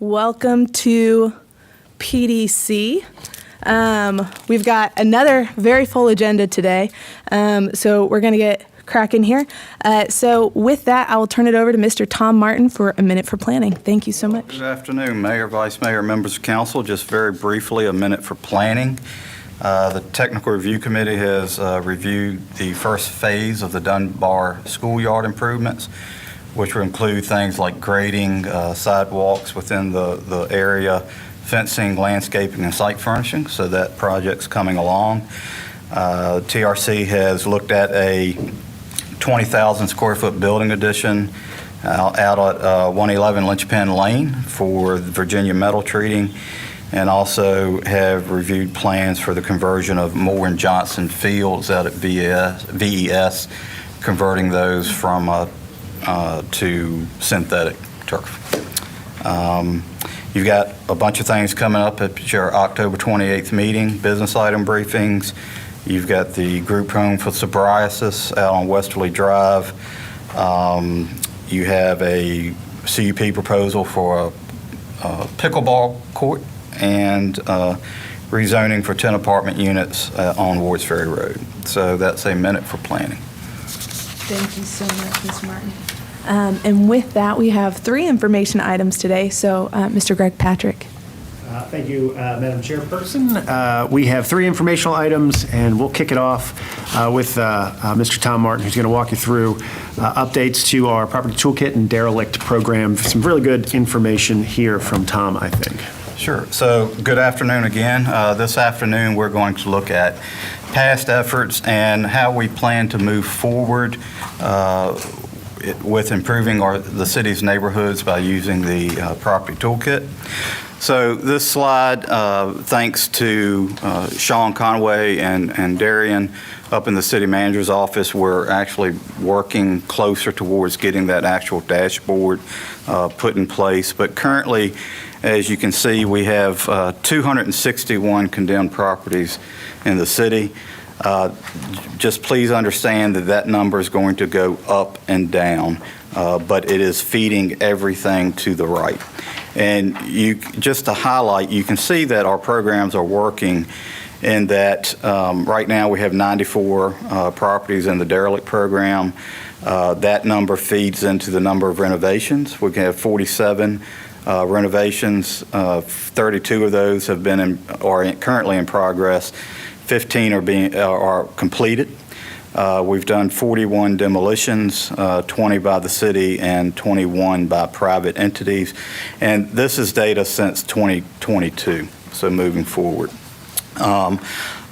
Welcome to PDC. We've got another very full agenda today, so we're going to get cracking here. So with that, I will turn it over to Mr. Tom Martin for a minute for planning. Thank you so much. Good afternoon, Mayor, Vice Mayor, members of council. Just very briefly, a minute for planning. The Technical Review Committee has reviewed the first phase of the Dunbar schoolyard improvements, which will include things like grading, sidewalks within the area, fencing, landscaping, and site furnishing. So that project's coming along. TRC has looked at a 20,000 square foot building addition out at 111 Lynchburg Lane for Virginia metal treating, and also have reviewed plans for the conversion of Moore and Johnson fields out at VES, converting those from to synthetic turf. You've got a bunch of things coming up at your October 28th meeting, business item briefings. You've got the group home for psoriasis out on Westerly Drive. You have a CUP proposal for a pickleball court and rezoning for 10 apartment units on Wards Ferry Road. So that's a minute for planning. Thank you so much, Mr. Martin. And with that, we have 3 information items today. So, Mr. Greg Patrick. Thank you, Madam Chairperson. We have 3 informational items, and we'll kick it off with Mr. Tom Martin, who's going to walk you through updates to our property toolkit and derelict program. Some really good information here from Tom, I think. Sure. So good afternoon again. This afternoon we're going to look at past efforts and how we plan to move forward with improving the city's neighborhoods by using the property toolkit. So this slide, thanks to Sean Conway and Darian up in the city manager's office, we're actually working closer towards getting that actual dashboard put in place. But currently, as you can see, we have 261 condemned properties in the city. Just please understand that that number is going to go up and down, but it is feeding everything to the right. And just to highlight, you can see that our programs are working in that right now we have 94 properties in the derelict program. That number feeds into the number of renovations. We can have 47 renovations. 32 of those have been are currently in progress. 15 are completed. We've done 41 demolitions, 20 by the city and 21 by private entities. And this is data since 2022, so moving forward.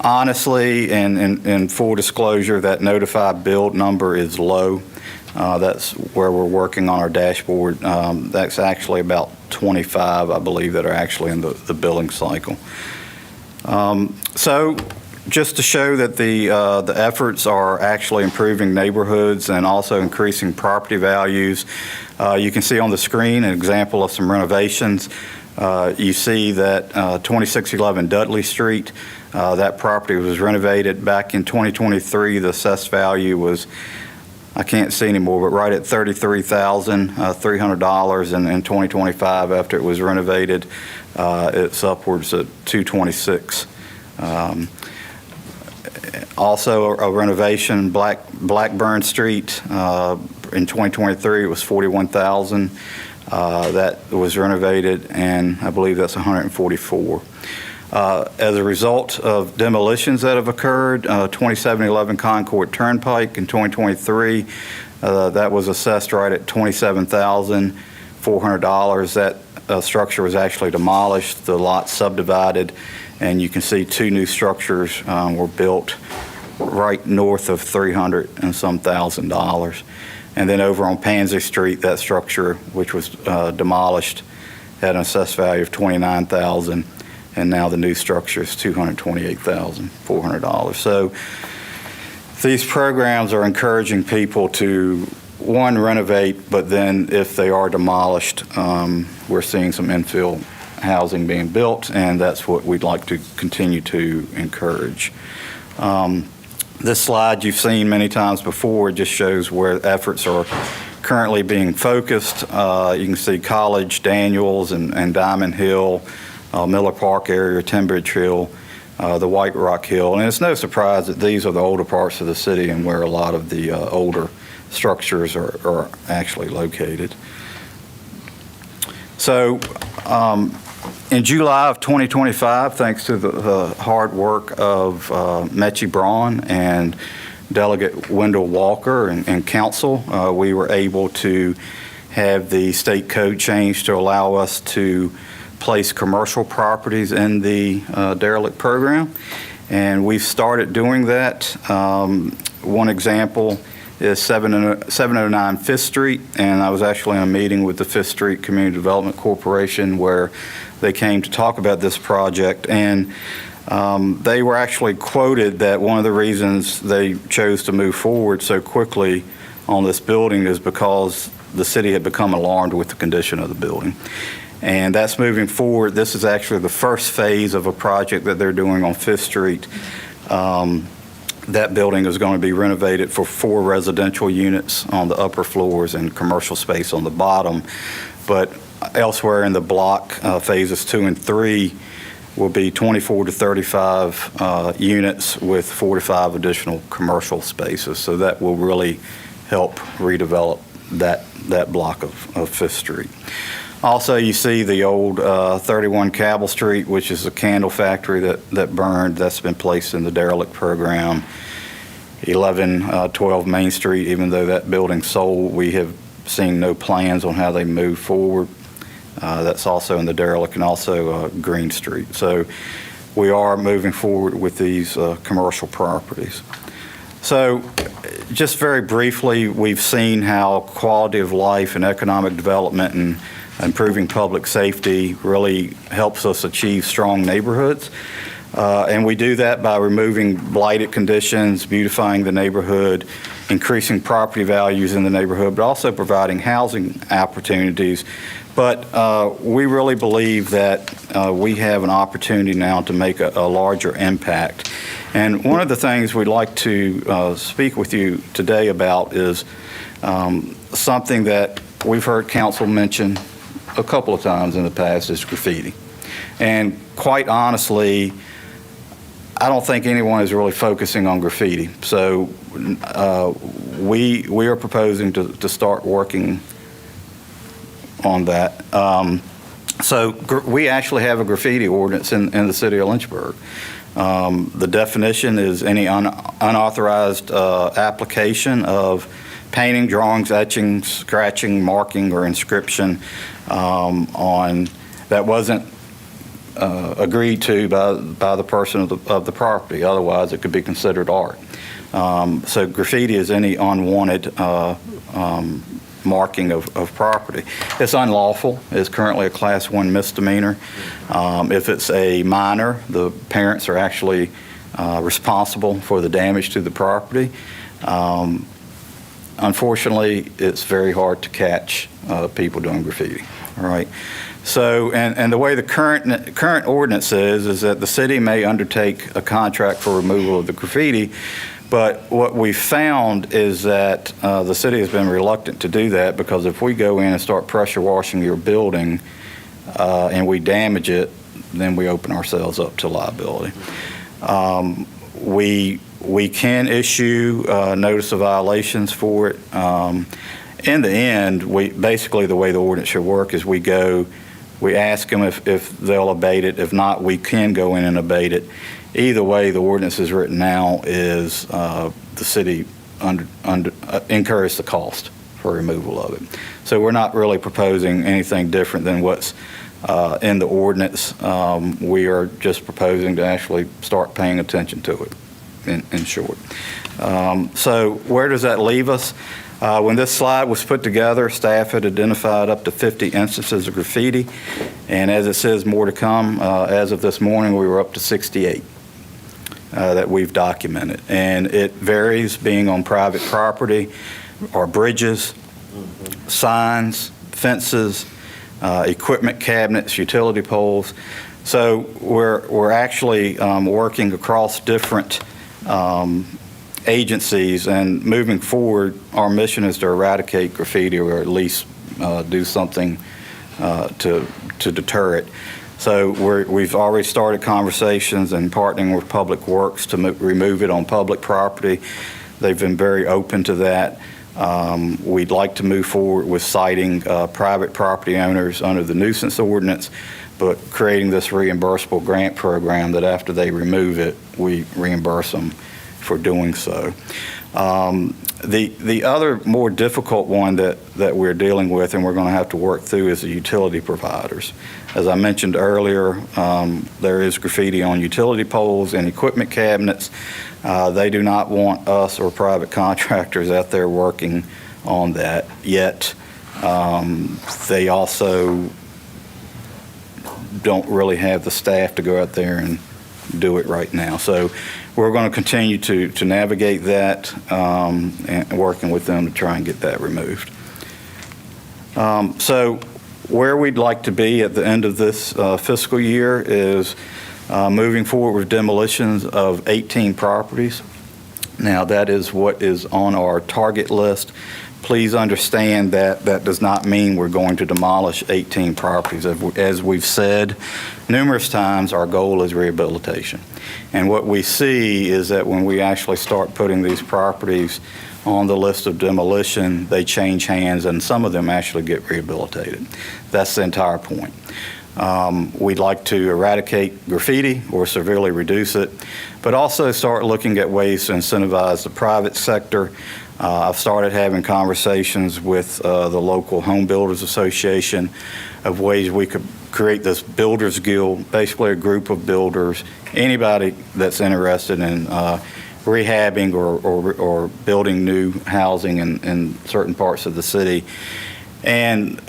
Honestly, and in full disclosure, that notified build number is low. That's where we're working on our dashboard. That's actually about 25, I believe, that are actually in the billing cycle. So just to show that the efforts are actually improving neighborhoods and also increasing property values, you can see on the screen an example of some renovations. You see that 2611 Dudley Street, that property was renovated back in 2023. The assessed value was, I can't see anymore, but right at $33,300. And in 2025, after it was renovated, it's upwards of $226,000. Also a renovation, Blackburn Street, in 2023, it was $41,000. That was renovated, and I believe that's $144,000. As a result of demolitions that have occurred, 2711 Concord Turnpike in 2023, that was assessed right at $27,400. That structure was actually demolished, the lot subdivided, and you can see 2 new structures were built right north of $300,000 and some thousand. And then over on Pansy Street, that structure, which was demolished, had an assessed value of $29,000, and now the new structure is $228,400. So these programs are encouraging people to, one, renovate, but then if they are demolished, we're seeing some infill housing being built, and that's what we'd like to continue to encourage. This slide you've seen many times before. It just shows where efforts are currently being focused. You can see College, Daniels, and Diamond Hill, Miller Park area, Timbridge Hill, the White Rock Hill. And it's no surprise that these are the older parts of the city and where a lot of the older structures are actually located. So in July of 2025, thanks to the hard work of Metchie Braun and Delegate Wendell Walker and council, we were able to have the state code changed to allow us to place commercial properties in the derelict program. And we've started doing that. One example is 709 Fifth Street, and I was actually in a meeting with the Fifth Street Community Development Corporation where they came to talk about this project, and they were actually quoted that one of the reasons they chose to move forward so quickly on this building is because the city had become alarmed with the condition of the building. And that's moving forward. This is actually the first phase of a project that they're doing on Fifth Street. That building is going to be renovated for 4 residential units on the upper floors and commercial space on the bottom. But elsewhere in the block, phases 2 and 3 will be 24 to 35 units with 4 to 5 additional commercial spaces. So that will really help redevelop that block of Fifth Street. Also, you see the old 31 Cabell Street, which is a candle factory that burned. That's been placed in the derelict program. 1112 Main Street, even though that building sold, we have seen no plans on how they move forward. That's also in the derelict, and also Green Street. So we are moving forward with these commercial properties. So just very briefly, we've seen how quality of life and economic development and improving public safety really helps us achieve strong neighborhoods. And we do that by removing blighted conditions, beautifying the neighborhood, increasing property values in the neighborhood, but also providing housing opportunities. But we really believe that we have an opportunity now to make a larger impact. And one of the things we'd like to speak with you today about is something that we've heard council mention a couple of times in the past, is graffiti. And quite honestly, I don't think anyone is really focusing on graffiti. So we are proposing to start working on that. So we actually have a graffiti ordinance in the city of Lynchburg. The definition is any unauthorized application of painting, drawings, etching, scratching, marking, or inscription on that wasn't agreed to by the person of the property. Otherwise, it could be considered art. So graffiti is any unwanted marking of property. It's unlawful. It's currently a Class 1 misdemeanor. If it's a minor, the parents are actually responsible for the damage to the property. Unfortunately, it's very hard to catch people doing graffiti. All right. So, and the way the current ordinance is that the city may undertake a contract for removal of the graffiti, but what we found is that the city has been reluctant to do that, because if we go in and start pressure washing your building and we damage it, then we open ourselves up to liability. We can issue notice of violations for it. In the end, basically the way the ordinance should work is we ask them if they'll abate it. If not, we can go in and abate it. Either way, the ordinance is written now is the city incurs the cost for removal of it. So we're not really proposing anything different than what's in the ordinance. We are just proposing to actually start paying attention to it, in short. So where does that leave us? When this slide was put together, staff had identified up to 50 instances of graffiti, and as it says more to come, as of this morning, we were up to 68 that we've documented. And it varies, being on private property, or bridges, signs, fences, equipment cabinets, utility poles. So we're actually working across different agencies, and moving forward, our mission is to eradicate graffiti, or at least do something to deter it. So we've already started conversations and partnering with Public Works to remove it on public property. They've been very open to that. We'd like to move forward with citing private property owners under the nuisance ordinance, but creating this reimbursable grant program that after they remove it, we reimburse them for doing so. The other more difficult one that we're dealing with and we're going to have to work through is the utility providers. As I mentioned earlier, there is graffiti on utility poles and equipment cabinets. They do not want us or private contractors out there working on that yet. They also don't really have the staff to go out there and do it right now. So we're going to continue to navigate that and working with them to try and get that removed. So where we'd like to be at the end of this fiscal year is moving forward with demolitions of 18 properties. Now, that is what is on our target list. Please understand that that does not mean we're going to demolish 18 properties. As we've said numerous times, our goal is rehabilitation. And what we see is that when we actually start putting these properties on the list of demolition, they change hands and some of them actually get rehabilitated. That's the entire point. We'd like to eradicate graffiti or severely reduce it, but also start looking at ways to incentivize the private sector. I've started having conversations with the local Home Builders Association of ways we could create this Builders Guild, basically a group of builders, anybody that's interested in rehabbing or building new housing in certain parts of the city. And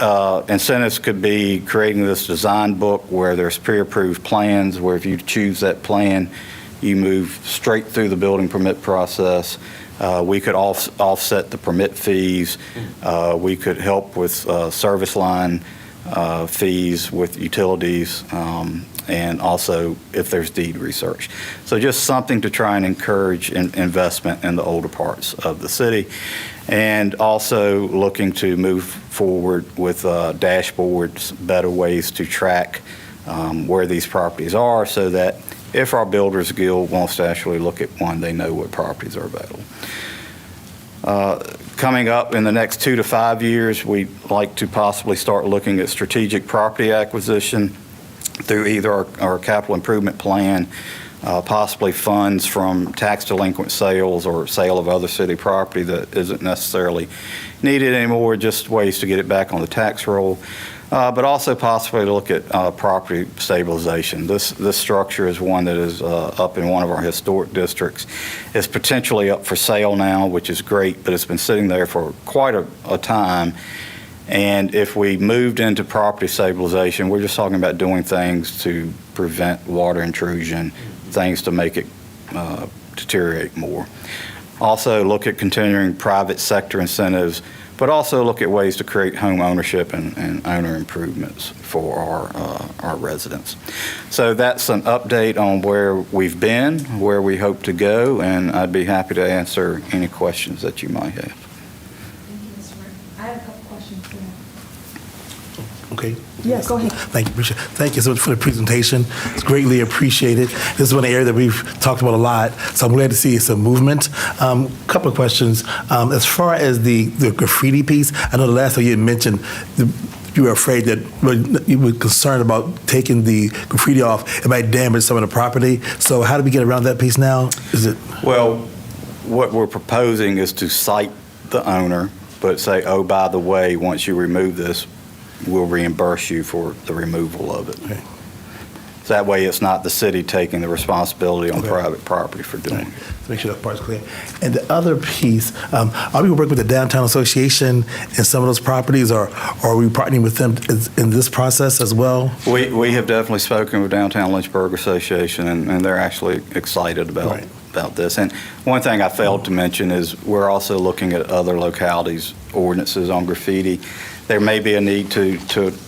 incentives could be creating this design book where there's pre-approved plans, where if you choose that plan, you move straight through the building permit process. We could offset the permit fees. We could help with service line fees with utilities, and also if there's deed research. So just something to try and encourage investment in the older parts of the city. And also looking to move forward with dashboards, better ways to track where these properties are so that if our Builders Guild wants to actually look at one, they know what properties are available. Coming up in the next 2 to 5 years, we'd like to possibly start looking at strategic property acquisition through either our capital improvement plan, possibly funds from tax delinquent sales or sale of other city property that isn't necessarily needed anymore, just ways to get it back on the tax roll. But also possibly to look at property stabilization. This structure is one that is up in one of our historic districts. It's potentially up for sale now, which is great, but it's been sitting there for quite a time. And if we moved into property stabilization, we're just talking about doing things to prevent water intrusion, things to make it deteriorate more. Also look at continuing private sector incentives, but also look at ways to create home ownership and owner improvements for our residents. So that's an update on where we've been, where we hope to go, and I'd be happy to answer any questions that you might have. Thank you, Mr. Martin. I have a couple questions for you. Okay. Yeah, go ahead. Thank you. Thank you so much for the presentation. It's greatly appreciated. This is one area that we've talked about a lot, so I'm glad to see some movement. Couple of questions. As far as the graffiti piece, I know the last time you had mentioned you were afraid that you were concerned about taking the graffiti off. It might damage some of the property. So how do we get around that piece now? Is it? Well, what we're proposing is to cite the owner, but say, oh, by the way, once you remove this, we'll reimburse you for the removal of it. Okay. So that way it's not the city taking the responsibility on private property for doing it. To make sure that part's clear. And the other piece, are we working with the Downtown Association in some of those properties, or are we partnering with them in this process as well? We have definitely spoken with Downtown Lynchburg Association, and they're actually excited about this. And one thing I failed to mention is we're also looking at other localities' ordinances on graffiti. There may be a need to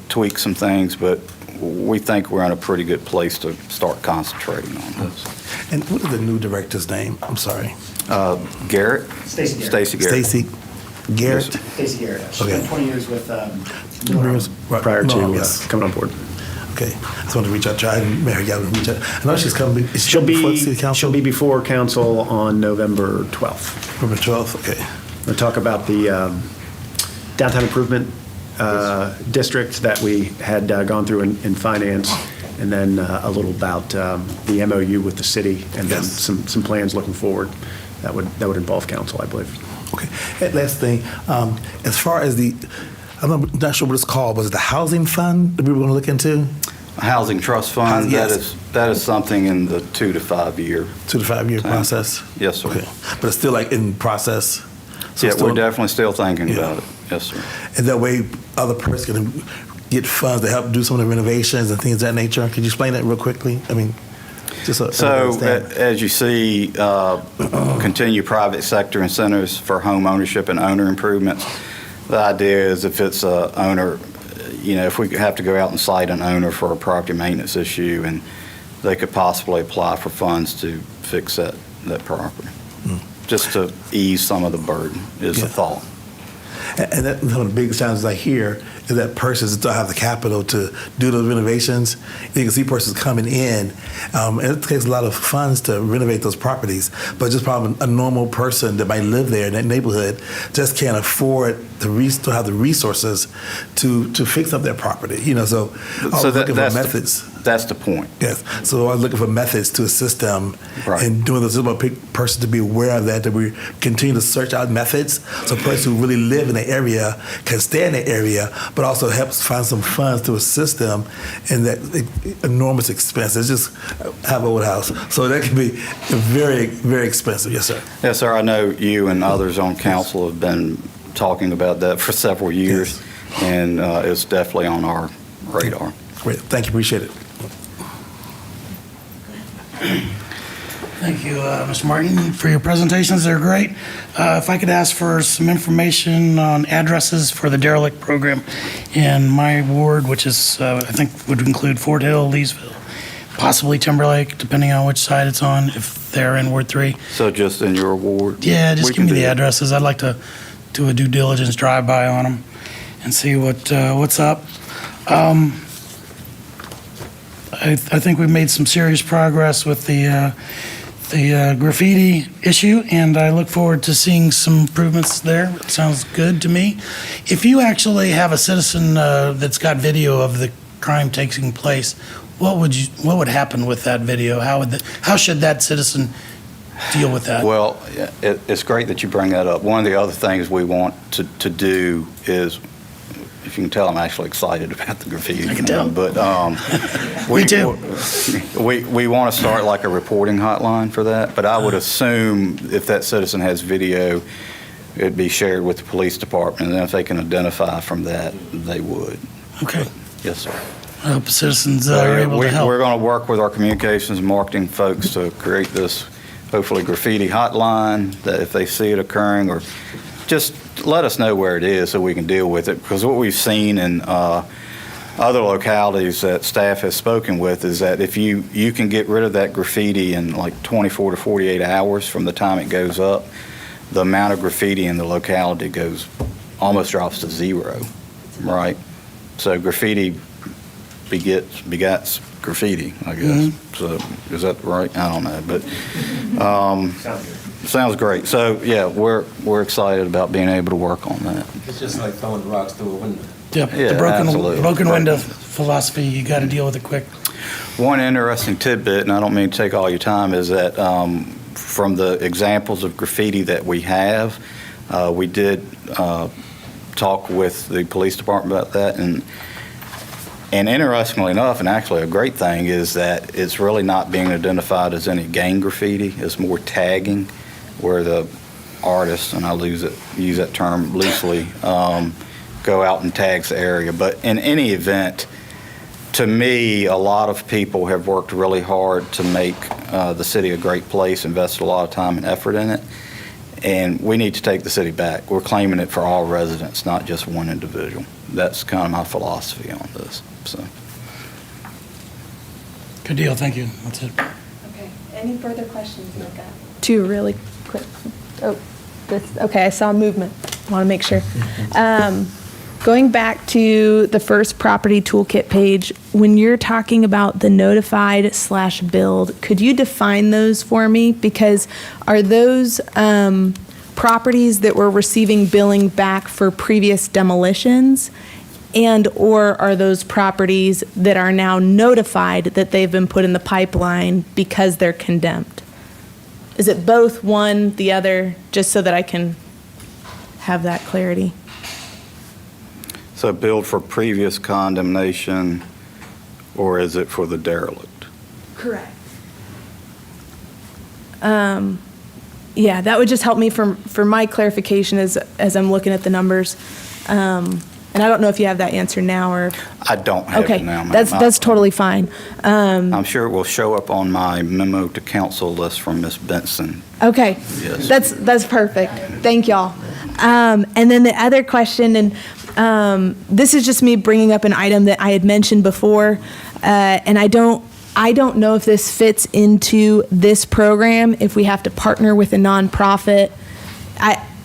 tweak some things, but we think we're in a pretty good place to start concentrating on this. And what is the new director's name? I'm sorry. Garrett? Stacy Garrett. Stacy Garrett. Stacy Garrett? Yes, sir. Stacey Garrett. She Okay. spent 20 years with Right. prior to No, yes. coming on board. Okay. I just wanted to reach out to her. I didn't marry y'all. Reach out. I know she's coming. Is she She'll coming before the be, city council? she'll be before council on November 12th. November 12th. Okay. We'll talk about the downtown improvement district that we had gone through in finance, and then a little about the MOU with the city, and then Yes. some plans looking forward that would involve council, I believe. Okay. And last thing, as far as I'm not sure what it's called. Was it the housing fund that we were going to look into? A housing trust fund, Yes. that is something in the 2 to 5 year. 2 to 5 year Time. process? Yes, sir. Okay. But it's still like in process? So Yeah, it's still- we're definitely still thinking Yeah. about it. Yes, sir. And that way, other person can get funds to help do some of the renovations and things of that nature. Could you explain that real quickly? I mean, just so. So, everyone understands. as you see, continue private sector incentives for home ownership and owner improvements. The idea is if it's a owner, if we have to go out and cite an owner for a property maintenance issue, and they could possibly apply for funds to fix that property, just to ease some of the burden is the Yeah. thought. And that, one of the big sounds I hear is that persons don't have the capital to do those renovations. You can see persons coming in, and it takes a lot of funds to renovate those properties. But just probably a normal person that might live there in that neighborhood just can't afford to have the resources to fix up their property. So I was looking for methods. That's the point. Yes. So I was looking for methods to assist them Right. in doing this. I want a person to be aware of that we continue to search out methods so a person who really live in the area can stay in the area, but also helps find some funds to assist them in that enormous expense. It's just have an old house. So that can be very, very expensive. Yes, sir. Yes, sir. I know you and others on council have been talking about that for several years, and it's definitely on our radar. Great. Thank you. Appreciate it. Thank you, Mr. Martin, for your presentations. They're great. If I could ask for some information on addresses for the derelict program in my ward, which is, I think, would include Fort Hill, Leesville, possibly Timberlake, depending on which side it's on, if they're in Ward 3. So just in your ward? Yeah, just We give can me do the that. addresses. I'd like to do a due diligence drive-by on them and see what's up. I think we've made some serious progress with the graffiti issue, and I look forward to seeing some improvements there. It sounds good to me. If you actually have a citizen that's got video of the crime taking place, what would happen with that video? How should that citizen deal with that? Well, it's great that you bring that up. One of the other things we want to do is, if you can tell, I'm actually excited about the graffiti. I can tell. But Me too. We want to start like a reporting hotline for that. But I would assume if that citizen has video, it'd be shared with the police department, and then if they can identify from that, they would. Okay. Yes, sir. I hope citizens are able to help. We're going to work with our communications and marketing folks to create this, hopefully, graffiti hotline, that if they see it occurring, or just let us know where it is so we can deal with it. Because what we've seen in other localities that staff has spoken with is that if you can get rid of that graffiti in like 24 to 48 hours from the time it goes up, the amount of graffiti in the locality almost drops to zero, right? So graffiti begets graffiti, I guess. So is that right? I don't know, but sounds great. So yeah, we're excited about being able to work on that. It's just like throwing rocks through a window. Yep, Yeah, the absolutely. broken window philosophy, you got to deal with it quick. One interesting tidbit, and I don't mean to take all your time, is that from the examples of graffiti that we have, we did talk with the police department about that, and interestingly enough, and actually a great thing, is that it's really not being identified as any gang graffiti. It's more tagging, where the artists, and I use that term loosely, go out and tags the area. But in any event, to me, a lot of people have worked really hard to make the city a great place, invested a lot of time and effort in it, and we need to take the city back. We're claiming it for all residents, not just one individual. That's kind of my philosophy on this. So, Good deal, thank you. That's it. Okay, any further questions, Micah? two really quick. Oh, okay, I saw movement. Want to make sure. Going back to the first property toolkit page, when you're talking about the notified/billed, could you define those for me? Because are those properties that were receiving billing back for previous demolitions? And or are those properties that are now notified that they've been put in the pipeline because they're condemned? Is it both one, the other, just so that I can have that clarity? So billed for previous condemnation, or is it for the derelict? Correct. Yeah, that would just help me for my clarification as I'm looking at the numbers. And I don't know if you have that answer now or. I don't have Okay, it now, ma'am. that's totally fine. I'm sure it will show up on my memo to council list from Ms. Benson. Okay. Yes. That's perfect. Thank y'all. And then the other question, and this is just me bringing up an item that I had mentioned before, and I don't know if this fits into this program, if we have to partner with a nonprofit.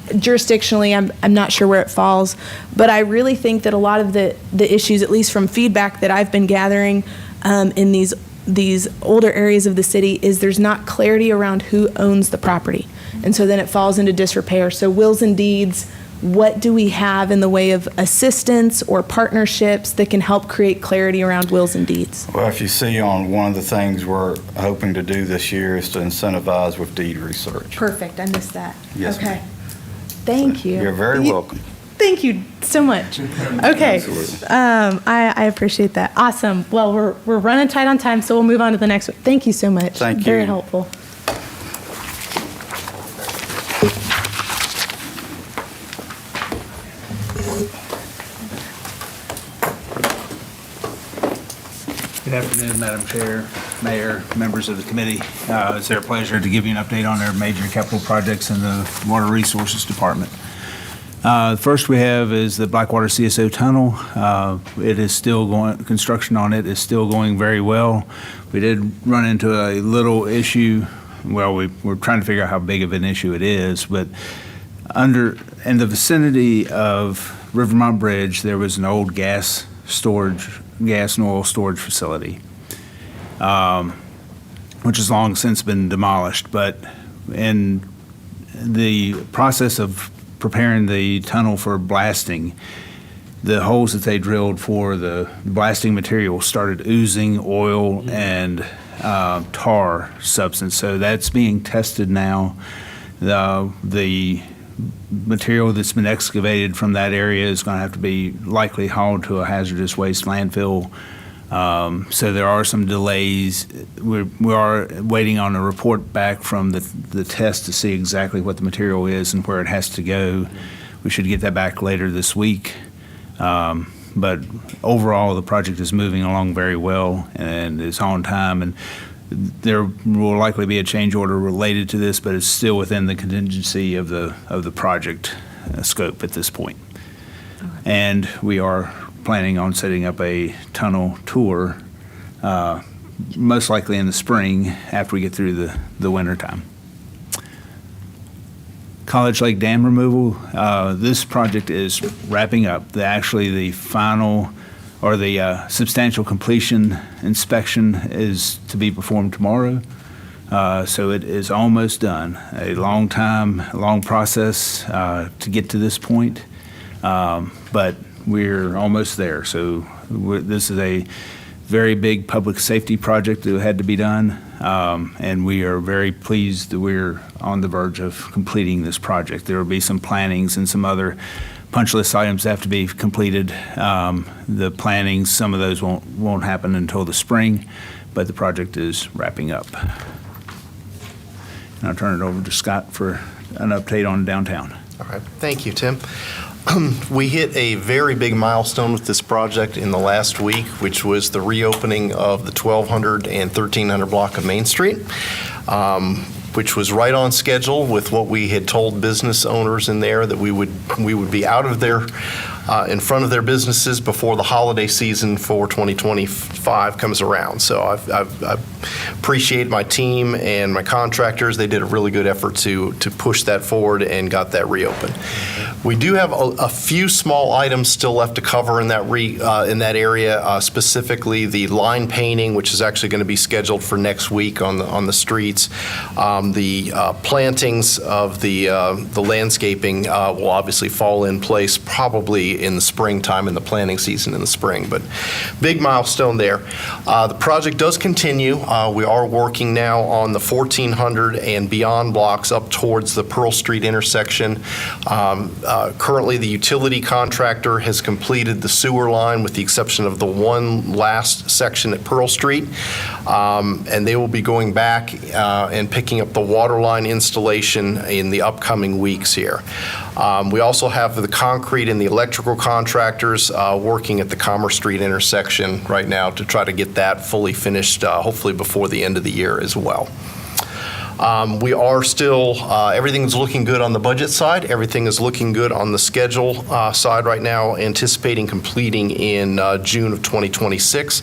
Jurisdictionally, I'm not sure where it falls, but I really think that a lot of the issues, at least from feedback that I've been gathering in these older areas of the city, is there's not clarity around who owns the property. And so then it falls into disrepair. So wills and deeds, what do we have in the way of assistance or partnerships that can help create clarity around wills and deeds? Well, if you see on one of the things we're hoping to do this year is to incentivize with deed research. Perfect, I missed that. Yes, Okay. ma'am. Thank you. You're very welcome. Thank you so much. Okay. Absolutely. I appreciate that. Awesome. Well, we're running tight on time, so we'll move on to the next one. Thank you so much. Thank you. Very helpful. Good afternoon, Madam Chair, Mayor, members of the committee. It's their pleasure to give you an update on our major capital projects in the Water Resources Department. The first we have is the Blackwater CSO Tunnel. It is still going, construction on it is still going very well. We did run into a little issue. Well, we're trying to figure out how big of an issue it is, but in the vicinity of Rivermont Bridge, there was an old gas and oil storage facility, which has long since been demolished. But in the process of preparing the tunnel for blasting, the holes that they drilled for the blasting material started oozing oil and tar substance. So that's being tested now. The material that's been excavated from that area is going to have to be likely hauled to a hazardous waste landfill. So there are some delays. We are waiting on a report back from the test to see exactly what the material is and where it has to go. We should get that back later this week. But overall, the project is moving along very well and is on time. And there will likely be a change order related to this, but it's still within the contingency of the project scope at this point. Okay. And we are planning on setting up a tunnel tour, most likely in the spring after we get through the winter time. College Lake Dam removal, this project is wrapping up. The final or the substantial completion inspection is to be performed tomorrow. So it is almost done. A long process to get to this point, but we're almost there. So this is a very big public safety project that had to be done, and we are very pleased that we're on the verge of completing this project. There will be some plannings and some other punch list items that have to be completed. The plannings, some of those won't happen until the spring, but the project is wrapping up. And I'll turn it over to Scott for an update on downtown. All right. Thank you, Tim. We hit a very big milestone with this project in the last week, which was the reopening of the 1200 and 1300 block of Main Street. which was right on schedule with what we had told business owners in there, that we would be out of there in front of their businesses before the holiday season for 2025 comes around. So I appreciate my team and my contractors. They did a really good effort to push that forward and got that reopened. We do have a few small items still left to cover in that area, specifically the line painting, which is actually going to be scheduled for next week on the streets. The plantings of the landscaping will obviously fall in place probably in the springtime, in the planting season in the spring, but big milestone there. The project does continue. We are working now on the 1400 and beyond blocks up towards the Pearl Street intersection. Currently, the utility contractor has completed the sewer line with the exception of the one last section at Pearl Street, and they will be going back and picking up the water line installation in the upcoming weeks here. We also have the concrete and the electrical contractors working at the Commerce Street intersection right now to try to get that fully finished, hopefully before the end of the year as well. We are still, everything's looking good on the budget side. Everything is looking good on the schedule side right now, anticipating completing in June of 2026.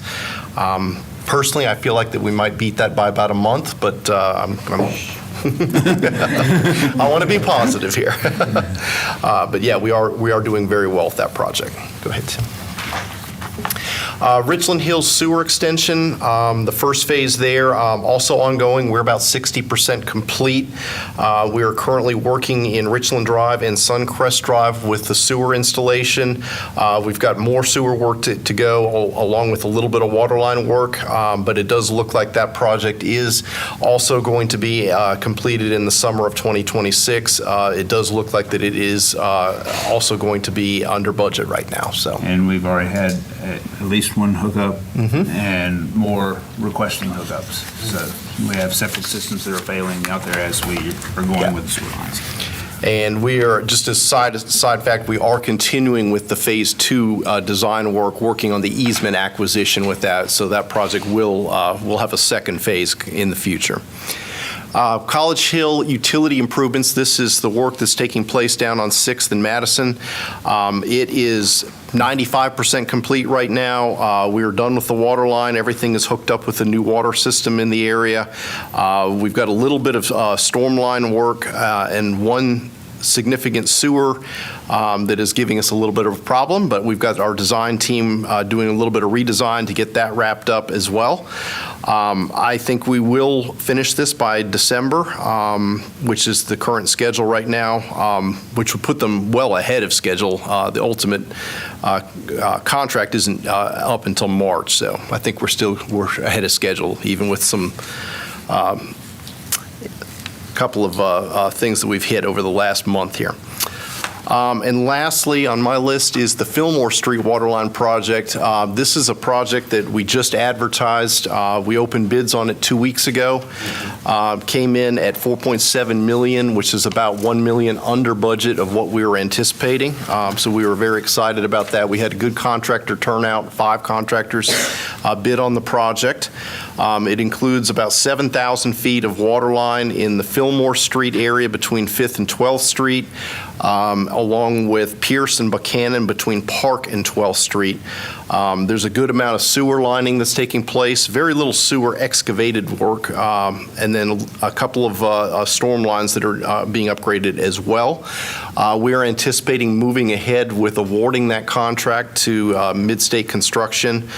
Personally, I feel like that we might beat that by about a month, but I want to be positive here. But yeah, we are doing very well with that project. Go ahead, Tim. Richland Hills Sewer Extension, the first phase there, also ongoing. We're about 60% complete. We are currently working in Richland Drive and Suncrest Drive with the sewer installation. We've got more sewer work to go, along with a little bit of water line work, but it does look like that project is also going to be completed in the summer of 2026. It does look like that it is also going to be under budget right now. So. And we've already had at least one hookup and more requesting hookups. So we have septic systems that are failing out there as we are going with the sewer lines. And we are, just as side fact, we are continuing with the Phase 2 design work, working on the easement acquisition with that. So that project will have a second phase in the future. College Hill utility improvements. This is the work that's taking place down on 6th and Madison. It is 95% complete right now. We are done with the water line. Everything is hooked up with the new water system in the area. We've got a little bit of storm line work and one significant sewer that is giving us a little bit of a problem, but we've got our design team doing a little bit of redesign to get that wrapped up as well. I think we will finish this by December, which is the current schedule right now, which would put them well ahead of schedule. The ultimate contract isn't up until March, so I think we're ahead of schedule, even with some couple of things that we've hit over the last month here. And lastly on my list is the Fillmore Street Waterline Project. This is a project that we just advertised. We opened bids on it 2 weeks ago. Came in at $4.7 million, which is about $1 million under budget of what we were anticipating. So we were very excited about that. We had a good contractor turnout. 5 contractors bid on the project. It includes about 7,000 feet of water line in the Fillmore Street area between 5th and 12th Street, along with Pierce and Buchanan between Park and 12th Street. There's a good amount of sewer lining that's taking place, very little sewer excavated work, and then a couple of storm lines that are being upgraded as well. We are anticipating moving ahead with awarding that contract to Midstate Construction,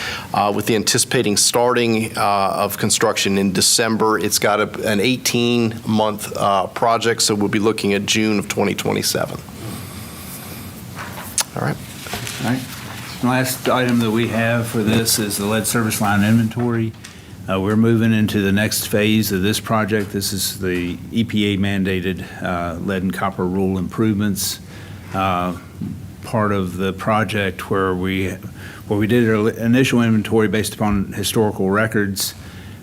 with the anticipating starting of construction in December. It's got an 18-month project, so we'll be looking at June of 2027. All right. All right. The last item that we have for this is the lead service line inventory. We're moving into the next phase of this project. This is the EPA mandated lead and copper rule improvements. Part of the project where we did our initial inventory based upon historical records.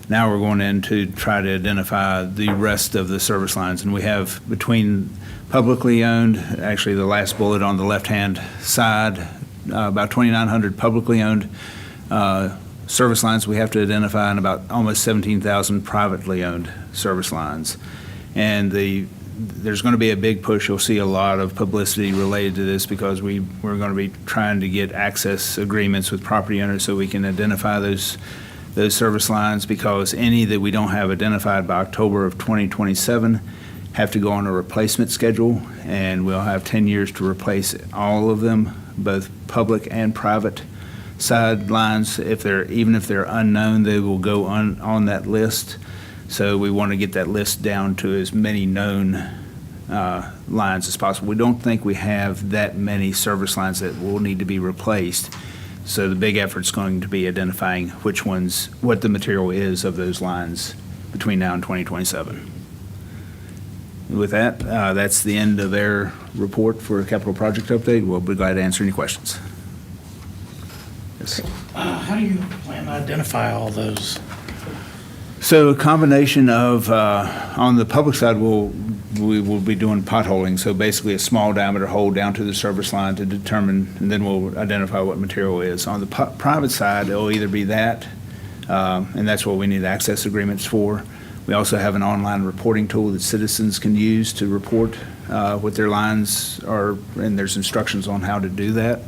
Now we're going in to try to identify the rest of the service lines. And we have between publicly owned, actually the last bullet on the left-hand side, about 2,900 publicly owned service lines we have to identify, and about almost 17,000 privately owned service lines. And there's going to be a big push. You'll see a lot of publicity related to this because we're going to be trying to get access agreements with property owners so we can identify those service lines, because any that we don't have identified by October of 2027 have to go on a replacement schedule, and we'll have 10 years to replace all of them, both public and private side lines. Even if they're unknown, they will go on that list. So we want to get that list down to as many known lines as possible. We don't think we have that many service lines that will need to be replaced. So the big effort's going to be identifying what the material is of those lines between now and 2027. With that, that's the end of their report for a capital project update. We'll be glad to answer any questions. Yes. How do you plan to identify all those? So a combination of, on the public side, we will be doing potholing. So basically a small diameter hole down to the service line to determine, and then we'll identify what material is. On the private side, it'll either be that, and that's what we need access agreements for. We also have an online reporting tool that citizens can use to report what their lines are, and there's instructions on how to do that.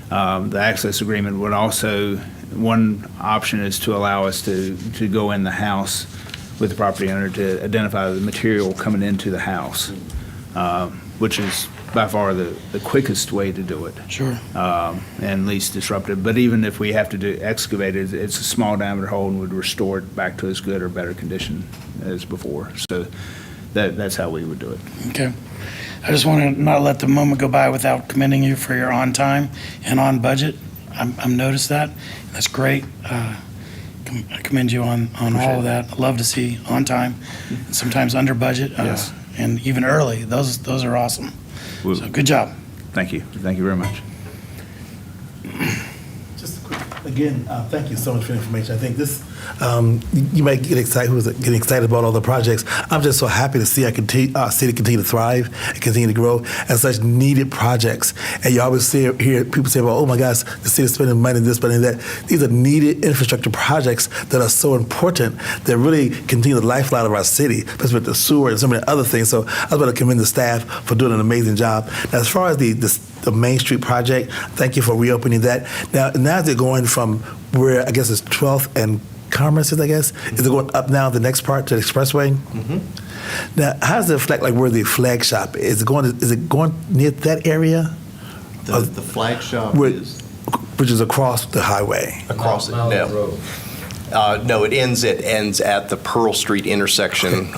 The access agreement would also, one option is to allow us to go in the house with the property owner to identify the material coming into the house, which is by far the quickest way to do it. Sure. And least disruptive. But even if we have to excavate it, it's a small diameter hole and would restore it back to as good or better condition as before. So that's how we would do it. Okay. I just want to not let the moment go by without commending you for your on time and on budget. I've noticed that. That's great. I commend you on all of that. I love to see on time and sometimes under budget. Yes. And even early. Those are awesome. So good job. Thank you. Thank you very much. Just quick, again, thank you so much for the information. I think this, you might get excited, who's getting excited about all the projects. I'm just so happy to see our city continue to thrive and continue to grow and such needed projects. And you always hear people say, well, oh my gosh, the city's spending money on this, spending that. These are needed infrastructure projects that are so important that really continue the lifeline of our city, especially with the sewer and so many other things. So I was going to commend the staff for doing an amazing job. Now, as far as the Main Street project, thank you for reopening that. Now they're going from where I guess it's 12th and Commerce, I guess, is it going up now the next part to the expressway? Mm-hmm. Now, how does it reflect like where the flag shop is? Is it going near that area? The flag shop is which is across the highway. across it. No. No, it ends at the Pearl Street intersection,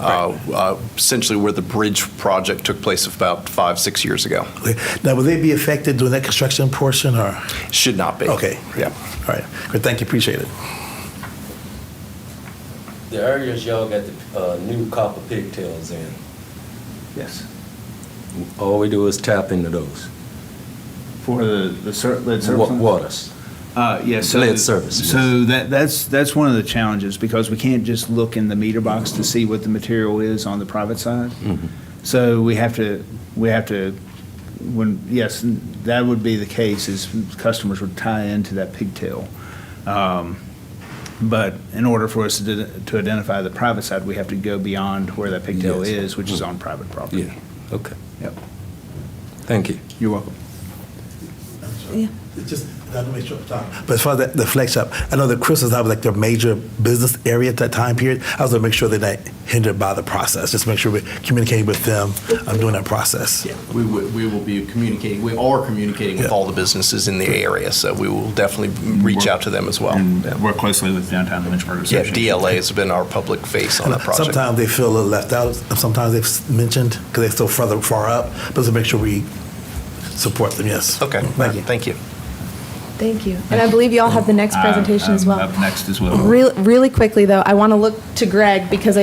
essentially where the bridge project took place about 5-6 years ago. Okay. Now, will they be affected during that construction portion, or? Should not be. Okay. Yeah. All right. Great. Thank you. Appreciate it. The areas y'all got the new copper pigtails in, Yes. all we do is tap into those. For the lead service? Waters. Yes. Lead service, yes. So that's one of the challenges, because we can't just look in the meter box to see what the material is on the private side. Mhm. So we have to, yes, that would be the case, is customers would tie into that pigtail. But in order for us to identify the private side, we have to go beyond where that pigtail Yes. is, which is on private property. Yeah, okay. Yep. Thank you. You're welcome. Yeah. Just, I want to make sure, but as far as the flex shop, I know that Christmas was like their major business area at that time period. I was going to make sure they're not hindered by the process. Just make sure we're communicating with them during that process. Yeah, we will be communicating. We are communicating with all the businesses in the area, so we will definitely reach out to them as well. And work closely with Downtown Lynchburg Yeah, Association. DLA has been our public face on that project. Sometimes they feel a little left out. Sometimes they've mentioned because they're still far up. But to make sure we support them. Yes. Okay. Thank you. Thank you. Thank you. And I believe you all have the next presentation as well. Up next as well. Really quickly, though, I want to look to Greg because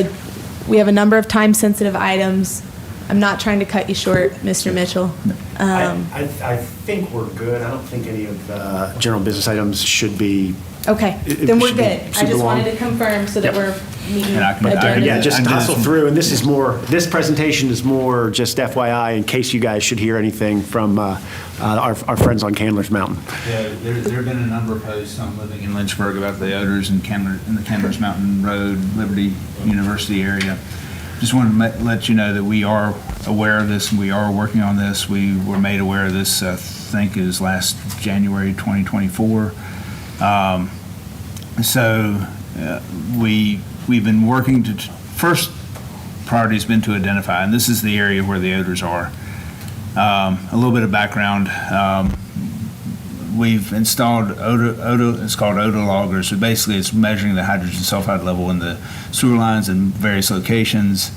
we have a number of time-sensitive items. I'm not trying to cut you short, Mr. Mitchell. I think we're good. I don't think any of the general business items should be. Okay, It then we're should be good. I super just wanted long. to confirm so that we're meeting And I can- agenda. Yeah, just I'm hustle just- through, and this presentation is more just FYI in case you guys should hear anything from our friends on Candler's Mountain. Yeah, there have been a number of posts on living in Lynchburg about the odors in the Candler's Mountain Road, Liberty University area. Just wanted to let you know that we are aware of this, and we are working on this. We were made aware of this, I think it was last January 2024. We've been working to, first priority has been to identify, and this is the area where the odors are. A little bit of background. We've installed it's called odor loggers. So basically it's measuring the hydrogen sulfide level in the sewer lines in various locations.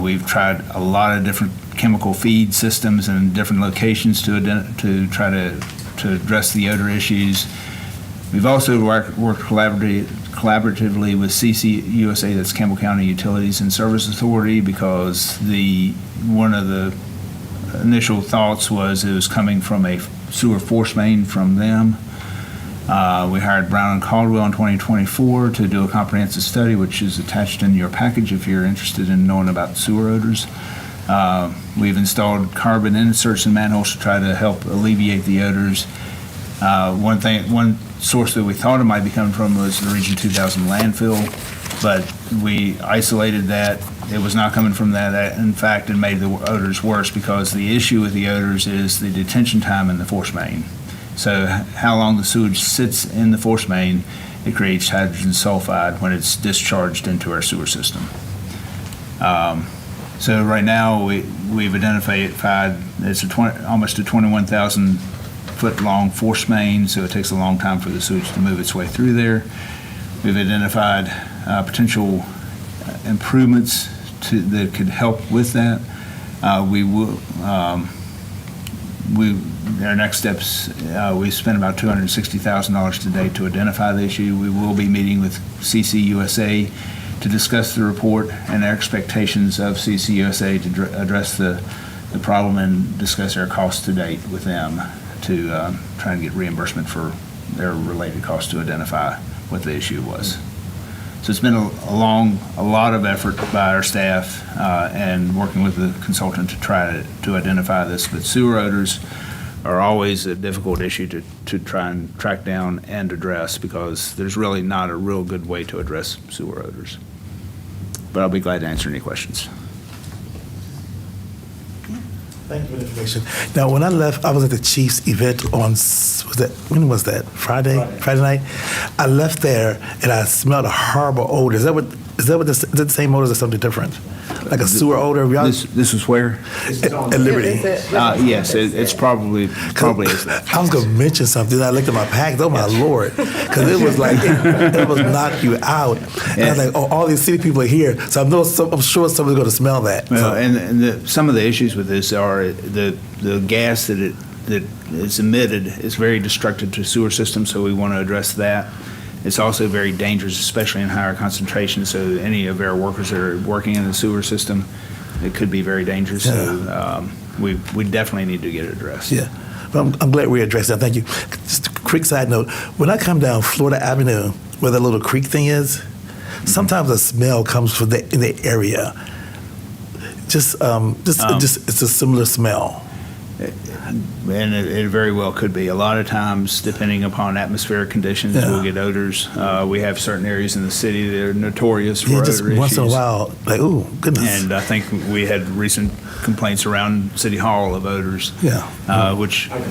We've tried a lot of different chemical feed systems in different locations to try to address the odor issues. We've also worked collaboratively with CCUSA, that's Campbell County Utilities and Service Authority, because one of the initial thoughts was it was coming from a sewer force main from them. We hired Brown and Caldwell in 2024 to do a comprehensive study, which is attached in your package if you're interested in knowing about sewer odors. We've installed carbon inserts in manholes to try to help alleviate the odors. One source that we thought it might be coming from was the Region 2000 landfill, but we isolated that. It was not coming from that. In fact, it made the odors worse, because the issue with the odors is the detention time in the force main. So how long the sewage sits in the force main, it creates hydrogen sulfide when it's discharged into our sewer system. So right now we've identified it's almost a 21,000 foot long force main, so it takes a long time for the sewage to move its way through there. We've identified potential improvements that could help with that. Our next steps, we spent about $260,000 today to identify the issue. We will be meeting with CCUSA to discuss the report and our expectations of CCUSA to address the problem, and discuss our costs to date with them to try and get reimbursement for their related costs to identify what the issue was. So it's been a lot of effort by our staff and working with the consultant to try to identify this. But sewer odors are always a difficult issue to try and track down and address, because there's really not a real good way to address sewer odors. But I'll be glad to answer any questions. Thank you for the information. Now, when I left, I was at the Chiefs event on, when was that? Friday night? I left there and I smelled a horrible odor. Is that the same odor or something different? Like a sewer odor? This was where? At Liberty. Yes, it's probably is that. I was going to mention something. I looked at my package. Oh, my Lord. Because it was like, it was knock you out. And I was like, oh, all these city people are here. So I'm sure somebody's going to smell that. Well, and some of the issues with this are the gas that is emitted is very destructive to sewer systems, so we want to address that. It's also very dangerous, especially in higher concentrations. So any of our workers that are working in the sewer system, it could be very dangerous. Yeah. So we definitely need to get it addressed. Yeah, but I'm glad we addressed that. Thank you. Just a quick side note: when I come down Florida Avenue, where that little creek thing is, sometimes a smell comes from in the area. It's a similar smell. And it very well could be. A lot of times, depending upon atmospheric conditions, we'll get odors. We have certain areas in the city that are notorious for odor just issues. Once in a while, like, oh, goodness. And I think we had recent complaints around City Hall of odors. Yeah. Which. Okay.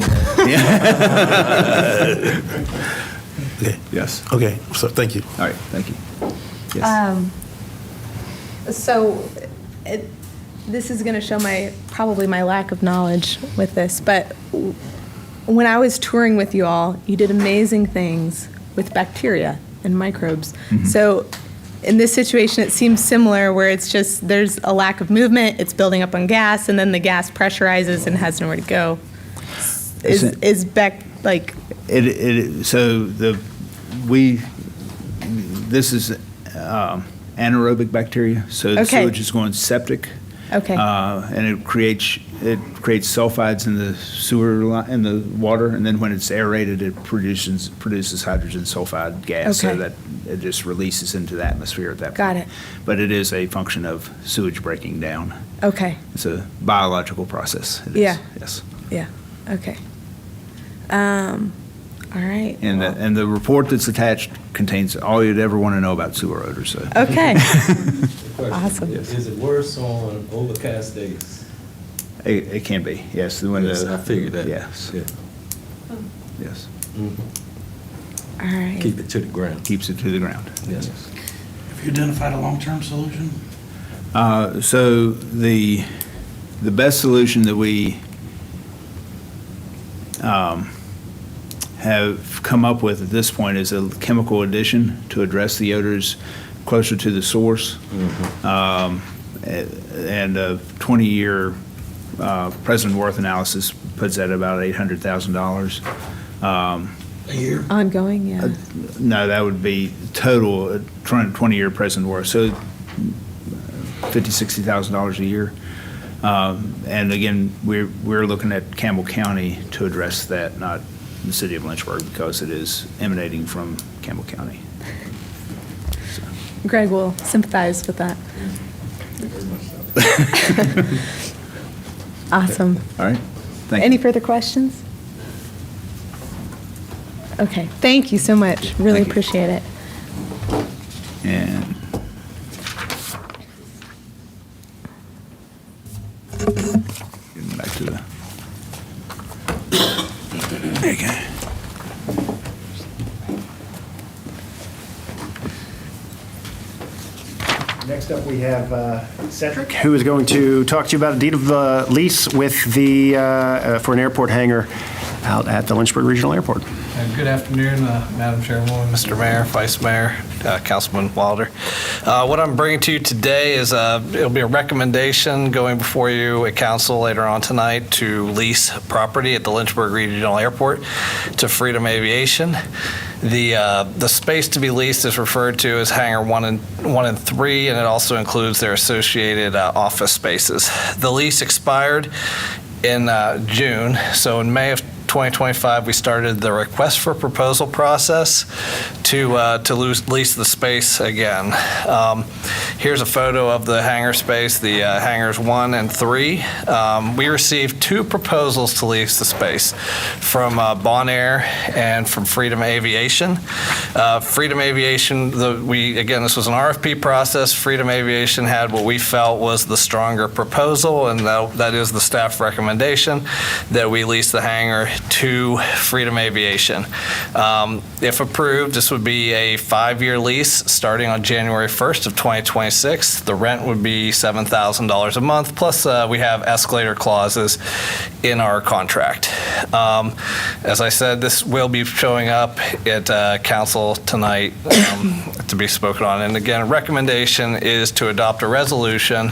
Yes. Okay. So thank you. All right. Thank you. Yes. This is going to show probably my lack of knowledge with this, but when I was touring with you all, you did amazing things with bacteria and microbes. Mm-hmm. So in this situation, it seems similar, where it's just there's a lack of movement, it's building up on gas, and then the gas pressurizes and has nowhere to go. Is back like it? So this is anaerobic bacteria. So the sewage is going septic. Okay. And it creates sulfides in the sewer in the water, and then when it's aerated, it produces hydrogen sulfide gas, so that it just releases into the atmosphere at that point. Got it. But it is a function of sewage breaking down. Okay. It's a biological process. It is. Yeah. Yes. Yeah. Okay. All right. And the report that's attached contains all you'd ever want to know about sewer odors, so. Okay. Question, Awesome. Is it worse on overcast days? It can be, yes. When Yes, the- I figured that. Yes, Yeah. yes. All right. Keep it to the ground. Keeps it to the ground. Yes. Have you identified a long-term solution? So the best solution that we have come up with at this point is a chemical addition to address the odors closer to the source. And a 20-year President Worth analysis puts that about $800,000. A year? Ongoing, yeah. No, that would be total, 20-year President Worth, so $50,000, $60,000 a year. And again, we're looking at Campbell County to address that, not the city of Lynchburg, because it is emanating from Campbell County. Greg will sympathize with that. Awesome. All right, thank Any you. further questions? Okay, thank you so much. Really Thank you. appreciate it. And getting back to the, okay. Next up, we have Cedric, who is going to talk to you about a deed of lease with the, for an airport hangar out at the Lynchburg Regional Airport. Good afternoon, Madam Chairwoman, Mr. Mayor, Vice Mayor, Councilman Wilder. What I'm bringing to you today is it'll be a recommendation going before you at council later on tonight to lease property at the Lynchburg Regional Airport to Freedom Aviation. The space to be leased is referred to as Hangar 1 and 3, and it also includes their associated office spaces. The lease expired in June, so in May of 2025, we started the request for proposal process to lease the space again. Here's a photo of the hangar space, the hangars 1 and 3. We received 2 proposals to lease the space from Bonaire and from Freedom Aviation. Freedom Aviation, this was an RFP process. Freedom Aviation had what we felt was the stronger proposal, and that is the staff recommendation that we lease the hangar to Freedom Aviation. If approved, this would be a 5-year lease starting on January 1st of 2026. The rent would be $7,000 a month, plus we have escalator clauses in our contract. As I said, this will be showing up at council tonight to be spoken on. And again, recommendation is to adopt a resolution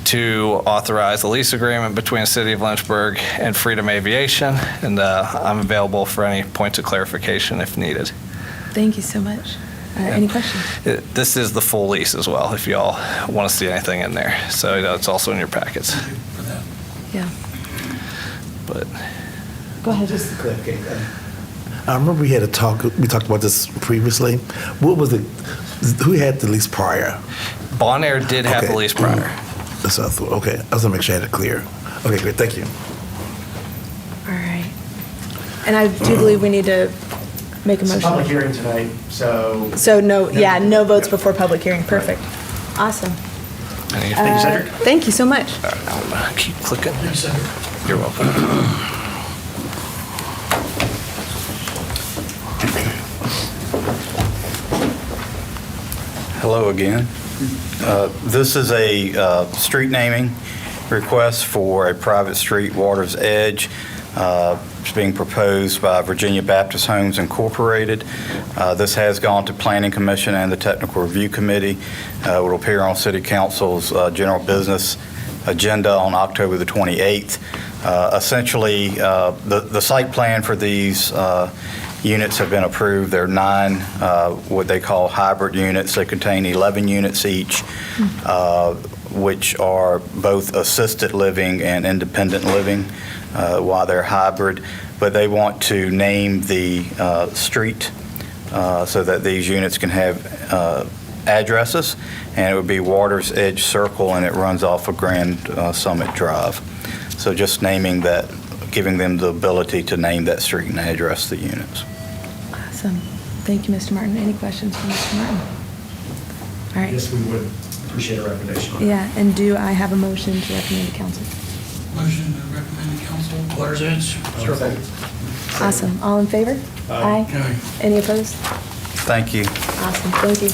to authorize the lease agreement between the City of Lynchburg and Freedom Aviation, and I'm available for any points of clarification if needed. Thank you so much. Any questions? This is the full lease as well, if y'all want to see anything in there. So it's also in your packets. Yeah. But Go ahead. I remember we talked about this previously. What was who had the lease prior? Bonaire did have the Okay. lease prior. That's what I thought. Okay, I was gonna make sure I had it clear. Okay, great, thank you. All right. And I do believe we need to make a It's a motion. public hearing tonight, so. So no votes before public hearing. Perfect. Awesome. Thank you, Cedric. Thank you so much. I'm gonna keep clicking. You're welcome. Hello again. This is a street naming request for a private street, Water's Edge. It's being proposed by Virginia Baptist Homes Incorporated. This has gone to Planning Commission and the Technical Review Committee. It will appear on City Council's general business agenda on October the 28th. Essentially, the site plan for these units have been approved. There are 9 what they call hybrid units. They contain 11 units each, which are both assisted living and independent living while they're hybrid. But they want to name the street so that these units can have addresses, and it would be Water's Edge Circle, and it runs off of Grand Summit Drive. So just naming that, giving them the ability to name that street and address the units. Awesome. Thank you, Mr. Martin. Any questions for Mr. Martin? All right. Yes, we would appreciate a recommendation. Yeah, and do I have a motion to recommend to council? Motion to recommend to council. Water's Edge. Awesome. All in favor? Aye. Aye. Any opposed? Thank you. Awesome. Thank you.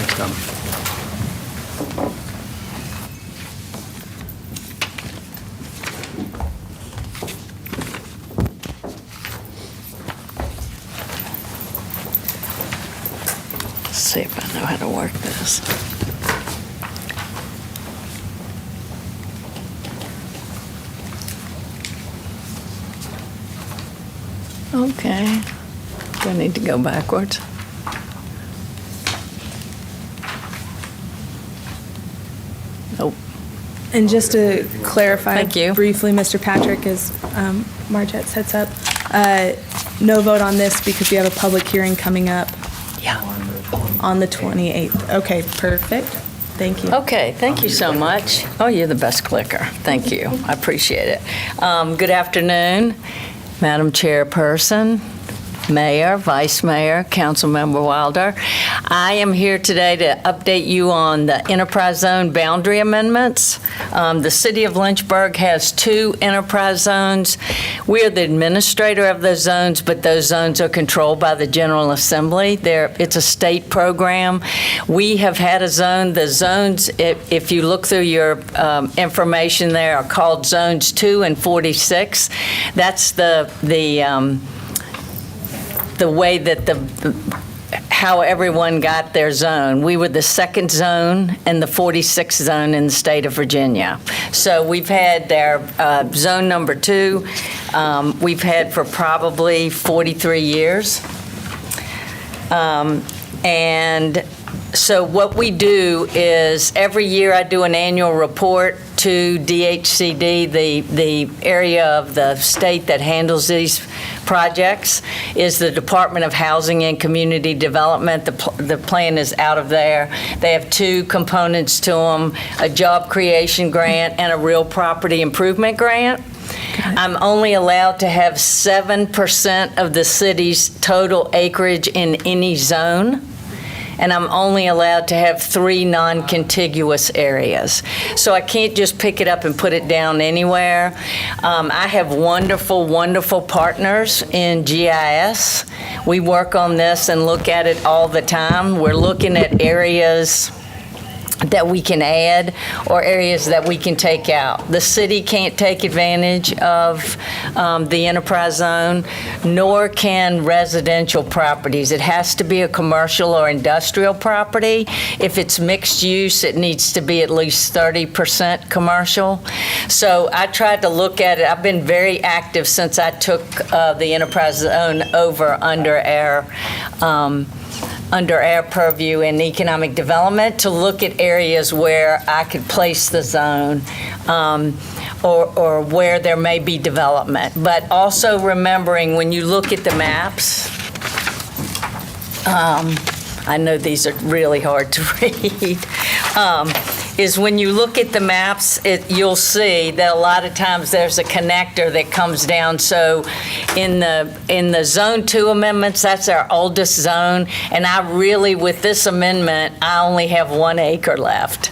Let's see if I know how to work this. Okay. Do I need to go backwards? Nope. And just to clarify Thank you. briefly, Mr. Patrick, as Margette sets up, no vote on this because we have a public hearing coming up Yeah. on the 28th. Okay, perfect. Thank you. Okay, thank you so much. Oh, you're the best clicker. Thank you. I appreciate it. Good afternoon, Madam Chairperson, Mayor, Vice Mayor, Councilmember Wilder. I am here today to update you on the enterprise zone boundary amendments. The city of Lynchburg has 2 enterprise zones. We are the administrator of those zones, but those zones are controlled by the General Assembly. It's a state program. We have had a zone. The zones, if you look through your information there, are called Zones 2 and 46. That's the way that how everyone got their zone. We were the 2nd zone and the 46th zone in the state of Virginia. So we've had their zone number 2, we've had for probably 43 years. And so what we do is every year I do an annual report to DHCD, the area of the state that handles these projects is the Department of Housing and Community Development. The plan is out of there. They have 2 components to them, a job creation grant and a real property improvement grant. I'm only allowed to have 7% of the city's total acreage in any zone, and I'm only allowed to have 3 non-contiguous areas. So I can't just pick it up and put it down anywhere. I have wonderful, wonderful partners in GIS. We work on this and look at it all the time. We're looking at areas that we can add or areas that we can take out. The city can't take advantage of the enterprise zone, nor can residential properties. It has to be a commercial or industrial property. If it's mixed use, it needs to be at least 30% commercial. So I tried to look at it. I've been very active since I took the enterprise zone over under our purview in economic development to look at areas where I could place the zone or where there may be development. But also remembering when you look at the maps, I know these are really hard to read, is when you look at the maps, you'll see that a lot of times there's a connector that comes down. So in the Zone 2 amendments, that's our oldest zone, and I really, with this amendment, I only have 1 acre left.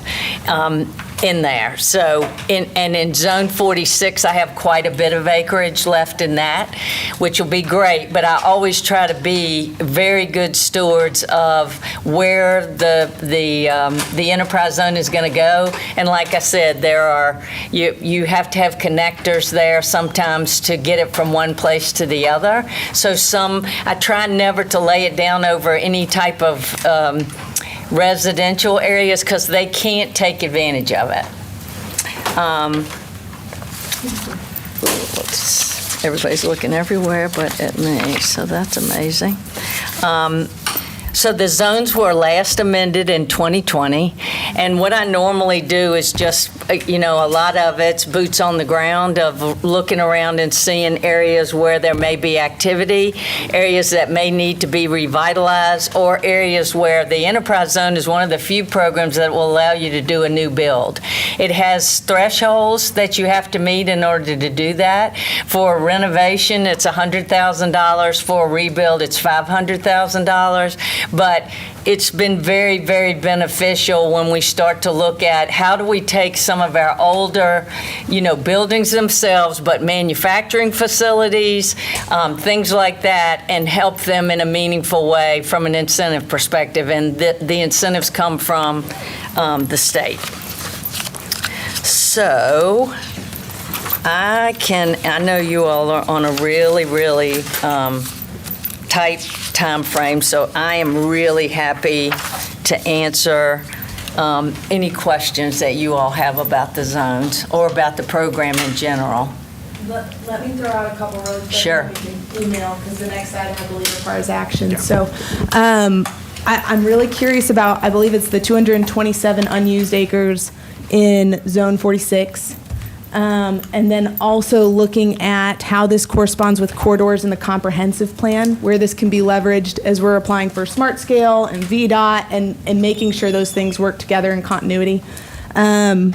In there. So, in Zone 46, I have quite a bit of acreage left in that, which will be great, but I always try to be very good stewards of where the enterprise zone is going to go. And like I said, you have to have connectors there sometimes to get it from one place to the other. So I try never to lay it down over any type of residential areas because they can't take advantage of it. Everybody's looking everywhere but at me, so that's amazing. So the zones were last amended in 2020, and what I normally do is just, a lot of it's boots on the ground of looking around and seeing areas where there may be activity, areas that may need to be revitalized, or areas where the enterprise zone is one of the few programs that will allow you to do a new build. It has thresholds that you have to meet in order to do that. For renovation, it's $100,000. For a rebuild, it's $500,000. But it's been very, very beneficial when we start to look at how do we take some of our older, buildings themselves, but manufacturing facilities, things like that, and help them in a meaningful way from an incentive perspective. And the incentives come from the state. So I know you all are on a really, really tight time frame, so I am really happy to answer any questions that you all have about the zones or about the program in general. Let me throw out a couple really quick. Sure. And we can email, because the next item, I believe, requires action. So I'm really curious about, I believe it's the 227 unused acres in Zone 46. And then also looking at how this corresponds with corridors in the comprehensive plan, where this can be leveraged as we're applying for Smart Scale and VDOT, and making sure those things work together in continuity. And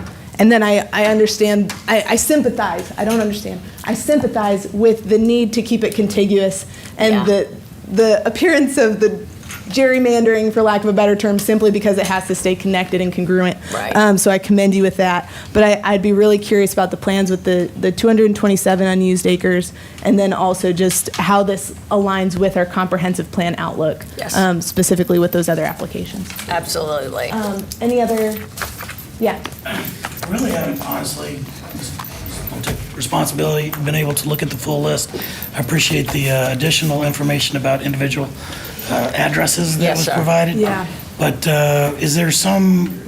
then I understand, I sympathize, I don't understand, I sympathize with the need to keep it contiguous and the appearance of the gerrymandering, for lack of a better term, simply because it has to stay connected and congruent. Right. So I commend you with that. But I'd be really curious about the plans with the 227 unused acres, and then also just how this aligns with our comprehensive plan outlook, Yes. Specifically with those other applications. Absolutely. Any other? Yeah. Really haven't, honestly, I'll take responsibility, been able to look at the full list. I appreciate the additional information about individual addresses that Yes, was sir. provided. Yeah. But is there some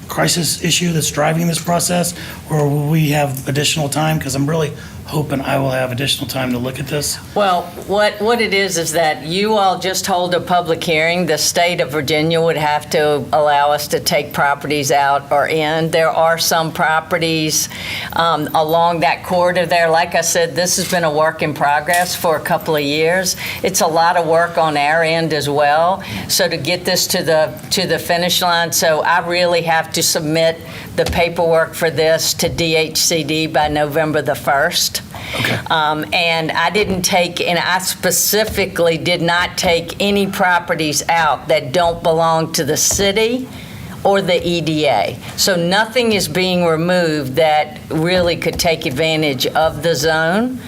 crisis issue that's driving this process, or will we have additional time? Because I'm really hoping I will have additional time to look at this. Well, what it is that you all just hold a public hearing. The state of Virginia would have to allow us to take properties out or in. There are some properties along that corridor there. Like I said, this has been a work in progress for a couple of years. It's a lot of work on our end as well. So to get this to the finish line, so I really have to submit the paperwork for this to DHCD by November the 1st. Okay. And I specifically did not take any properties out that don't belong to the city or the EDA. So nothing is being removed that really could take advantage of the zone.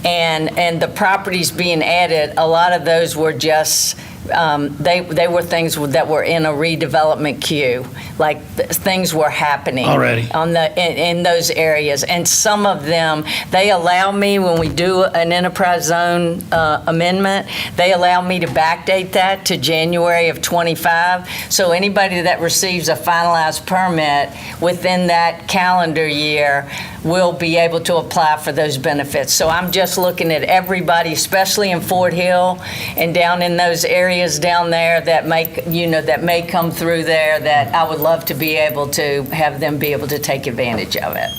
And the properties being added, a lot of those were just, they were things that were in a redevelopment queue, like things were happening Already. in those areas. And some of them, they allow me, when we do an enterprise zone amendment, they allow me to backdate that to January of '25. So anybody that receives a finalized permit within that calendar year will be able to apply for those benefits. So I'm just looking at everybody, especially in Fort Hill and down in those areas down there that may come through there, that I would love to be able to have them be able to take advantage of it.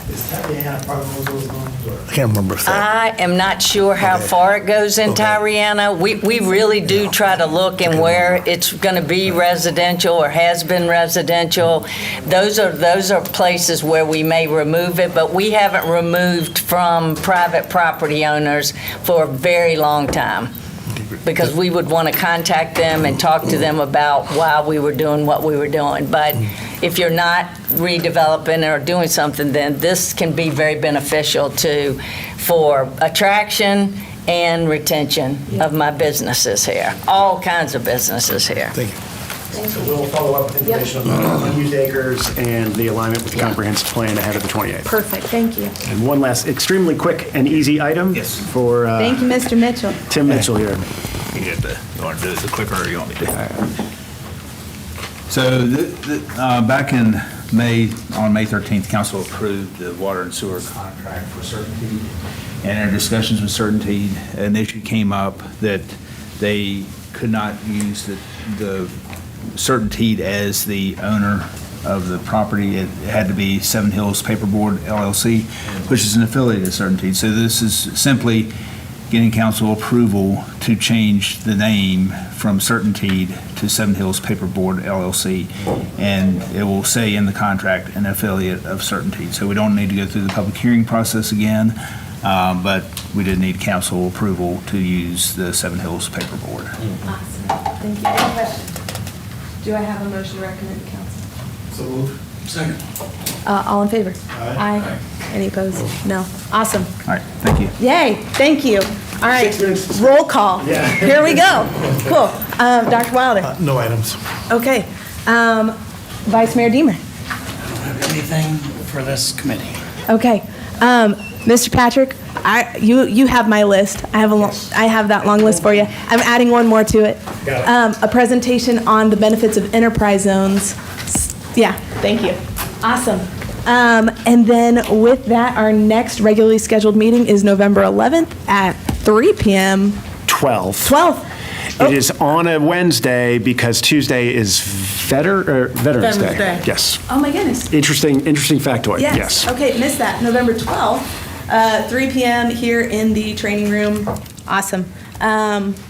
Is Tatiana part of those zones, or? I can't remember. So. I am not sure how Okay. far it goes in Okay. Tyrriana. We really do try to look and where it's going to be residential or has been residential. Those are places where we may remove it, but we haven't removed from private property owners for a very long time, because we would want to contact them and talk to them about why we were doing what we were doing. But if you're not redeveloping or doing something, then this can be very beneficial for attraction and retention of my businesses here, all kinds of businesses here. Thank you. So we'll follow up with information on unused acres and the alignment with the comprehensive plan ahead of the 28th. Perfect. Thank you. And one last extremely quick and easy item for Thank you, Mr. Mitchell. Tim Mitchell here. You want to do it quicker, or you want me to? So back in May, on May 13th, council approved the water and sewer contract for Certainty. And in our discussions with Certainty, an issue came up that they could not use the Certainteed as the owner of the property. It had to be Seven Hills Paperboard LLC, which is an affiliate of Certainteed. So this is simply getting council approval to change the name from Certainteed to Seven Hills Paperboard LLC, and it will say in the contract an affiliate of Certainteed. So we don't need to go through the public hearing process again, but we did need council approval to use the Seven Hills Paperboard. Awesome. Thank you. Any questions? Do I have a motion to recommend to council? So moved. Second. All in favor? Aye. Any opposed? No. Awesome. All right, thank you. Yay, thank you. All right, roll call. Here we go. Cool. Dr. Wilder? No items. Okay. Vice Mayor Deemer? Anything for this committee? Okay. Mr. Patrick, you have my list. I have that long list for you. I'm adding one more to it. A presentation on the benefits of enterprise zones. Yeah, thank you. Awesome. And then with that, our next regularly scheduled meeting is November 11th at 3 p.m. 12. 12th. It is on a Wednesday because Tuesday is Veterans Day. Day. Yes. Oh my goodness. Interesting factoid. Yes. Okay, missed that. November 12th, 3 p.m. here in the training room. Awesome.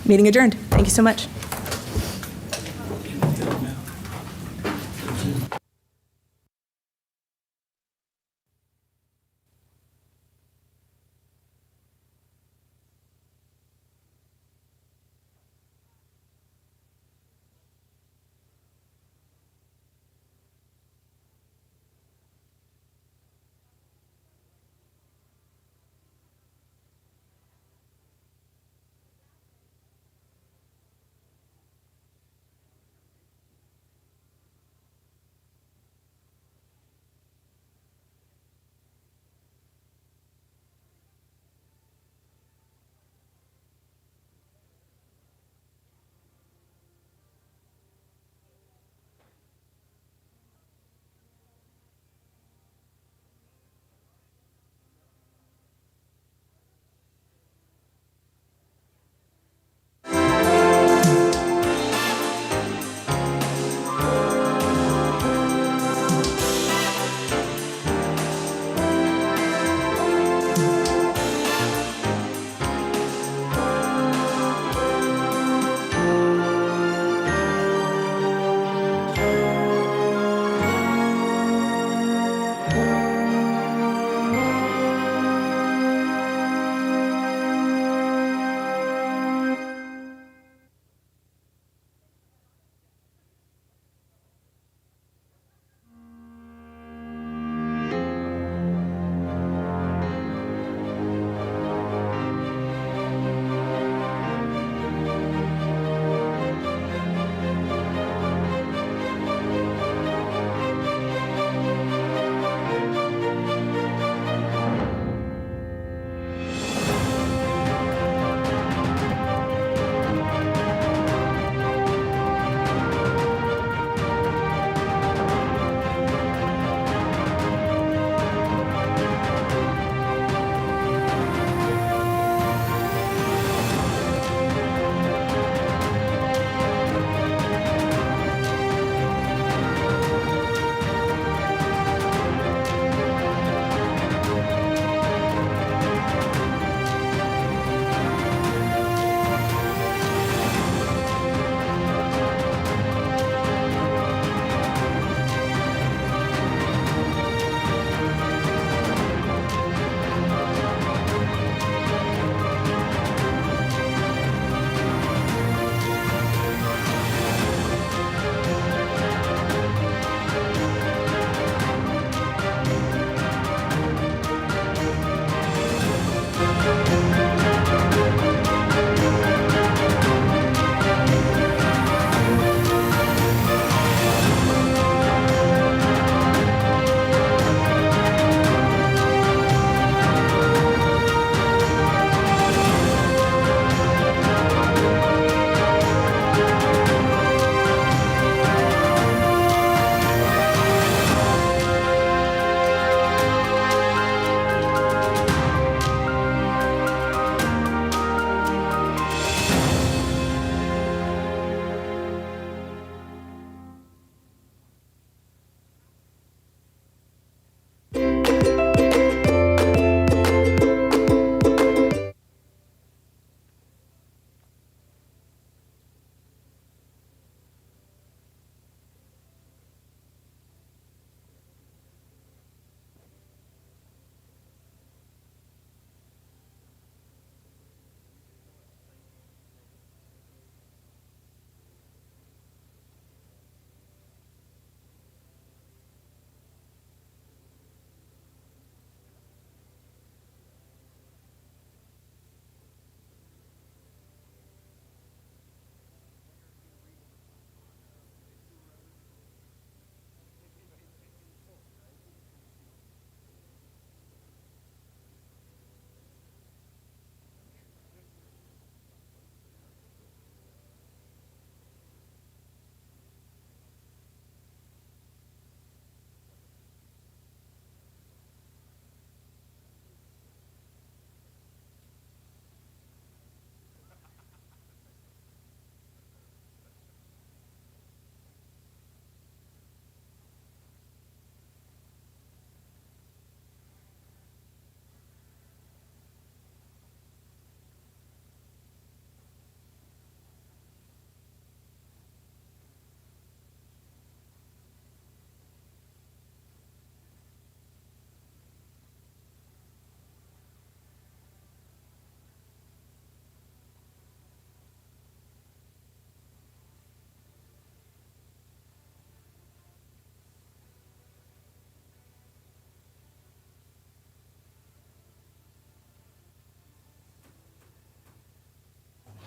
Meeting adjourned. Thank you so much.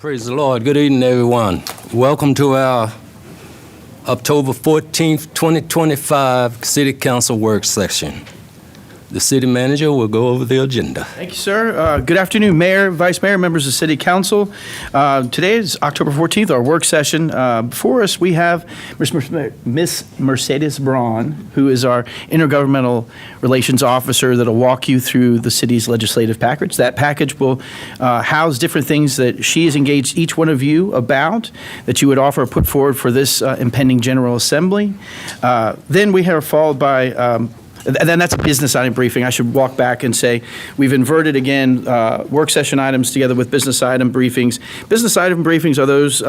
Praise the Lord. Good evening, everyone. Welcome to our October 14th, 2025 City Council work session. The city manager will go over the agenda. Thank you, sir. Good afternoon, Mayor, Vice Mayor, members of City Council. Today is October 14th, our work session. Before us, we have Miss Mercedes Braun, who is our Intergovernmental Relations Officer that'll walk you through the city's legislative package. That package will house different things that she has engaged each one of you about that you would offer or put forward for this impending General Assembly. Then we are followed by and then that's a business item briefing. I should walk back and say we've inverted again work session items together with business item briefings. Business item briefings are those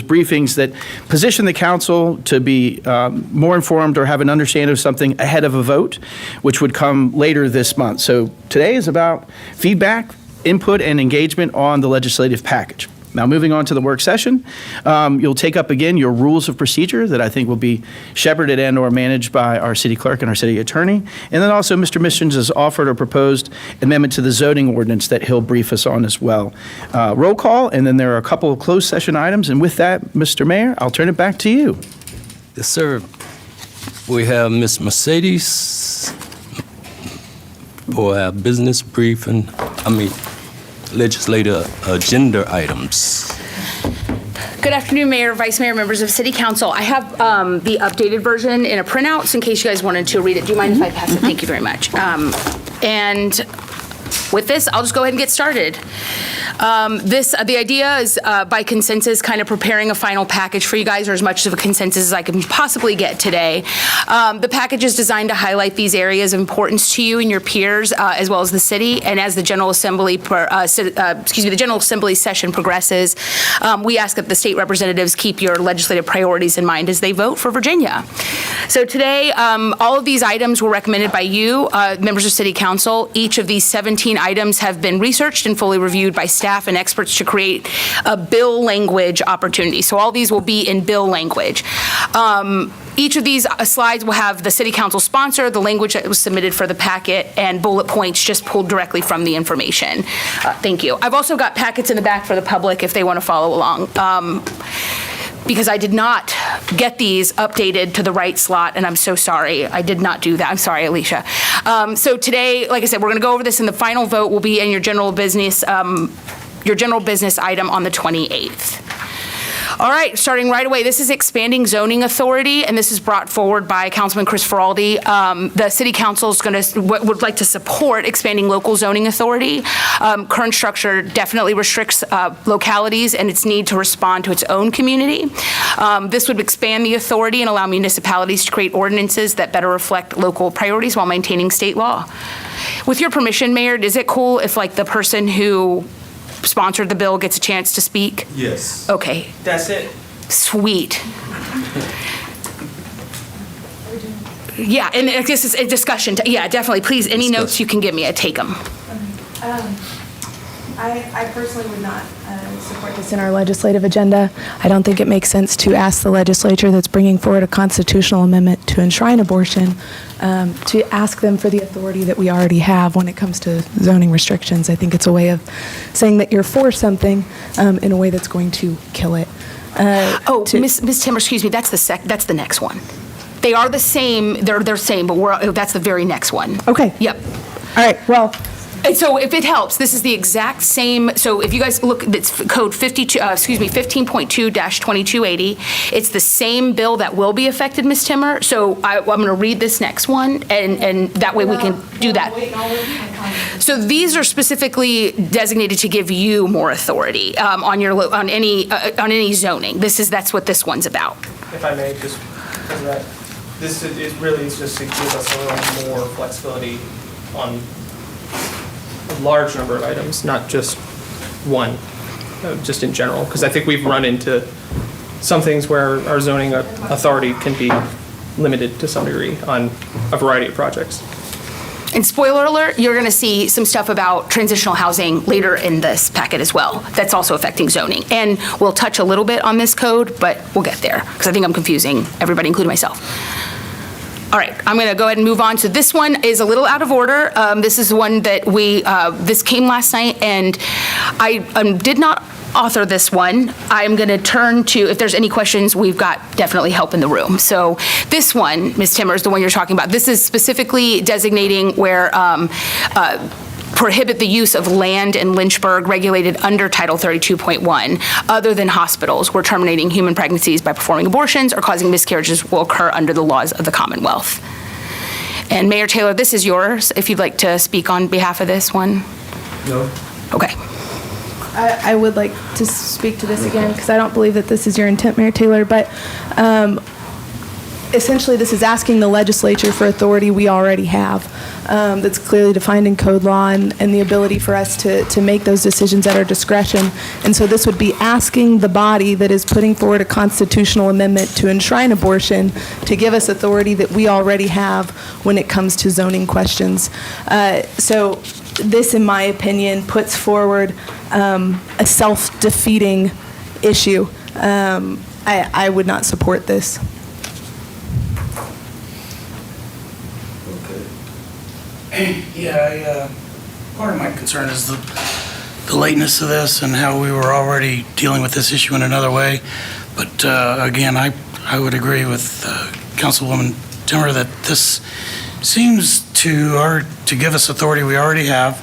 briefings that position the council to be more informed or have an understanding of something ahead of a vote, which would come later this month. So today is about feedback, input, and engagement on the legislative package. Now, moving on to the work session, you'll take up again your rules of procedure that I think will be shepherded and or managed by our city clerk and our city attorney. And then also Mr. Missions has offered or proposed amendment to the zoning ordinance that he'll brief us on as well. Roll call, and then there are a couple of closed session items. And with that, Mr. Mayor, I'll turn it back to you. Yes, sir. We have Ms. Mercedes for our business briefing. Legislative agenda items. Good afternoon, Mayor, Vice Mayor, members of City Council. I have the updated version in a printout, so in case you guys wanted to read it. Do you mind if I pass it? Thank you very much. And with this, I'll just go ahead and get started. The idea is by consensus, kind of preparing a final package for you guys, or as much of a consensus as I can possibly get today. The package is designed to highlight these areas of importance to you and your peers, as well as the city. And as the General Assembly, the General Assembly session progresses, we ask that the state representatives keep your legislative priorities in mind as they vote for Virginia. So today, all of these items were recommended by you, members of City Council. Each of these 17 items have been researched and fully reviewed by staff and experts to create a bill language opportunity. So all these will be in bill language. Each of these slides will have the City Council sponsor, the language that was submitted for the packet, and bullet points just pulled directly from the information. Thank you. I've also got packets in the back for the public if they want to follow along. Because I did not get these updated to the right slot, and I'm so sorry. I did not do that. I'm sorry, Alicia. So today, like I said, we're going to go over this, and the final vote will be in your general business item on the 28th. All right, starting right away, this is expanding zoning authority, and this is brought forward by Councilman Chris Feraldi. The City Council is would like to support expanding local zoning authority. Current structure definitely restricts localities and its need to respond to its own community. This would expand the authority and allow municipalities to create ordinances that better reflect local priorities while maintaining state law. With your permission, Mayor, is it cool if the person who sponsored the bill gets a chance to speak? Yes. Okay. That's it. Sweet. Yeah, and this is a discussion. Yeah, definitely. Please, any notes you can give me, I take them. I personally would not support this in our legislative agenda. I don't think it makes sense to ask the legislature that's bringing forward a constitutional amendment to enshrine abortion to ask them for the authority that we already have when it comes to zoning restrictions. I think it's a way of saying that you're for something in a way that's going to kill it. Ms. Timmer, excuse me, that's the next one. They are the same, they're same, but that's the very next one. Okay. Yep. All right, well. And so if it helps, this is the exact same, so if you guys look, it's code 15.2-2280. It's the same bill that will be affected, Ms. Timmer. So I'm going to read this next one, and that way we can do that. So these are specifically designated to give you more authority on any zoning. That's what this one's about. If I may, just because of that, this is really just to give us a little more flexibility on a large number of items, not just one, just in general, because I think we've run into some things where our zoning authority can be limited to some degree on a variety of projects. And spoiler alert, you're going to see some stuff about transitional housing later in this packet as well. That's also affecting zoning. And we'll touch a little bit on this code, but we'll get there, because I think I'm confusing everybody, including myself. All right, I'm going to go ahead and move on. So this one is a little out of order. This is one that this came last night, and I did not author this one. I'm going to turn to, if there's any questions, we've got definitely help in the room. So this one, Ms. Timmer, is the one you're talking about. This is specifically designating where prohibit the use of land in Lynchburg regulated under Title 32.1 other than hospitals where terminating human pregnancies by performing abortions or causing miscarriages will occur under the laws of the Commonwealth. And Mayor Taylor, this is yours, if you'd like to speak on behalf of this one. No. Okay. I would like to speak to this again because I don't believe that this is your intent, Mayor Taylor, but essentially this is asking the legislature for authority we already have that's clearly defined in code law and the ability for us to make those decisions at our discretion. And so this would be asking the body that is putting forward a constitutional amendment to enshrine abortion to give us authority that we already have when it comes to zoning questions. So this, in my opinion, puts forward a self-defeating issue. I would not support this. Yeah, part of my concern is the lateness of this and how we were already dealing with this issue in another way. But again, I would agree with Councilwoman Timmer that this seems to give us authority we already have,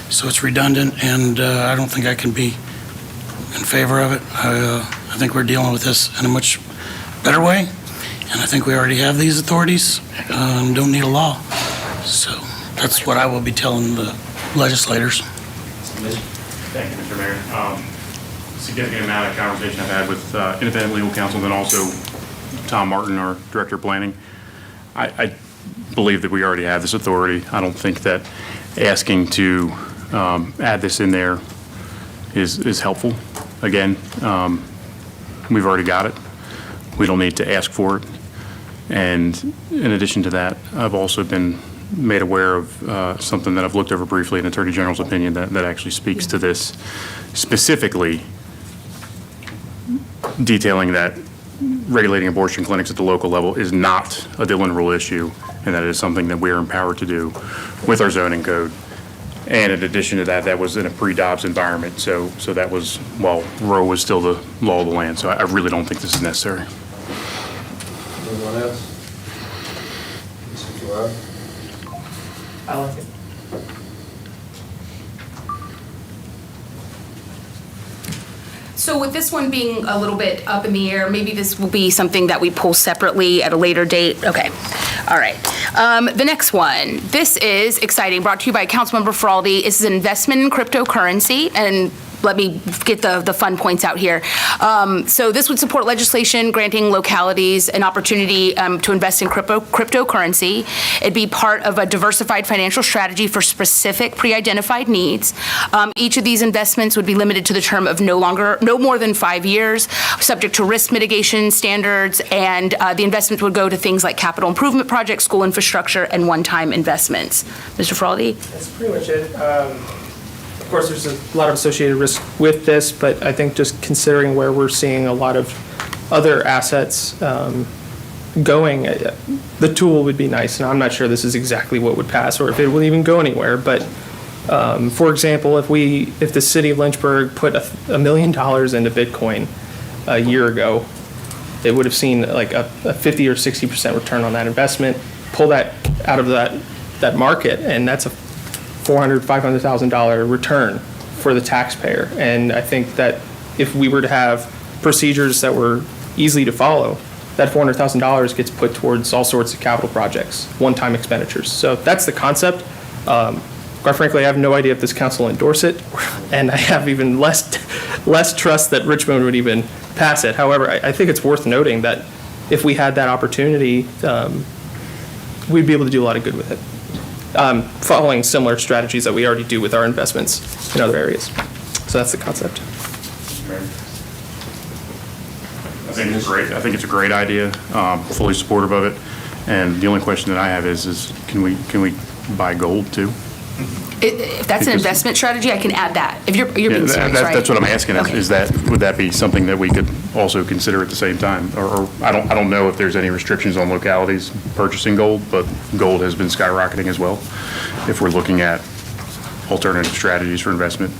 so it's redundant, and I don't think I can be in favor of it. I think we're dealing with this in a much better way, and I think we already have these authorities, don't need a law. So that's what I will be telling the legislators. Thank you, Mr. Mayor. Significant amount of conversation I've had with independent legal counsel, and then also Tom Martin, our Director of Planning. I believe that we already have this authority. I don't think that asking to add this in there is helpful. Again, we've already got it. We don't need to ask for it. And in addition to that, I've also been made aware of something that I've looked over briefly, an Attorney General's opinion that actually speaks to this, specifically detailing that regulating abortion clinics at the local level is not a Dillon Rule issue, and that it is something that we are empowered to do with our zoning code. And in addition to that, that was in a pre-Dobbs environment, so that was while Roe was still the law of the land. So I really don't think this is necessary. Anyone else? Mr. Gerard? I like it. So with this one being a little bit up in the air, maybe this will be something that we pull separately at a later date. Okay. All right. The next one. This is exciting, brought to you by Councilmember Feraldi. This is an investment in cryptocurrency, and let me get the fun points out here. So this would support legislation granting localities an opportunity to invest in cryptocurrency. It'd be part of a diversified financial strategy for specific pre-identified needs. Each of these investments would be limited to the term of no more than 5 years, subject to risk mitigation standards, and the investment would go to things like capital improvement projects, school infrastructure, and one-time investments. Mr. Feraldi? That's pretty much it. Of course, there's a lot of associated risk with this, but I think just considering where we're seeing a lot of other assets going, the tool would be nice. And I'm not sure this is exactly what would pass or if it will even go anywhere. But for example, if the city of Lynchburg put $1 million into Bitcoin a year ago, it would have seen like a 50 or 60% return on that investment. Pull that out of that market, and that's a $400,000, $500,000 return for the taxpayer. And I think that if we were to have procedures that were easy to follow, that $400,000 gets put towards all sorts of capital projects, one-time expenditures. So that's the concept. Quite frankly, I have no idea if this council will endorse it, and I have even less trust that Richmond would even pass it. However, I think it's worth noting that if we had that opportunity, we'd be able to do a lot of good with it. Following similar strategies that we already do with our investments in other areas. So that's the concept. I think it's great. I think it's a great idea. Fully supportive of it. And the only question that I have is can we buy gold too? If that's an investment strategy, I can add that, if you're being serious, right? That's what I'm asking, Okay. is that, would that be something that we could also consider at the same time? Or I don't know if there's any restrictions on localities purchasing gold, but gold has been skyrocketing as well. If we're looking at alternative strategies for investment,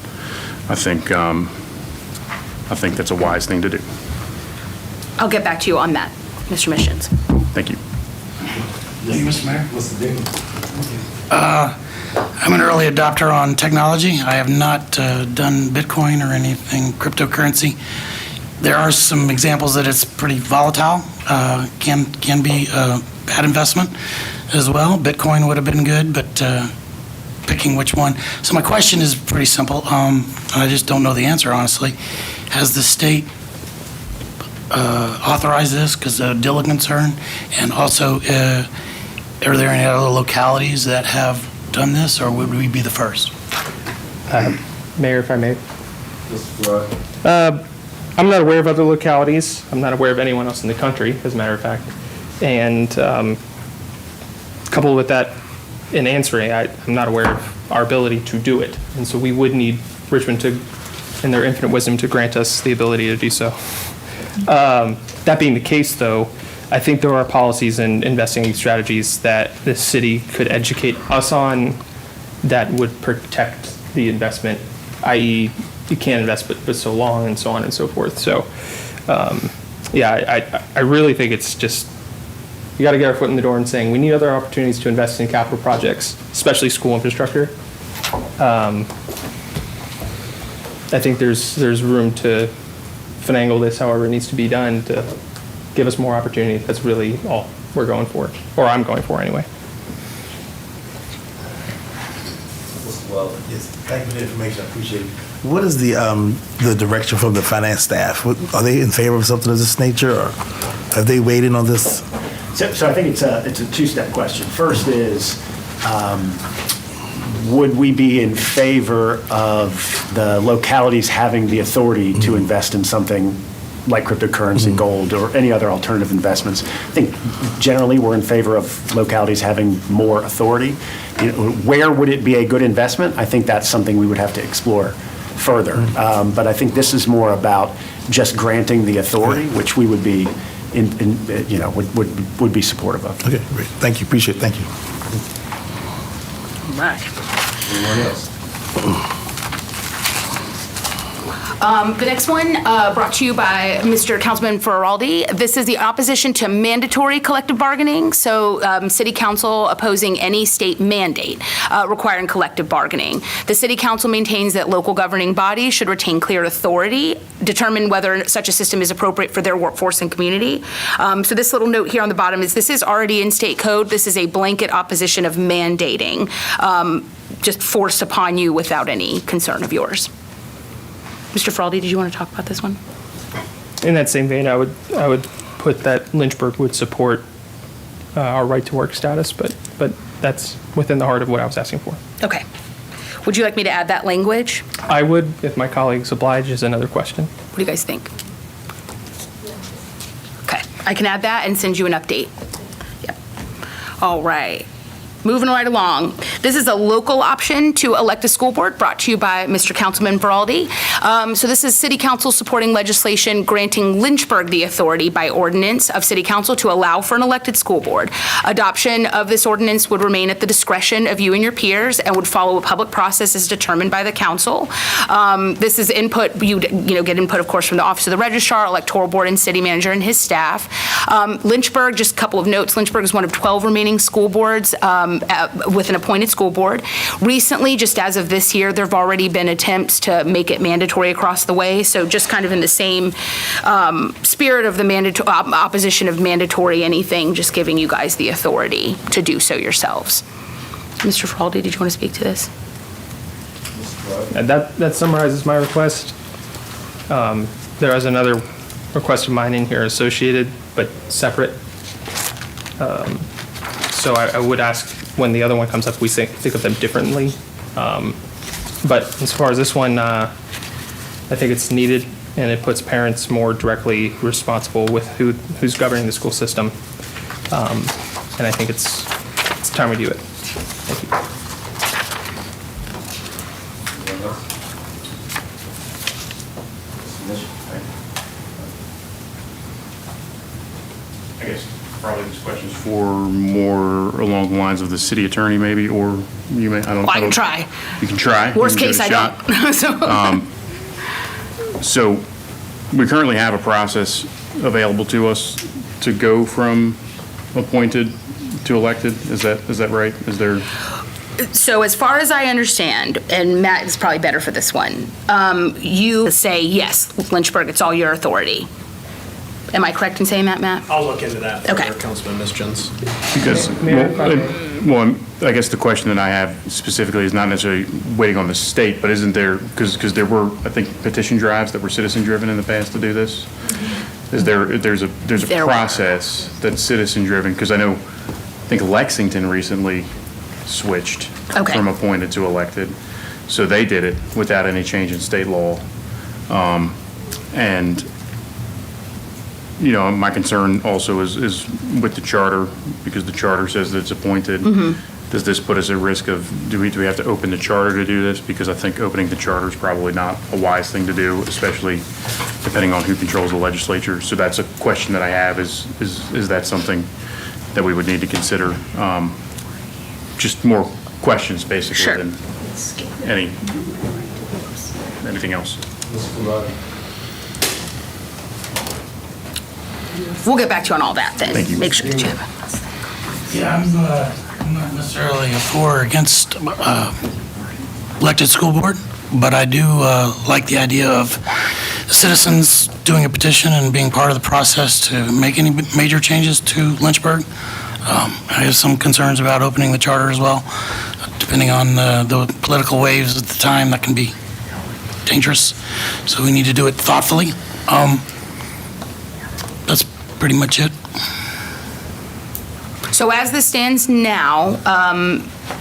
I think that's a wise thing to do. I'll get back to you on that, Mr. Missions. Thank you. Thank you, Mr. Mayor. What's the date? I'm an early adopter on technology. I have not done Bitcoin or anything cryptocurrency. There are some examples that it's pretty volatile, can be a bad investment as well. Bitcoin would have been good, but picking which one. So my question is pretty simple. I just don't know the answer, honestly. Has the state authorized this because of deal of concern? And also, are there any other localities that have done this, or would we be the first? Mayor, if I may. Mr. Flood? I'm not aware of other localities. I'm not aware of anyone else in the country, as a matter of fact. And coupled with that, in answering, I'm not aware of our ability to do it. And so we would need Richmond to, in their infinite wisdom, to grant us the ability to do so. That being the case, though, I think there are policies and investing strategies that the city could educate us on that would protect the investment, i.e., you can't invest but so long, and so on and so forth. So, I really think it's just, you got to get our foot in the door and saying we need other opportunities to invest in capital projects, especially school infrastructure. I think there's room to finagle this however it needs to be done to give us more opportunity. That's really all we're going for, or I'm going for anyway. Well, yes, thank you for the information, I appreciate it. What is the direction from the finance staff? Are they in favor of something of this nature, or have they weighed in on this? So I think it's a two-step question. First is, would we be in favor of the localities having the authority to invest in something like cryptocurrency, gold, or any other alternative investments? I think generally we're in favor of localities having more authority. You know, where would it be a good investment? I think that's something we would have to explore further. But I think this is more about just granting the authority, which we would be, would be supportive of. Okay, great. Thank you. Appreciate it. Thank you. All right. Anyone else? The next one brought to you by Mr. Councilman Feraldi. This is the opposition to mandatory collective bargaining. So City Council opposing any state mandate requiring collective bargaining. The City Council maintains that local governing bodies should retain clear authority, determine whether such a system is appropriate for their workforce and community. So this little note here on the bottom is this is already in state code. This is a blanket opposition of mandating, just forced upon you without any concern of yours. Mr. Feraldi, did you want to talk about this one? In that same vein, I would put that Lynchburg would support our right to work status, but that's within the heart of what I was asking for. Okay. Would you like me to add that language? I would, if my colleagues oblige, is another question. What do you guys think? Okay, I can add that and send you an update. Yep. All right. Moving right along. This is a local option to elect a school board brought to you by Mr. Councilman Feraldi. So this is City Council supporting legislation granting Lynchburg the authority by ordinance of City Council to allow for an elected school board. Adoption of this ordinance would remain at the discretion of you and your peers and would follow a public process as determined by the council. This is input, you get input, of course, from the Office of the Registrar, Electoral Board, and City Manager and his staff. Lynchburg, just a couple of notes, Lynchburg is one of 12 remaining school boards with an appointed school board. Recently, just as of this year, there have already been attempts to make it mandatory across the way. So just kind of in the same spirit of the opposition of mandatory anything, just giving you guys the authority to do so yourselves. Mr. Feraldi, did you want to speak to this? That summarizes my request. There is another request of mine in here associated, but separate. So I would ask when the other one comes up, we think of them differently. But as far as this one, I think it's needed, and it puts parents more directly responsible with who's governing the school system. And I think it's time we do it. Thank you. I guess probably this question's for more along the lines of the city attorney maybe, or you may, Well, I can try. You can try. Worst You can case, give it I a shot. don't. So we currently have a process available to us to go from appointed to elected. Is that right? Is there? So as far as I understand, and Matt is probably better for this one, you say, yes, Lynchburg, it's all your authority. Am I correct in saying that, Matt? I'll look into that Okay. for Councilman Mischens. Because, well, I guess the question that I have specifically is not necessarily waiting on the state, but isn't there, because there were, I think, petition drives that were citizen-driven in the past to do this? Is there's a process that's citizen-driven? Because I think Lexington recently switched from appointed to elected. So they did it without any change in state law. And my concern also is with the charter, because the charter says that it's appointed. Does this put us at risk of, do we have to open the charter to do this? Because I think opening the charter is probably not a wise thing to do, especially depending on who controls the legislature. So that's a question that I have, is that something that we would need to consider? Just more questions, basically, than anything else. We'll get back to you on all that then. Thank you. Make sure that you have it. Yeah, I'm not necessarily for or against elected school board, but I do like the idea of citizens doing a petition and being part of the process to make any major changes to Lynchburg. I have some concerns about opening the charter as well. Depending on the political waves at the time, that can be dangerous. So we need to do it thoughtfully. That's pretty much it. So as this stands now,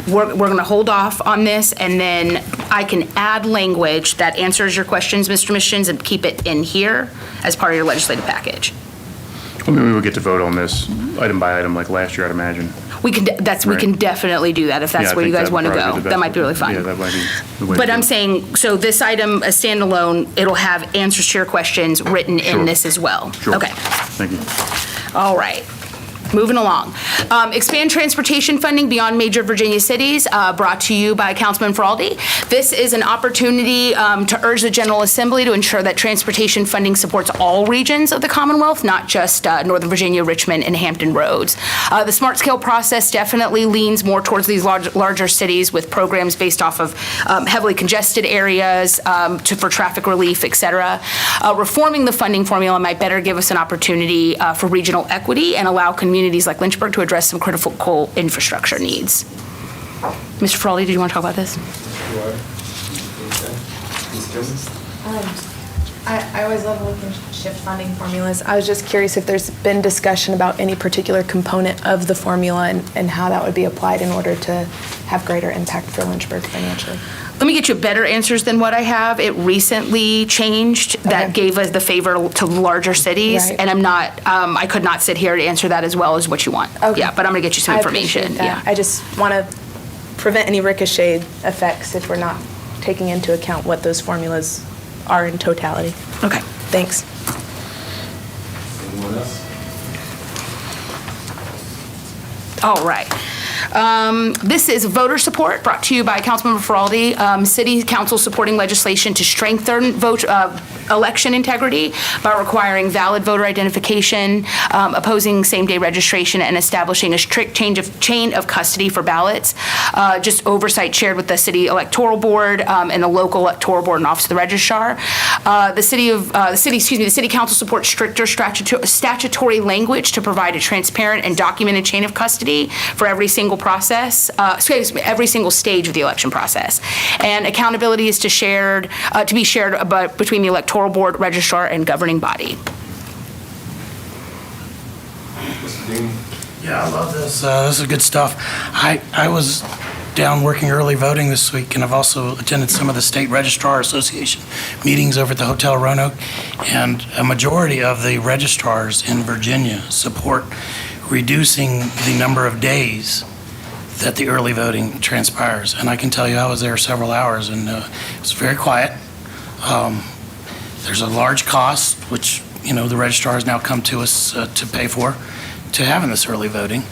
we're going to hold off on this, and then I can add language that answers your questions, Mr. Mischens, and keep it in here as part of your legislative package. Well, maybe we would get to vote on this item by item like last year, I'd imagine. We can definitely do that if that's where you guys want to go. That might be really fun. Yeah, that might be the way to But do I'm it. saying, so this item, a standalone, it'll have answers to your questions written in this as well. Sure. Okay. Thank you. All right. Moving along. Expand transportation funding beyond major Virginia cities, brought to you by Councilman Feraldi. This is an opportunity to urge the General Assembly to ensure that transportation funding supports all regions of the Commonwealth, not just Northern Virginia, Richmond, and Hampton roads. The Smart Scale process definitely leans more towards these larger cities with programs based off of heavily congested areas for traffic relief, et cetera. Reforming the funding formula might better give us an opportunity for regional equity and allow communities like Lynchburg to address some critical infrastructure needs. Mr. Feraldi, did you want to talk about this? I always love looking at shift funding formulas. I was just curious if there's been discussion about any particular component of the formula and how that would be applied in order to have greater impact for Lynchburg financially. Let me get you better answers than what I have. It recently changed that gave us the favor to larger cities, Right. and I could not sit here to answer that as well as what you want. Okay. Yeah, but I'm going to get you some I information. appreciate that. Yeah. I just want to prevent any ricochet effects if we're not taking into account what those formulas are in totality. Okay. Thanks. Anyone else? All right. This is voter support brought to you by Councilmember Feraldi. City Council supporting legislation to strengthen election integrity by requiring valid voter identification, opposing same-day registration, and establishing a strict chain of custody for ballots. Just oversight shared with the City Electoral Board and the local Electoral Board and Office of the Registrar. The City Council supports stricter statutory language to provide a transparent and documented chain of custody for every single process, every single stage of the election process. And accountability is to be shared between the Electoral Board, Registrar, and governing body. Yeah, I love this. This is good stuff. I was down working early voting this week, and I've also attended some of the State Registrar Association meetings over at the Hotel Roanoke, and a majority of the registrars in Virginia support reducing the number of days that the early voting transpires. And I can tell you, I was there several hours, and it was very quiet. There's a large cost, which the registrar has now come to us to pay for, to having this early voting.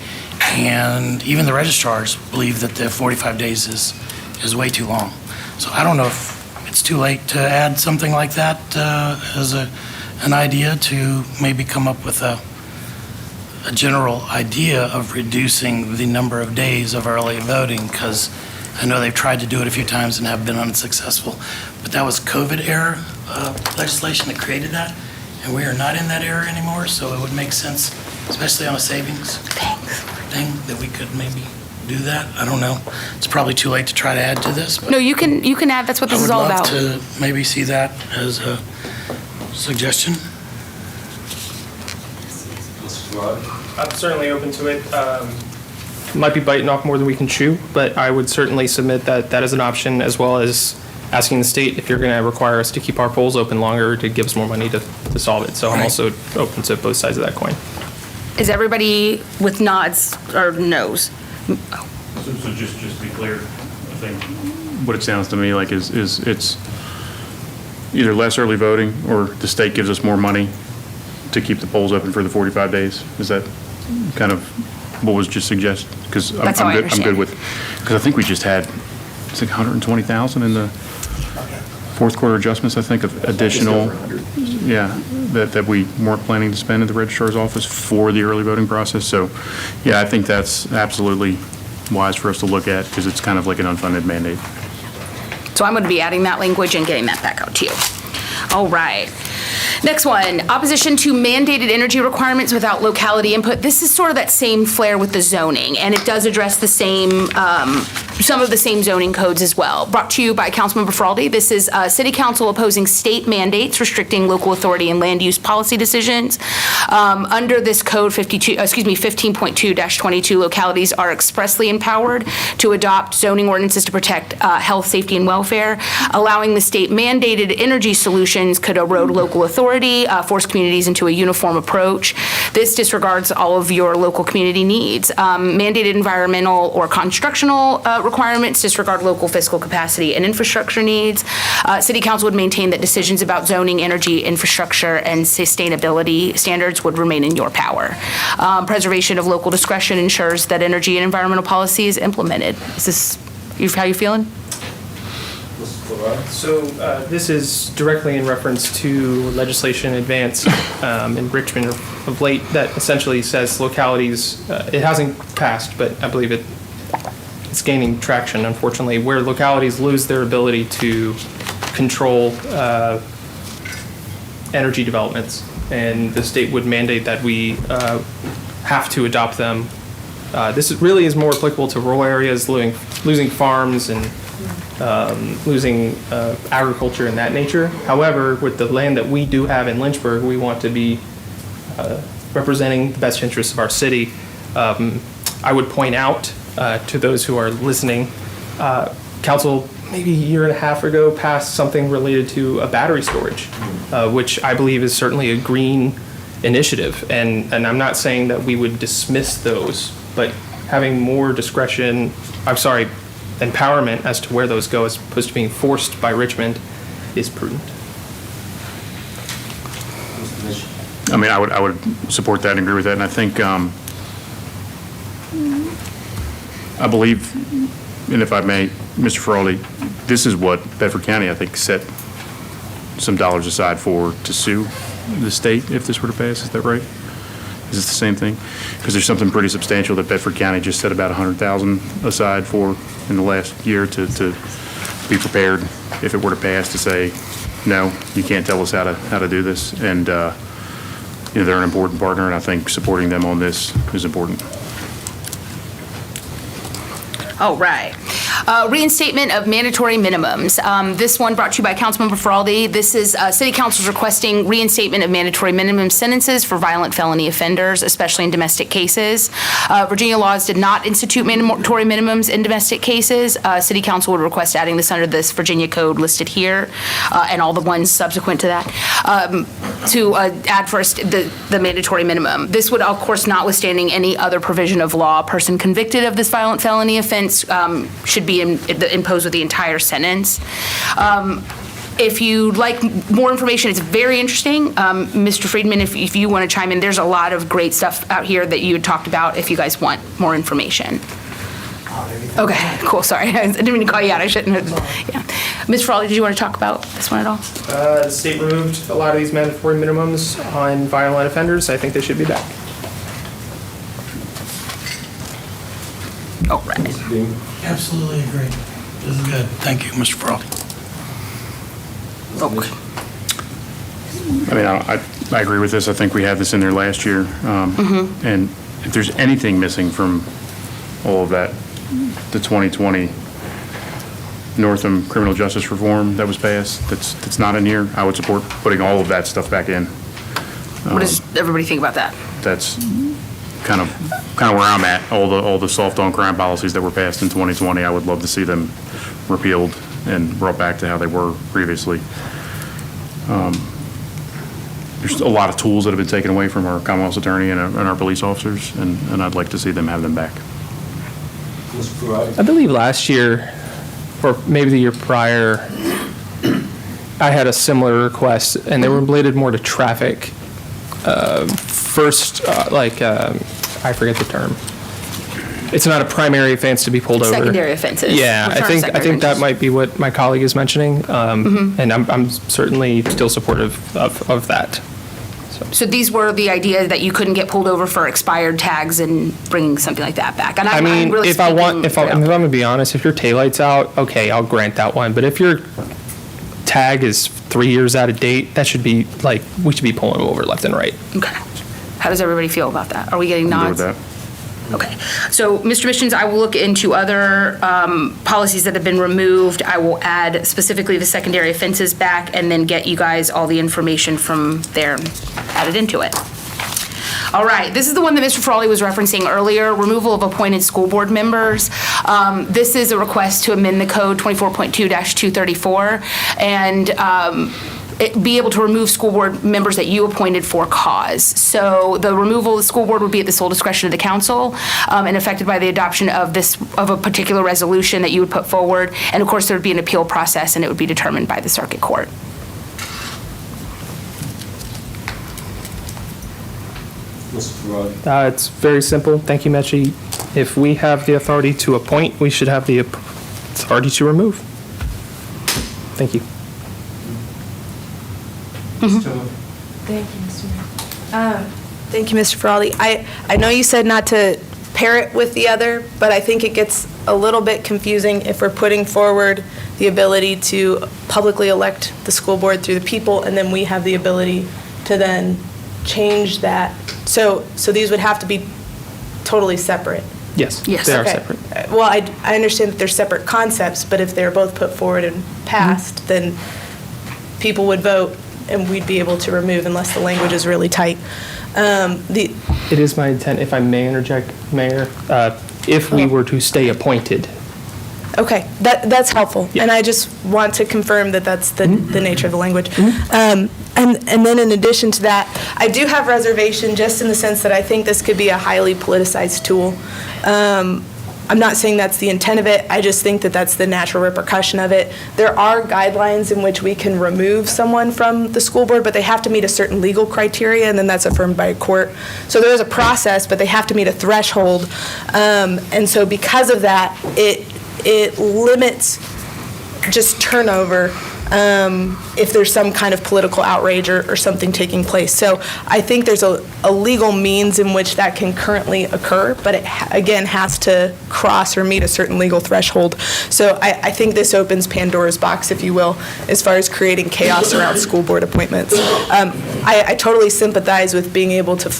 And even the registrars believe that the 45 days is way too long. So I don't know if it's too late to add something like that as an idea to maybe come up with a general idea of reducing the number of days of early voting, because I know they've tried to do it a few times and have been unsuccessful. But that was COVID era legislation that created that, and we are not in that era anymore, so it would make sense, especially on a savings thing, that we could maybe do that. I don't know. It's probably too late to try to add to this. But No, you can add, that's what this is all about. I would love to maybe see that as a suggestion. I'm certainly open to it. Might be biting off more than we can chew, but I would certainly submit that as an option, as well as asking the state if you're going to require us to keep our polls open longer to give us more money to solve it. So I'm also open to both sides of that coin. Is everybody with nods or no's? So just to be clear, I think what it sounds to me like is it's either less early voting or the state gives us more money to keep the polls open for the 45 days. Is that kind of what was just suggested? Because I'm good with, because I think we just had, it's like 120,000 in the fourth quarter adjustments, I think, of additional, that we weren't planning to spend in the registrar's office for the early voting process. So, yeah, I think that's absolutely wise for us to look at, because it's kind of like an unfunded mandate. So I'm going to be adding that language and getting that back out to you. All right. Next one, opposition to mandated energy requirements without locality input. This is sort of that same flair with the zoning, and it does address the same, some of the same zoning codes as well. Brought to you by Councilmember Feraldi. This is City Council opposing state mandates restricting local authority and land use policy decisions. Under this code 15.2-22, localities are expressly empowered to adopt zoning ordinances to protect health, safety, and welfare. Allowing the state mandated energy solutions could erode local authority, force communities into a uniform approach. This disregards all of your local community needs. Mandated environmental or constructional requirements disregard local fiscal capacity and infrastructure needs. City Council would maintain that decisions about zoning, energy, infrastructure, and sustainability standards would remain in your power. Preservation of local discretion ensures that energy and environmental policy is implemented. Is this how you feeling? So this is directly in reference to legislation advanced in Richmond of late that essentially says localities, it hasn't passed, but I believe it's gaining traction, unfortunately, where localities lose their ability to control energy developments, and the state would mandate that we have to adopt them. This really is more applicable to rural areas, losing farms and losing agriculture and that nature. However, with the land that we do have in Lynchburg, we want to be representing the best interests of our city. I would point out to those who are listening, Council maybe a year and a half ago passed something related to a battery storage, which I believe is certainly a green initiative. And I'm not saying that we would dismiss those, but having more discretion, empowerment as to where those go as opposed to being forced by Richmond is prudent. I mean, I would support that and agree with that, and I think, I believe, and if I may, Mr. Feraldi, this is what Bedford County, I think, set some dollars aside for to sue the state if this were to pass. Is that right? Is this the same thing? Because there's something pretty substantial that Bedford County just set about $100,000 aside for in the last year to be prepared if it were to pass to say, no, you can't tell us how to do this. And they're an important partner, and I think supporting them on this is important. All right. Reinstatement of mandatory minimums. This one brought to you by Councilmember Feraldi. This is City Council's requesting reinstatement of mandatory minimum sentences for violent felony offenders, especially in domestic cases. Virginia laws did not institute mandatory minimums in domestic cases. City Council would request adding this under this Virginia code listed here and all the ones subsequent to that to add first the mandatory minimum. This would, of course, notwithstanding any other provision of law, a person convicted of this violent felony offense should be imposed with the entire sentence. If you'd like more information, it's very interesting. Mr. Friedman, if you want to chime in, there's a lot of great stuff out here that you had talked about if you guys want more information. Okay, cool, sorry. I didn't mean to call you out, I shouldn't have. Yeah. Ms. Frawley, did you want to talk about this one at all? The state removed a lot of these mandatory minimums on violent offenders. I think they should be back. Oh, right. Absolutely agree. This is good. Thank you, Mr. Frawley. Okay. I mean, I agree with this. I think we had this in there last year. And if there's anything missing from all of that, the 2020 Northam criminal justice reform that was passed, that's not in here, I would support putting all of that stuff back in. What does everybody think about that? That's kind of where I'm at. All the soft on crime policies that were passed in 2020, I would love to see them repealed and brought back to how they were previously. There's a lot of tools that have been taken away from our Commonwealth's attorney and our police officers, and I'd like to see them have them back. I believe last year, or maybe the year prior, I had a similar request, and they were related more to traffic. I forget the term. It's not a primary offense to be pulled over. Secondary offenses. Yeah, I think that might be what my colleague is mentioning, and I'm certainly still supportive of that. So these were the idea that you couldn't get pulled over for expired tags and bringing something like that back. And I mean, I'm really if I'm going to be honest, if your taillight's out, okay, I'll grant that one. But if your tag is 3 years out of date, that should be like, we should be pulling them over left and right. Okay. How does everybody feel about that? Are we getting nods? Good with that. Okay. So, Mr. Missions, I will look into other policies that have been removed. I will add specifically the secondary offenses back and then get you guys all the information from there added into it. All right, this is the one that Mr. Frawley was referencing earlier, removal of appointed school board members. This is a request to amend the code 24.2-234 and be able to remove school board members that you appointed for cause. So the removal of the school board would be at the sole discretion of the council and affected by the adoption of a particular resolution that you would put forward. And of course, there would be an appeal process and it would be determined by the circuit court. It's very simple. Thank you, Mechi. If we have the authority to appoint, we should have the authority to remove. Thank you. Thank you, Mr. Mayor. Thank you, Mr. Frawley. I know you said not to pair it with the other, but I think it gets a little bit confusing if we're putting forward the ability to publicly elect the school board through the people, and then we have the ability to then change that. So these would have to be totally separate. Yes, Yes. they are Okay. separate. Well, I understand that they're separate concepts, but if they're both put forward and passed, then people would vote and we'd be able to remove unless the language is really tight. It is my intent, if I may interject, Mayor, if we were to stay appointed. Okay, that's helpful. And I just want to confirm that that's the nature of the language. And then in addition to that, I do have reservation just in the sense that I think this could be a highly politicized tool. I'm not saying that's the intent of it, I just think that that's the natural repercussion of it. There are guidelines in which we can remove someone from the school board, but they have to meet a certain legal criteria, and then that's affirmed by a court. So there is a process, but they have to meet a threshold. And so because of that, it limits just turnover if there's some kind of political outrage or something taking place. So I think there's a legal means in which that can currently occur, but it, again, has to cross or meet a certain legal threshold. So I think this opens Pandora's box, if you will, as far as creating chaos around school board appointments. I totally sympathize with being able to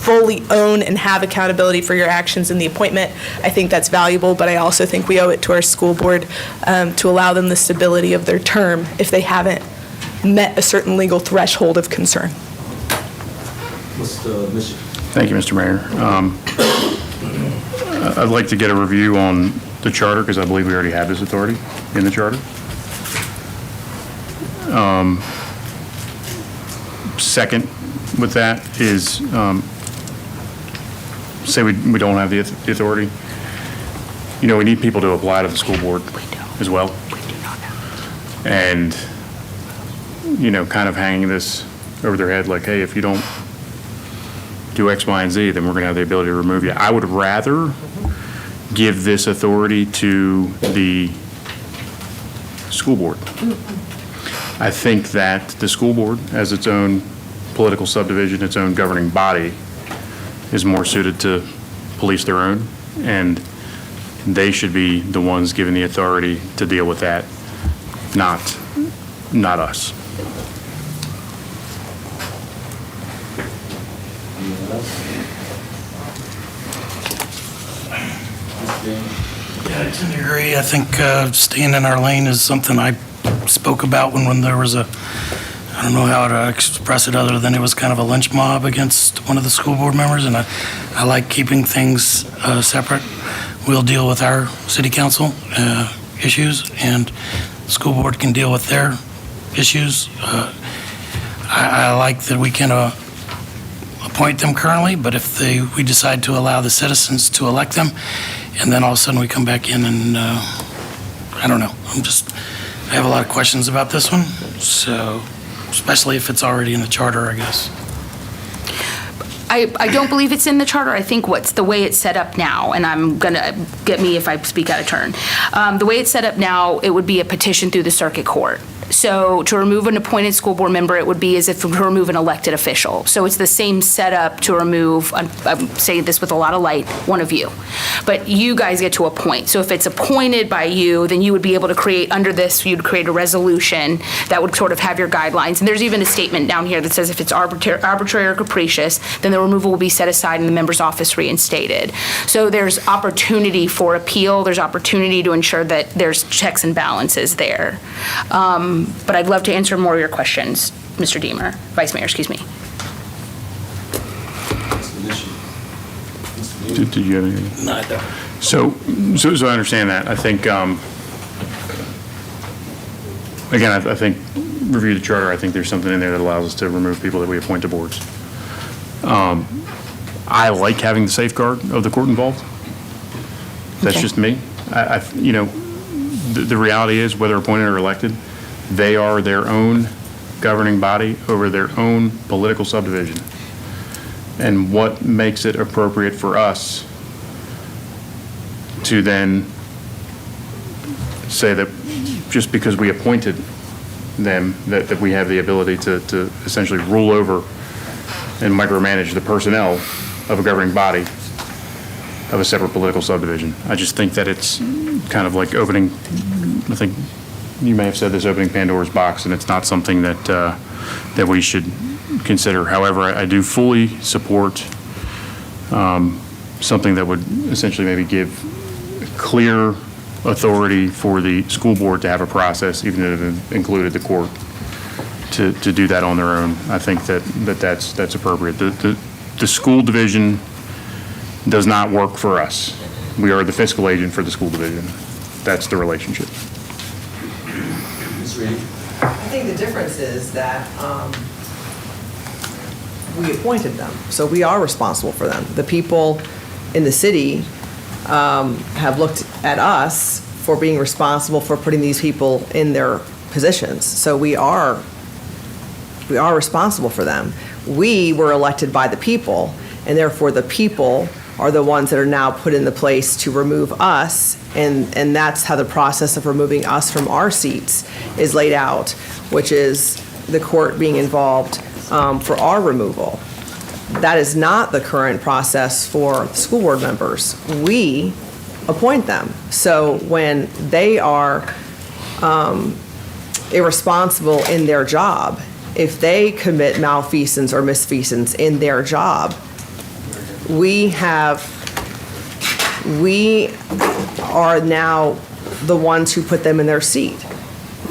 fully own and have accountability for your actions in the appointment. I think that's valuable, but I also think we owe it to our school board to allow them the stability of their term if they haven't met a certain legal threshold of concern. Thank you, Mr. Mayor. I'd like to get a review on the charter, because I believe we already have this authority in the charter. Second with that is, say we don't have the authority. You know, we need people to apply to the school board as well. And kind of hanging this over their head like, hey, if you don't do X, Y, and Z, then we're going to have the ability to remove you. I would rather give this authority to the school board. I think that the school board, as its own political subdivision, its own governing body, is more suited to police their own, and they should be the ones given the authority to deal with that, not us. Yeah, I tend to agree. I think staying in our lane is something I spoke about when there was I don't know how to express it other than it was kind of a lynch mob against one of the school board members, and I like keeping things separate. We'll deal with our city council issues, and the school board can deal with their issues. I like that we can appoint them currently, but if we decide to allow the citizens to elect them, and then all of a sudden we come back in and, I don't know, I have a lot of questions about this one, so, especially if it's already in the charter, I guess. I don't believe it's in the charter. I think what's the way it's set up now, and I'm going to get me if I speak out of turn. The way it's set up now, it would be a petition through the circuit court. So to remove an appointed school board member, it would be as if to remove an elected official. So it's the same setup to remove, I'm saying this with a lot of light, one of you. But you guys get to appoint. So if it's appointed by you, then you would be able to create, under this, you'd create a resolution that would sort of have your guidelines. And there's even a statement down here that says if it's arbitrary or capricious, then the removal will be set aside and the member's office reinstated. So there's opportunity for appeal. There's opportunity to ensure that there's checks and balances there. But I'd love to answer more of your questions, Mr. Deemer, Vice Mayor, excuse me. Did you have anything? No, I don't. So I understand that. I think, again, I think review the charter. I think there's something in there that allows us to remove people that we appoint to boards. I like having the safeguard of the court involved. That's just me. The reality is, whether appointed or elected, they are their own governing body over their own political subdivision. And what makes it appropriate for us to then say that just because we appointed them, that we have the ability to essentially rule over and micromanage the personnel of a governing body of a separate political subdivision. I just think that it's kind of like opening, I think you may have said this, opening Pandora's box, and it's not something that we should consider. However, I do fully support something that would essentially maybe give clear authority for the school board to have a process, even if it included the court, to do that on their own. I think that's appropriate. The school division does not work for us. We are the fiscal agent for the school division. That's the relationship. I think the difference is that we appointed them, so we are responsible for them. The people in the city have looked at us for being responsible for putting these people in their positions. So we are responsible for them. We were elected by the people, and therefore the people are the ones that are now put in the place to remove us, and that's how the process of removing us from our seats is laid out, which is the court being involved for our removal. That is not the current process for school board members. We appoint them. So when they are irresponsible in their job, if they commit malfeasance or misfeasance in their job, we are now the ones who put them in their seat.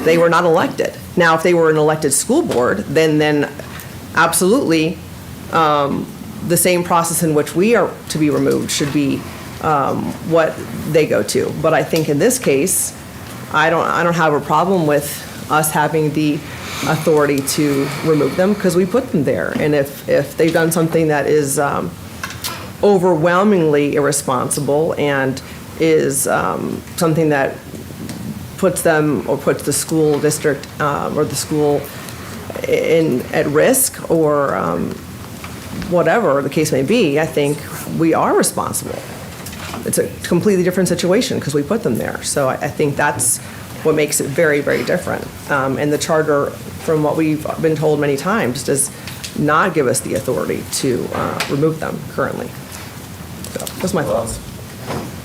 They were not elected. Now, if they were an elected school board, then absolutely the same process in which we are to be removed should be what they go to. But I think in this case, I don't have a problem with us having the authority to remove them because we put them there. And if they've done something that is overwhelmingly irresponsible and is something that puts them or puts the school district or the school at risk or whatever the case may be, I think we are responsible. It's a completely different situation because we put them there. So I think that's what makes it very, very different. And the charter, from what we've been told many times, does not give us the authority to remove them currently. So that's my thoughts.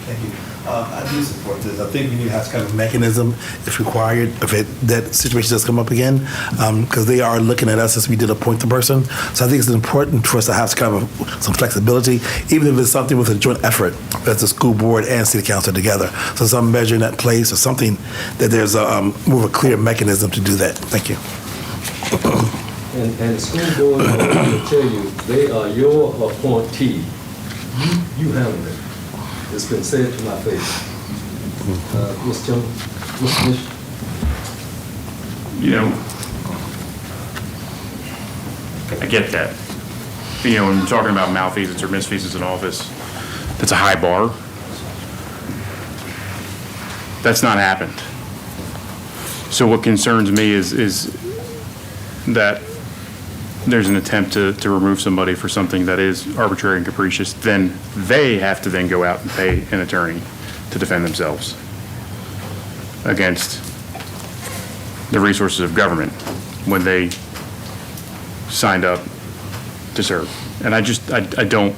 Thank you. I do support this. I think we need to have some kind of mechanism, if required, if that situation does come up again, because they are looking at us as we did appoint the person. So I think it's important for us to have some flexibility, even if it's something with a joint effort, as the school board and city council together. So some measure in that place or something that there's more of a clear mechanism to do that. Thank you. And the school board will tell you, they are your appointee. You handle it. It's been said to my face. Mr. Chairman, Mr. Bishop. You know, I get that. You know, when we're talking about malfeasance or misfeasance in office, that's a high bar. That's not happened. So what concerns me is that there's an attempt to remove somebody for something that is arbitrary and capricious, then they have to then go out and pay an attorney to defend themselves against the resources of government when they signed up to serve. And I don't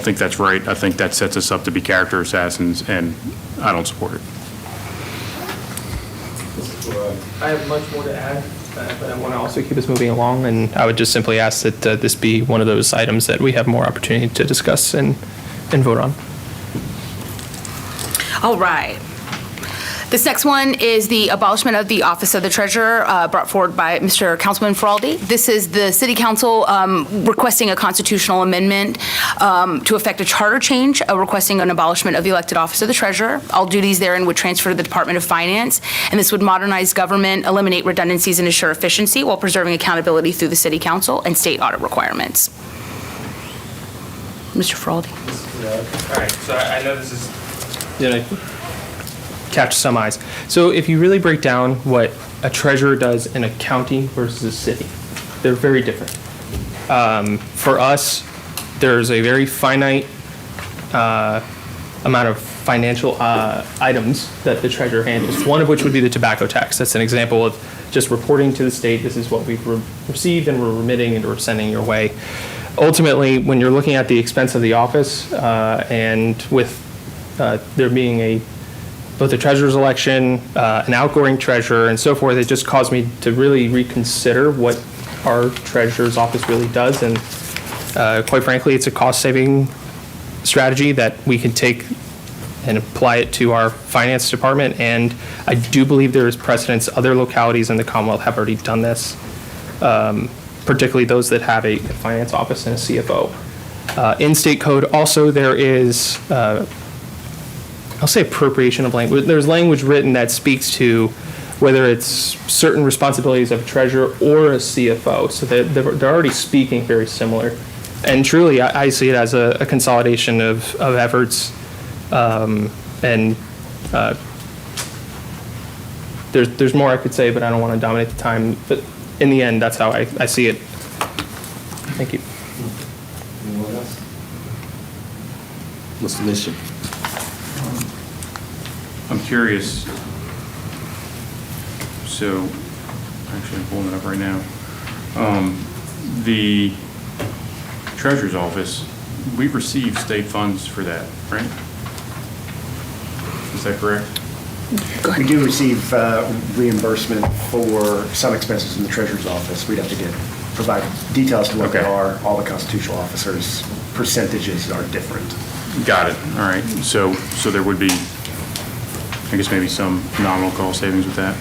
think that's right. I think that sets us up to be character assassins, and I don't support it. I have much more to add, but I want to also keep us moving along, and I would just simply ask that this be one of those items that we have more opportunity to discuss and vote on. All right. This next one is the abolishment of the Office of the Treasurer, brought forward by Mr. Councilman Feraldi. This is the City Council requesting a constitutional amendment to effect a charter change, requesting an abolishment of the elected Office of the Treasurer. All duties therein would transfer to the Department of Finance, and this would modernize government, eliminate redundancies, and ensure efficiency while preserving accountability through the City Council and state audit requirements. Mr. Feraldi. All right, so I know this is... Did I catch some eyes? So if you really break down what a treasurer does in a county versus a city, they're very different. For us, there's a very finite amount of financial items that the treasurer handles, one of which would be the tobacco tax. That's an example of just reporting to the state, this is what we've received and we're remitting and we're sending your way. Ultimately, when you're looking at the expense of the office and with there being both a treasurer's election, an outgoing treasurer, and so forth, it just caused me to really reconsider what our treasurer's office really does. And quite frankly, it's a cost-saving strategy that we can take and apply it to our finance department. And I do believe there is precedence. Other localities in the Commonwealth have already done this, particularly those that have a finance office and a CFO. In state code, also there is I'll say appropriation of language. There's language written that speaks to whether it's certain responsibilities of a treasurer or a CFO. So they're already speaking very similar. And truly, I see it as a consolidation of efforts. There's more I could say, but I don't want to dominate the time. But in the end, that's how I see it. Thank you. Anyone else? Mr. Bishop. I'm curious, so, actually I'm pulling it up right now. The Treasurer's Office, we've received state funds for that, right? Is that correct? We do receive reimbursement for some expenses in the Treasurer's Office. We'd have to provide details to what they are. All the constitutional officers' percentages are different. Got it, all right. So there would be, I guess maybe some nominal cost savings with that.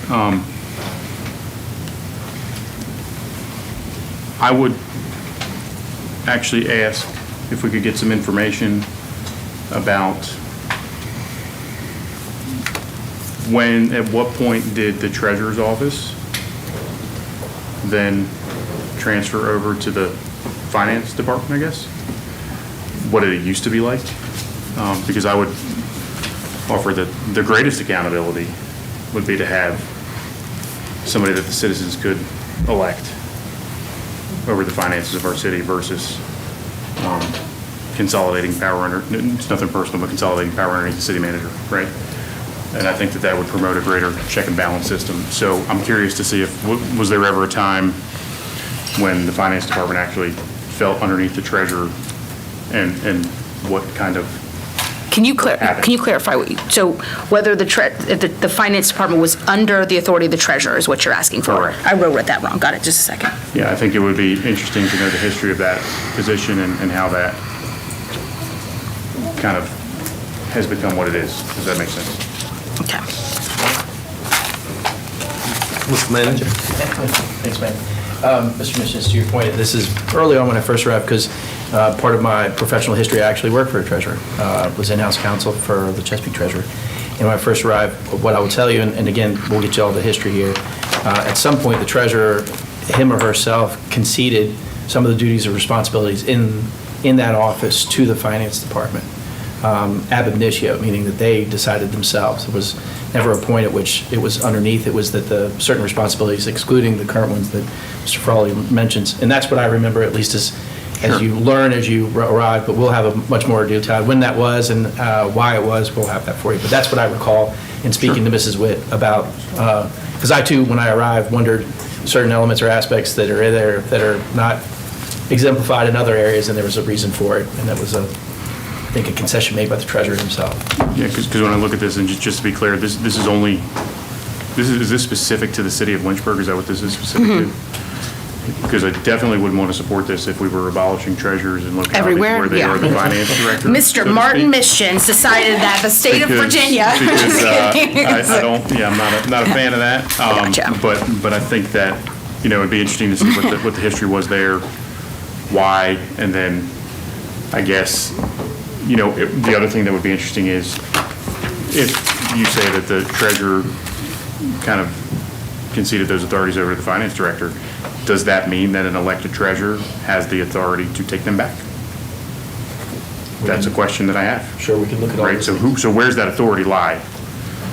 I would actually ask if we could get some information about at what point did the treasurer's office then transfer over to the finance department, I guess? What did it used to be like? Because I would offer that the greatest accountability would be to have somebody that the citizens could elect over the finances of our city versus consolidating power under, it's nothing personal, but consolidating power underneath the city manager, right? And I think that that would promote a greater check and balance system. So I'm curious to see if, was there ever a time when the finance department actually felt underneath the treasurer, and what kind of Can you clarify what you, so whether if the finance department was under the authority of the treasurer is what you're asking for? Correct. I wrote that wrong. Got it. Just a second. Yeah, I think it would be interesting to know the history of that position and how that kind of has become what it is. Does that make sense? Okay. Mr. Manager. Thanks, man. Mr. Missions, to your point, this is early on when I first arrived, because part of my professional history, I actually worked for a treasurer. Was in-house counsel for the Chesapeake treasurer. And when I first arrived, what I will tell you, and again, we'll get you all the history here, at some point, the treasurer, him or herself, conceded some of the duties or responsibilities in that office to the finance department. Ab initio, meaning that they decided themselves. It was never a point at which it was underneath. It was that the certain responsibilities, excluding the current ones that Mr. Frawley mentions. And that's what I remember, at least as you learn as you arrive, but we'll have a much more detail. When that was and why it was, we'll have that for you. But that's what I recall in speaking to Mrs. Witt about, because I too, when I arrived, wondered certain elements or aspects that are in there that are not exemplified in other areas, and there was a reason for it. And that was I think, a concession made by the treasurer himself. Yeah, because when I look at this, and just to be clear, this is only, is this specific to the city of Lynchburg? Is that what this is specific to? Because I definitely wouldn't want to support this if we were abolishing treasurers in localities Everywhere? where they Yeah. are the finance director. Mr. Martin Missions decided that the state of Virginia. Because I don't, I'm not a fan of that. Gotcha. But I think that, it'd be interesting to see what the history was there, why, and then I guess, the other thing that would be interesting is if you say that the treasurer kind of conceded those authorities over to the finance director, does that mean that an elected treasurer has the authority to take them back? That's a question that I have. Sure, we can look at all Right, those so where's that authority lie?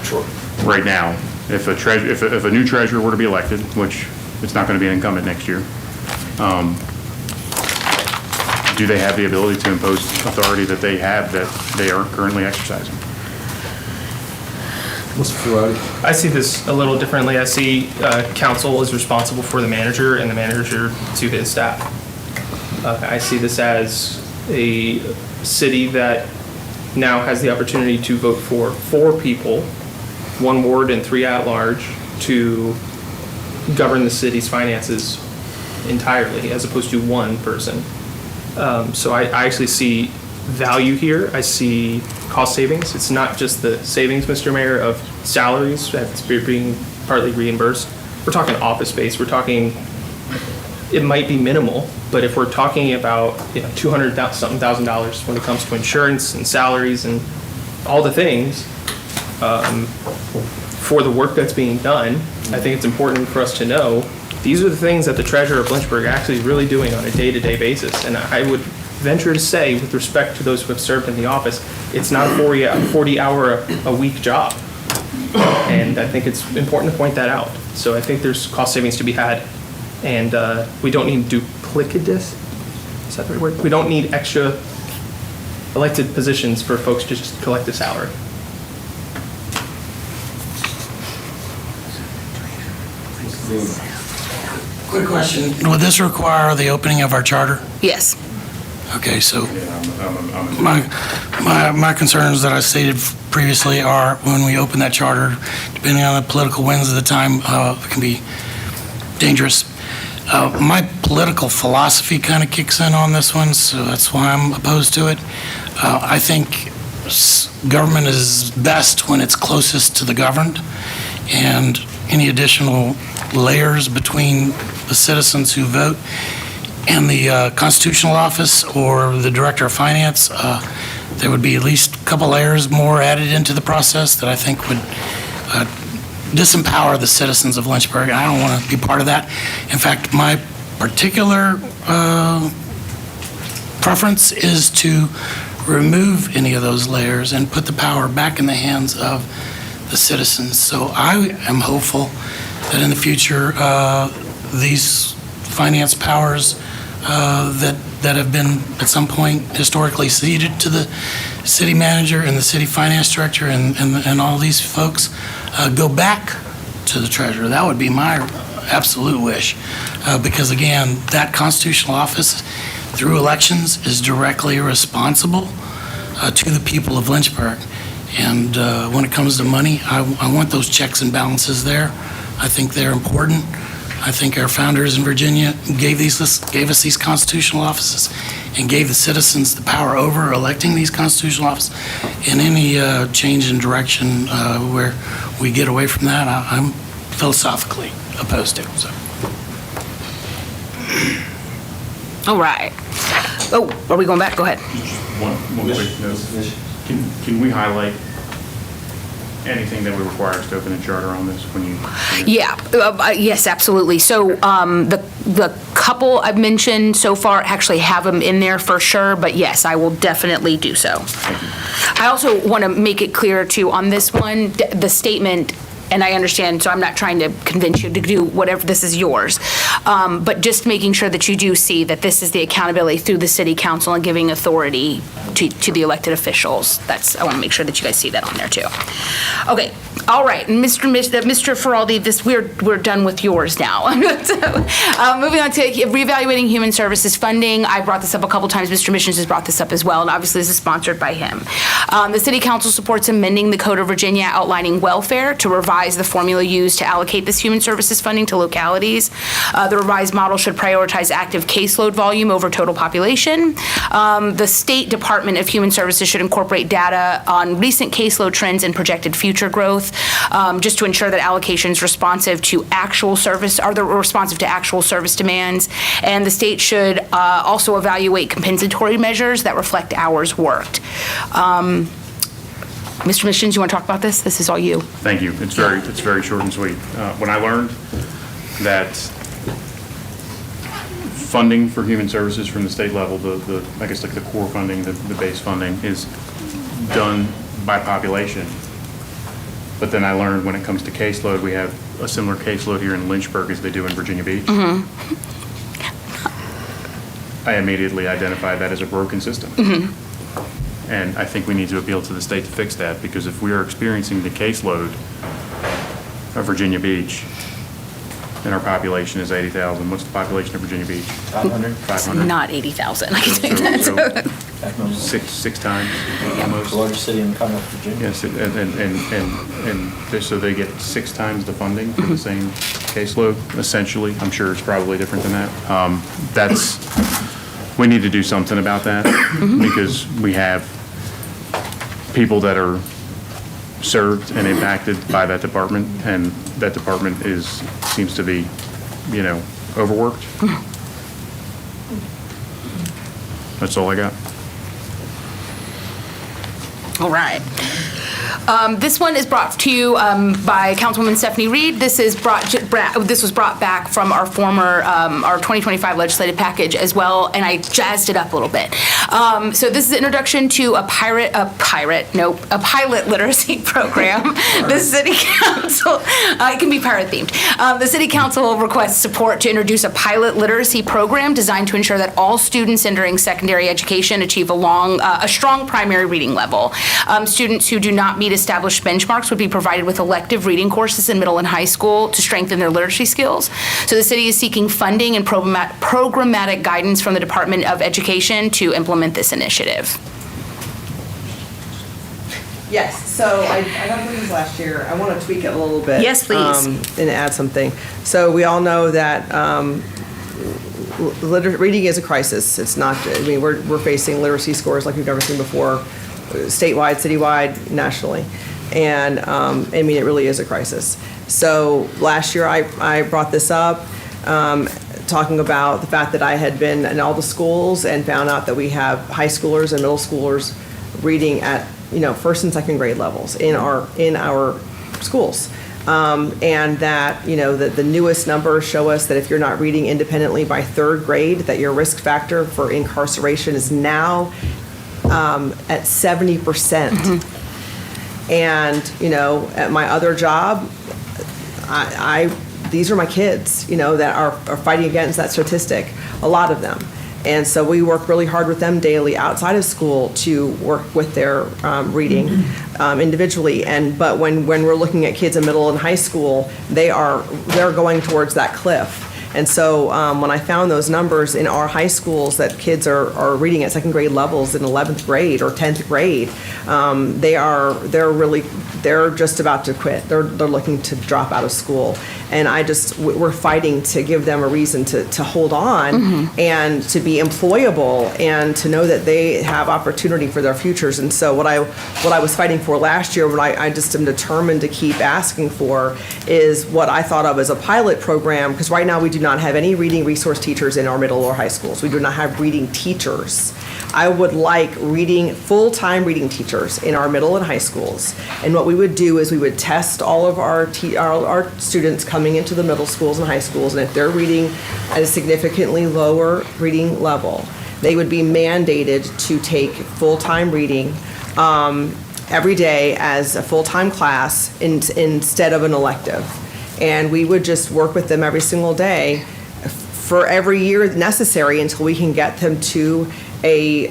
Sure. Right now, if a new treasurer were to be elected, which it's not going to be an incumbent next year, do they have the ability to impose authority that they have that they aren't currently exercising? Mr. Ferrari. I see this a little differently. I see council is responsible for the manager and the manager to his staff. I see this as a city that now has the opportunity to vote for 4 people, 1 ward and 3 at large, to govern the city's finances entirely, as opposed to 1 person. So I actually see value here. I see cost savings. It's not just the savings, Mr. Mayor, of salaries that's being partly reimbursed. We're talking office space. We're talking, it might be minimal, but if we're talking about $200,000 when it comes to insurance and salaries and all the things for the work that's being done, I think it's important for us to know these are the things that the treasurer of Lynchburg actually is really doing on a day-to-day basis. And I would venture to say, with respect to those who have served in the office, it's not a 40-hour-a-week job. And I think it's important to point that out. So I think there's cost savings to be had. And we don't need duplicitous, is that the right word? We don't need extra elected positions for folks to just collect a salary. Quick question. Would this require the opening of our charter? Yes. Okay, so my concerns that I stated previously are when we open that charter, depending on the political winds of the time, it can be dangerous. My political philosophy kind of kicks in on this one, so that's why I'm opposed to it. I think government is best when it's closest to the governed, and any additional layers between the citizens who vote and the constitutional office or the director of finance, there would be at least a couple layers more added into the process that I think would disempower the citizens of Lynchburg. I don't want to be part of that. In fact, my particular preference is to remove any of those layers and put the power back in the hands of the citizens. So I am hopeful that in the future, these finance powers that have been at some point historically ceded to the city manager and the city finance director and all these folks go back to the treasurer. That would be my absolute wish. Because again, that constitutional office through elections is directly responsible to the people of Lynchburg. And when it comes to money, I want those checks and balances there. I think they're important. I think our founders in Virginia gave us these constitutional offices and gave the citizens the power over electing these constitutional offices. And any change in direction where we get away from that, I'm philosophically opposed to. So. All right. Oh, are we going back? Go ahead. One quick note. Can we highlight anything that would require us to open a charter on this when you? Yeah, yes, absolutely. So the couple I've mentioned so far actually have them in there for sure, but yes, I will definitely do so. I also want to make it clear too, on this one, the statement, and I understand, so I'm not trying to convince you to do whatever, this is yours. But just making sure that you do see that this is the accountability through the city council and giving authority to the elected officials. I want to make sure that you guys see that on there too. Okay, all right, Mr. Feraldi, we're done with yours now. So, moving on to reevaluating human services funding. I brought this up a couple times. Mr. Missions has brought this up as well, and obviously this is sponsored by him. The city council supports amending the Code of Virginia outlining welfare to revise the formula used to allocate this human services funding to localities. The revised model should prioritize active caseload volume over total population. The State Department of Human Services should incorporate data on recent caseload trends and projected future growth, just to ensure that allocations responsive to actual service responsive to actual service demands. And the state should also evaluate compensatory measures that reflect hours worked. Mr. Missions, you want to talk about this? This is all you. Thank you. It's very short and sweet. When I learned that funding for human services from the state level, I guess like the core funding, the base funding, is done by population. But then I learned when it comes to caseload, we have a similar caseload here in Lynchburg as they do in Virginia Beach. Mm-hmm. I immediately identified that as a broken system. Mm-hmm. And I think we need to appeal to the state to fix that, because if we are experiencing the caseload of Virginia Beach and our population is 80,000, what's the population of Virginia Beach? 500? It's not 80,000, I can tell you that. Six times almost. The largest city in the Commonwealth of Virginia. Yes, and so they get 6 times the funding for the same caseload, essentially. I'm sure it's probably different than that. We need to do something about that, because we have people that are served and impacted by that department, and that department seems to be, overworked. That's all I got. All right. This one is brought to you by Councilwoman Stephanie Reed. This was brought back from our former, our 2025 legislative package as well, and I jazzed it up a little bit. So this is an introduction to a pilot literacy program. The City Council, it can be pirate themed. The City Council requests support to introduce a pilot literacy program designed to ensure that all students entering secondary education achieve a strong primary reading level. Students who do not meet established benchmarks would be provided with elective reading courses in middle and high school to strengthen their literacy skills. So the city is seeking funding and programmatic guidance from the Department of Education to implement this initiative. Yes, so I got these last year. I want to tweak it a little bit. Yes, please. And add something. So we all know that reading is a crisis. It's not, we're facing literacy scores like we've never seen before, statewide, citywide, nationally. And it really is a crisis. So last year I brought this up, talking about the fact that I had been in all the schools and found out that we have high schoolers and middle schoolers reading at first and second grade levels in our schools. And that, the newest numbers show us that if you're not reading independently by third grade, that your risk factor for incarceration is now at 70%. Mm-hmm. And, at my other job, I these are my kids, that are fighting against that statistic, a lot of them. And so we work really hard with them daily outside of school to work with their reading individually. But when we're looking at kids in middle and high school, they're going towards that cliff. And so when I found those numbers in our high schools that kids are reading at second grade levels in 11th grade or 10th grade, they're just about to quit. They're looking to drop out of school. And we're fighting to give them a reason to hold on and to be employable and to know that they have opportunity for their futures. And so what I was fighting for last year, what I just am determined to keep asking for, is what I thought of as a pilot program, because right now we do not have any reading resource teachers in our middle or high schools. We do not have reading teachers. I would like full-time reading teachers in our middle and high schools. And what we would do is we would test all of our students coming into the middle schools and high schools, and if they're reading at a significantly lower reading level, they would be mandated to take full-time reading every day as a full-time class instead of an elective. And we would just work with them every single day for every year necessary until we can get them to a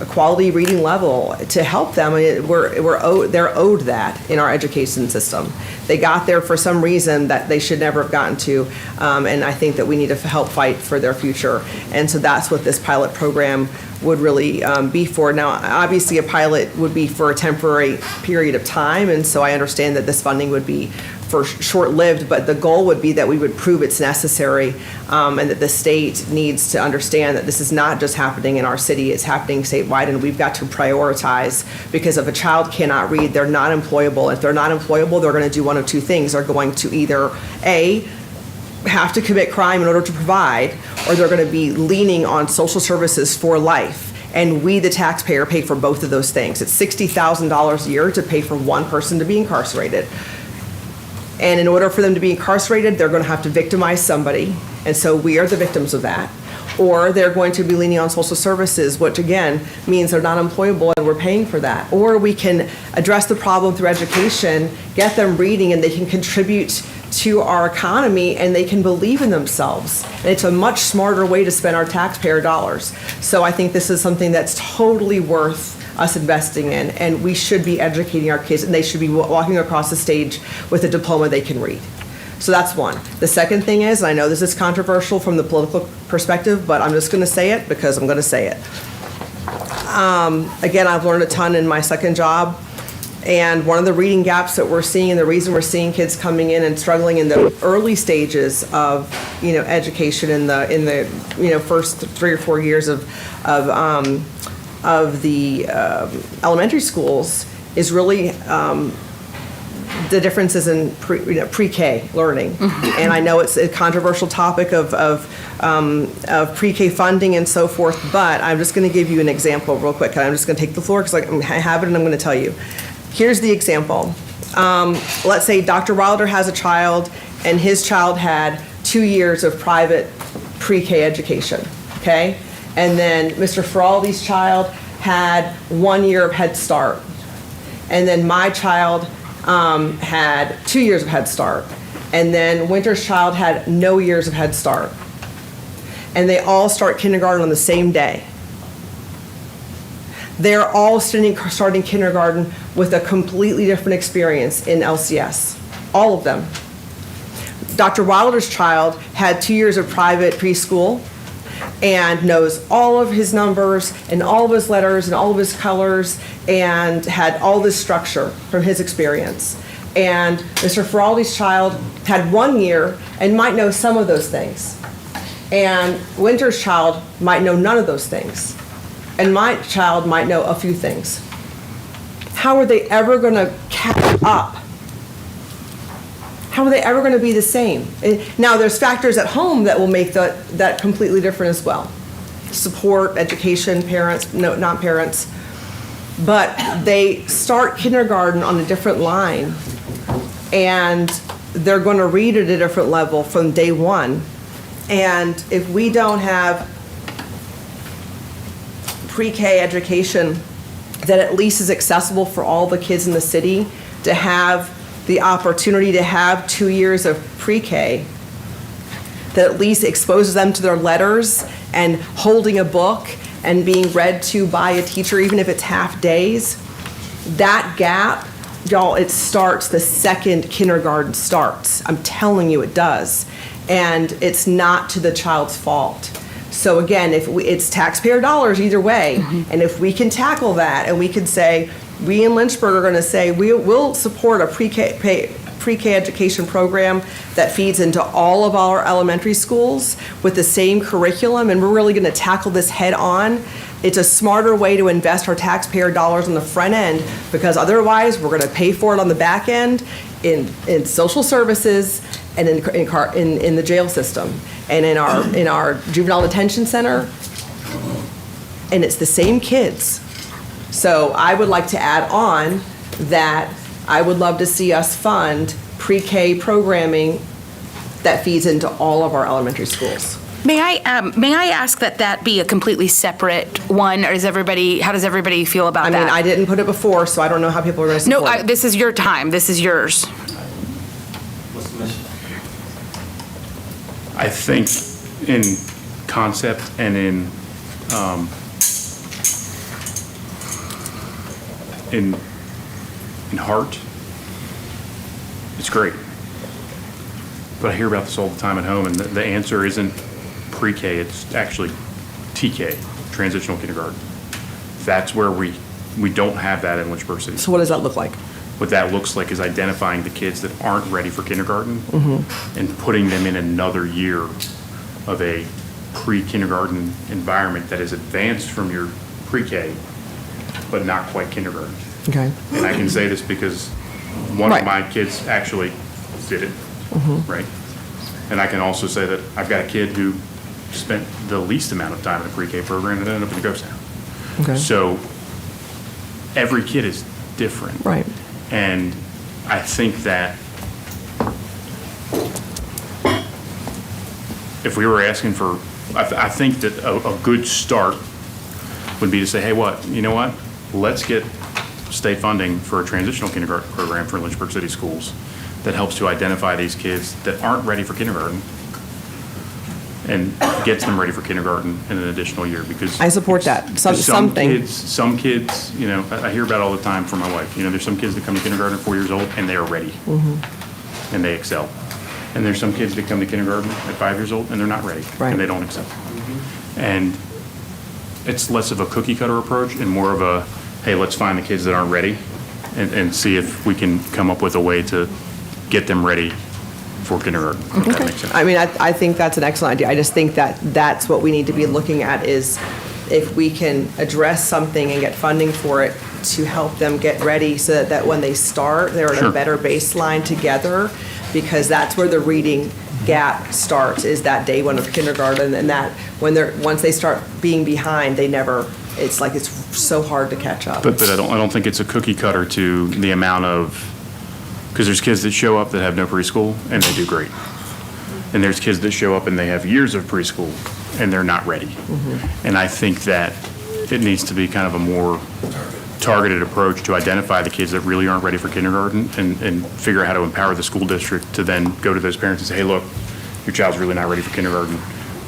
quality reading level to help them. They're owed that in our education system. They got there for some reason that they should never have gotten to, and I think that we need to help fight for their future. And so that's what this pilot program would really be for. Now, obviously, a pilot would be for a temporary period of time, and so I understand that this funding would be for short-lived, but the goal would be that we would prove it's necessary, and that the state needs to understand that this is not just happening in our city, it's happening statewide, and we've got to prioritize, because if a child cannot read, they're not employable. If they're not employable, they're going to do one of two things. They're going to either, A, have to commit crime in order to provide, or they're going to be leaning on social services for life. And we, the taxpayer, pay for both of those things. It's $60,000 a year to pay for one person to be incarcerated. And in order for them to be incarcerated, they're going to have to victimize somebody. And so we are the victims of that. Or they're going to be leaning on social services, which again means they're not employable and we're paying for that. Or we can address the problem through education, get them reading, and they can contribute to our economy and they can believe in themselves. And it's a much smarter way to spend our taxpayer dollars. So I think this is something that's totally worth us investing in, and we should be educating our kids, and they should be walking across the stage with a diploma they can read. So that's one. The second thing is, and I know this is controversial from the political perspective, but I'm just going to say it because I'm going to say it. Again, I've learned a ton in my second job, and one of the reading gaps that we're seeing, and the reason we're seeing kids coming in and struggling in the early stages of education in the first 3 or 4 years of the elementary schools is really the differences in pre-K learning. And I know it's a controversial topic of pre-K funding and so forth, but I'm just going to give you an example real quick. I'm just going to take the floor because I have it and I'm going to tell you. Here's the example. Let's say Dr. Wilder has a child and his child had 2 years of private pre-K education, okay? And then Mr. Feraldi's child had 1 year of Head Start. And then my child had 2 years of Head Start. And then Winter's child had no years of Head Start. And they all start kindergarten on the same day. They're all starting kindergarten with a completely different experience in LCS. All of them. Dr. Wilder's child had 2 years of private preschool and knows all of his numbers and all of his letters and all of his colors and had all this structure from his experience. And Mr. Feraldi's child had 1 year and might know some of those things. And Winter's child might know none of those things. And my child might know a few things. How are they ever going to catch up? How are they ever going to be the same? Now, there's factors at home that will make that completely different as well. Support, education, parents, not parents. But they start kindergarten on a different line, and they're going to read at a different level from day one. And if we don't have pre-K education that at least is accessible for all the kids in the city to have the opportunity to have 2 years of pre-K that at least exposes them to their letters and holding a book and being read to by a teacher, even if it's half days, that gap, y'all, it starts the second kindergarten starts. I'm telling you, it does. And it's not to the child's fault. So again, it's taxpayer dollars either way, and if we can tackle that, and we can say, we in Lynchburg are going to say, we'll support a pre-K education program that feeds into all of our elementary schools with the same curriculum, and we're really going to tackle this head on. It's a smarter way to invest our taxpayer dollars on the front end, because otherwise we're going to pay for it on the back end in social services and in the jail system and in our juvenile detention center, and it's the same kids. So I would like to add on that I would love to see us fund pre-K programming that feeds into all of our elementary schools. May I ask that be a completely separate one, or how does everybody feel about that? I mean, I didn't put it before, so I don't know how people are going to support No, it. this is your time. This is yours. What's the mission? I think in concept and in heart, it's great. But I hear about this all the time at home, and the answer isn't pre-K, it's actually TK, transitional kindergarten. That's where we don't have that in Lynchburg City. So what does that look like? What that looks like is identifying the kids that aren't ready for kindergarten and putting them in another year of a pre-kindergarten environment that is advanced from your pre-K, but not quite kindergarten. Okay. And I can say this because one of my kids actually did it, right? And I can also say that I've got a kid who spent the least amount of time in a pre-K program and ended up in a ghost town. Okay. So every kid is different. Right. And I think that if we were asking for, I think that a good start would be to say, hey, you know what? Let's get state funding for a transitional kindergarten program for Lynchburg City Schools that helps to identify these kids that aren't ready for kindergarten and gets them ready for kindergarten in an additional year, because I support that. Something. Some kids, you know, I hear about all the time from my wife, you know, there's some kids that come to kindergarten at 4 years old and they are ready and they excel. And there's some kids that come to kindergarten at 5 years old and they're not ready and they don't excel. And it's less of a cookie cutter approach and more of a, hey, let's find the kids that aren't ready and see if we can come up with a way to get them ready for kindergarten. If that makes sense. I mean, I think that's an excellent idea. I just think that that's what we need to be looking at, is if we can address something and get funding for it to help them get ready so that when they start, they're at a better baseline together, because that's where the reading gap starts, is that day one of kindergarten, and that once they start being behind, it's like it's so hard to catch up. But I don't think it's a cookie cutter to the amount of, because there's kids that show up that have no preschool and they do great. And there's kids that show up and they have years of preschool and they're not ready. And I think that it needs to be kind of a more targeted approach to identify the kids that really aren't ready for kindergarten and figure out how to empower the school district to then go to those parents and say, hey, look, your child's really not ready for kindergarten.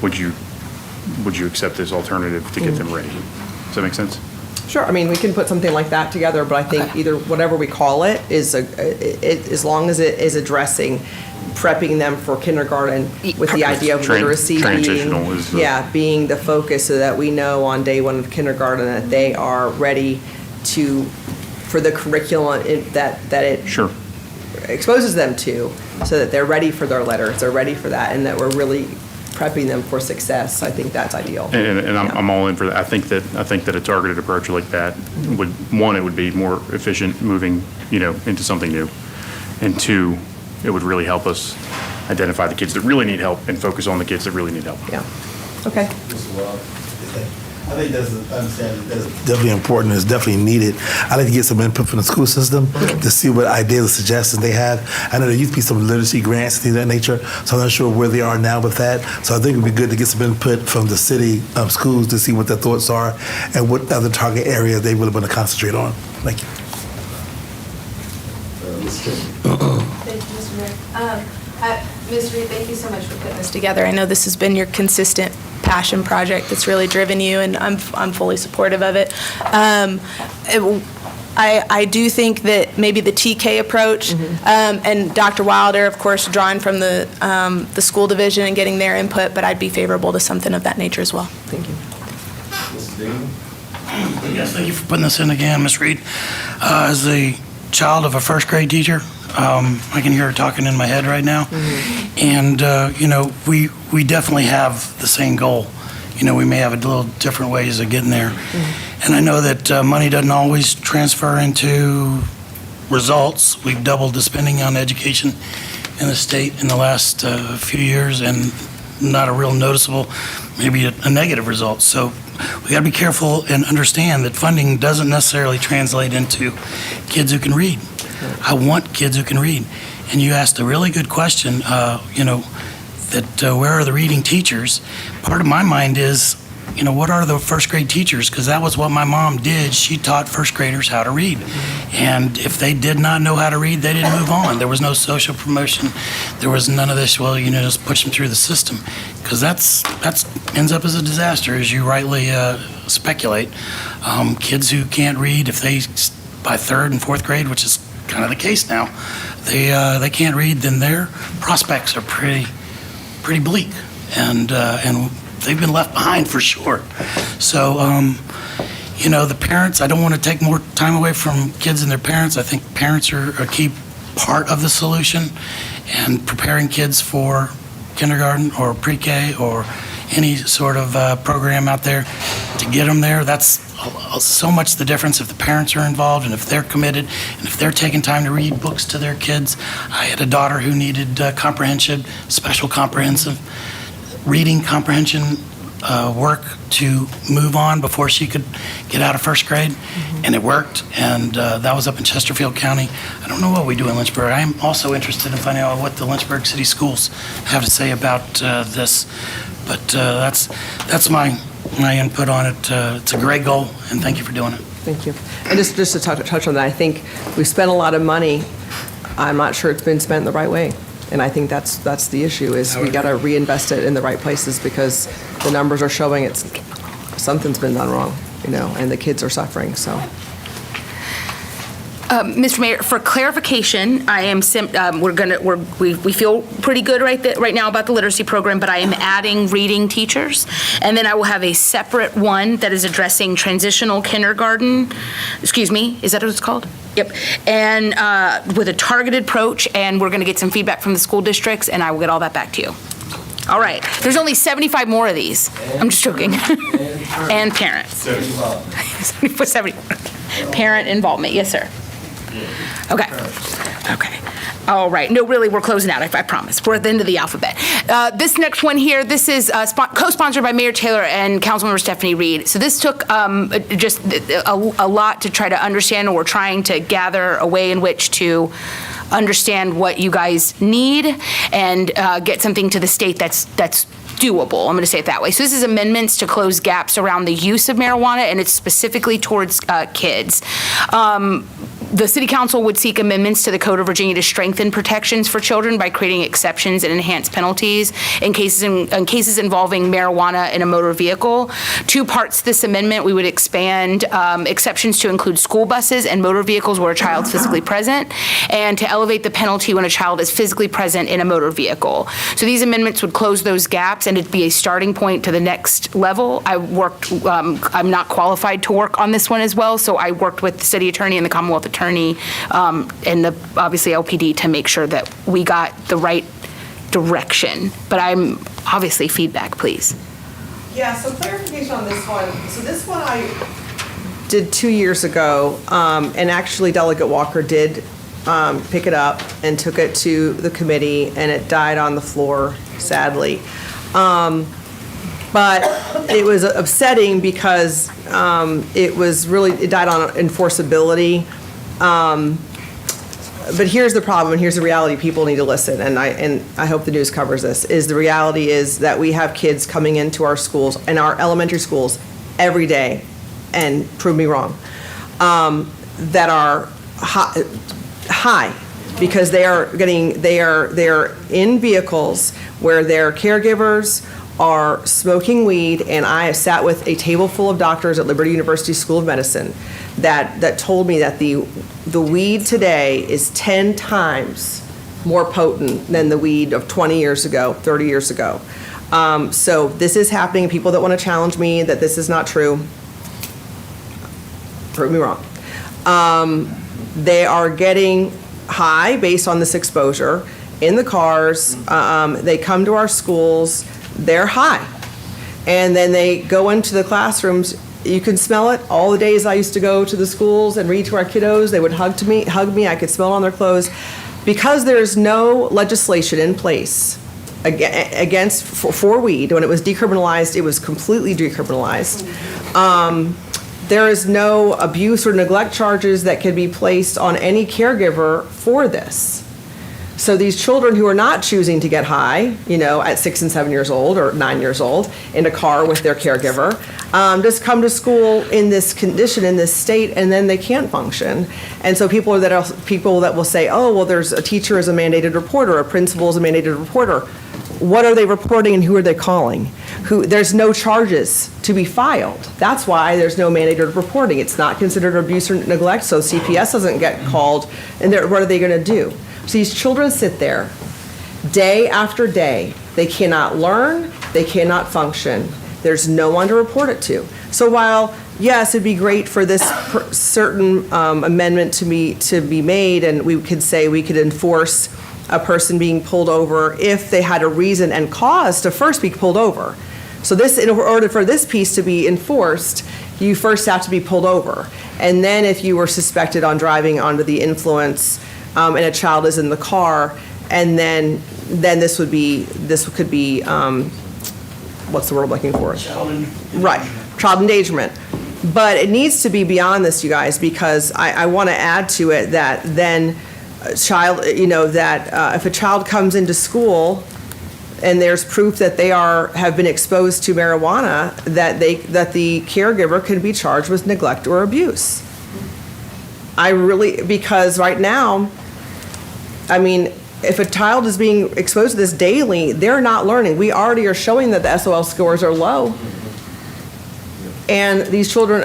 Would you accept this alternative to get them ready? Does that make sense? Sure, I mean, we can put something like that together, but I think either whatever we call it is, as long as it is addressing prepping them for kindergarten with the idea of literacy being the focus, so that we know on day one of kindergarten that they are ready for the curriculum that it exposes them to, so that they're ready for their letters, they're ready for that, and that we're really prepping them for success. I think that's ideal. And I'm all in for that. I think that a targeted approach like that would, one, it would be more efficient moving, into something new, and two, it would really help us identify the kids that really need help and focus on the kids that really need help. Yeah. Okay. I think that's definitely important. It's definitely needed. I'd like to get some input from the school system to see what ideas and suggestions they have. I know there used to be some literacy grants and things of that nature, so I'm not sure where they are now with that. So I think it would be good to get some input from the city schools to see what their thoughts are and what other target areas they really want to concentrate on. Thank you. Ms. Reed, thank you so much for putting this together. I know this has been your consistent passion project that's really driven you, and I'm fully supportive of it. I do think that maybe the TK approach, and Dr. Wilder, of course, drawing from the school division and getting their input, but I'd be favorable to something of that nature as well. Thank you. Yes, thank you for putting this in again, Ms. Reed. As a child of a first grade teacher, I can hear her talking in my head right now. And, we definitely have the same goal. We may have a little different ways of getting there. And I know that money doesn't always transfer into results. We've doubled the spending on education in the state in the last few years, and not a real noticeable, maybe a negative result. So we got to be careful and understand that funding doesn't necessarily translate into kids who can read. I want kids who can read. And you asked a really good question, where are the reading teachers? Part of my mind is, what are the first grade teachers? Because that was what my mom did. She taught first graders how to read. And if they did not know how to read, they didn't move on. There was no social promotion. There was none of this, just push them through the system. Because that's ends up as a disaster, as you rightly speculate. Kids who can't read, if they, by third and fourth grade, which is kind of the case now, they can't read, then their prospects are pretty bleak, and they've been left behind for sure. So, the parents, I don't want to take more time away from kids and their parents. I think parents are a key part of the solution, and preparing kids for kindergarten or pre-K or any sort of program out there to get them there. That's so much the difference if the parents are involved and if they're committed and if they're taking time to read books to their kids. I had a daughter who needed special comprehensive reading comprehension work to move on before she could get out of first grade, and it worked, and that was up in Chesterfield County. I don't know what we do in Lynchburg. I'm also interested in finding out what the Lynchburg City Schools have to say about this, but that's my input on it. It's a great goal, and thank you for doing it. Thank you. And just to touch on that, I think we spent a lot of money. I'm not sure it's been spent the right way. And I think that's the issue, is we got to reinvest it in the right places, because the numbers are showing something's been done wrong, and the kids are suffering, so. Mr. Mayor, for clarification, I am we feel pretty good right now about the literacy program, but I am adding reading teachers, and then I will have a separate one that is addressing transitional kindergarten. Excuse me, is that what it's called? Yep. And with a targeted approach, and we're going to get some feedback from the school districts, and I will get all that back to you. All right. There's only 75 more of these. I'm just joking. And parents. 70. Parent involvement. Yes, sir. Okay. All right. No, really, we're closing out, I promise. We're at the end of the alphabet. This next one here, this is co-sponsored by Mayor Taylor and Councilmember Stephanie Reed. So this took just a lot to try to understand, and we're trying to gather a way in which to understand what you guys need and get something to the state that's doable. I'm going to say it that way. So this is amendments to close gaps around the use of marijuana, and it's specifically towards kids. The City Council would seek amendments to the Code of Virginia to strengthen protections for children by creating exceptions and enhanced penalties in cases involving marijuana in a motor vehicle. Two parts to this amendment: we would expand exceptions to include school buses and motor vehicles where a child's physically present, and to elevate the penalty when a child is physically present in a motor vehicle. So these amendments would close those gaps, and it'd be a starting point to the next level. I'm not qualified to work on this one as well, so I worked with the city attorney and the Commonwealth attorney and obviously LPD to make sure that we got the right direction. But I'm obviously feedback, please. Yeah, so clarification on this one. So this one I did 2 years ago, and actually Delegate Walker did pick it up and took it to the committee, and it died on the floor, sadly. But it was upsetting because it died on enforceability. But here's the problem, and here's the reality. People need to listen, and I hope the news covers this. The reality is that we have kids coming into our schools and our elementary schools every day, and prove me wrong, that are high because they are in vehicles where their caregivers are smoking weed, and I have sat with a table full of doctors at Liberty University School of Medicine that told me that the weed today is 10 times more potent than the weed of 20 years ago, 30 years ago. So this is happening. People that want to challenge me that this is not true, prove me wrong. They are getting high based on this exposure in the cars. They come to our schools, they're high. And then they go into the classrooms. You can smell it. All the days I used to go to the schools and read to our kiddos, they would hug me. I could smell it on their clothes. Because there's no legislation in place for weed, when it was decriminalized, it was completely decriminalized. There is no abuse or neglect charges that can be placed on any caregiver for this. So these children who are not choosing to get high, at 6 and 7 years old or 9 years old in a car with their caregiver, just come to school in this condition, in this state, and then they can't function. And so people that will say, oh, well, there's a teacher is a mandated reporter, a principal is a mandated reporter. What are they reporting and who are they calling? There's no charges to be filed. That's why there's no mandated reporting. It's not considered abuse or neglect, so CPS doesn't get called. And what are they going to do? So these children sit there day after day. They cannot learn. They cannot function. There's no one to report it to. So while, yes, it'd be great for this certain amendment to be made, and we could say we could enforce a person being pulled over if they had a reason and cause to first be pulled over. So this, in order for this piece to be enforced, you first have to be pulled over. And then if you were suspected on driving under the influence and a child is in the car, and then this could be, what's the word I'm looking for? Right, child endangerment. But it needs to be beyond this, you guys, because I want to add to it that then a child, if a child comes into school and there's proof that they have been exposed to marijuana, that the caregiver can be charged with neglect or abuse. Because right now, if a child is being exposed to this daily, they're not learning. We already are showing that the SOL scores are low. And these children,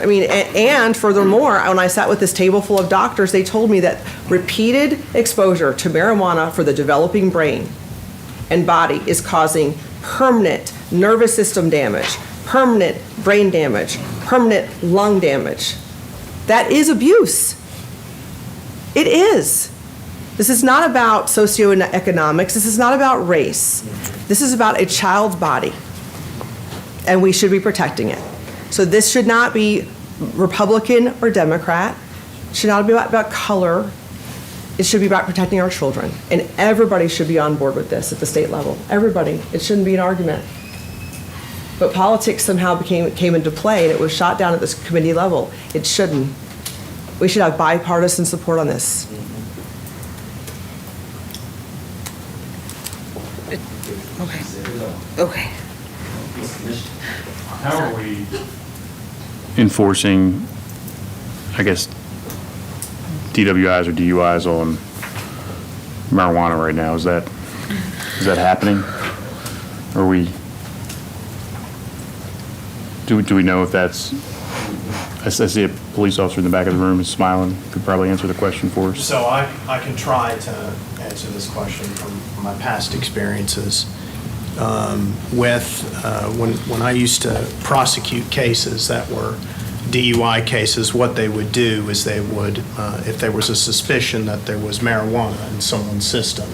and furthermore, when I sat with this table full of doctors, they told me that repeated exposure to marijuana for the developing brain and body is causing permanent nervous system damage, permanent brain damage, permanent lung damage. That is abuse. It is. This is not about socioeconomics. This is not about race. This is about a child's body, and we should be protecting it. So this should not be Republican or Democrat. It should not be about color. It should be about protecting our children. And everybody should be on board with this at the state level. Everybody. It shouldn't be an argument. But politics somehow came into play, and it was shot down at this committee level. It shouldn't. We should have bipartisan support on this. Okay. How are we enforcing, DWIs or DUIs on marijuana right now? Is that happening? Or do we know if that's, I see a police officer in the back of the room is smiling, could probably answer the question for us. So I can try to answer this question from my past experiences. When I used to prosecute cases that were DUI cases, what they would do is they would, if there was a suspicion that there was marijuana in someone's system,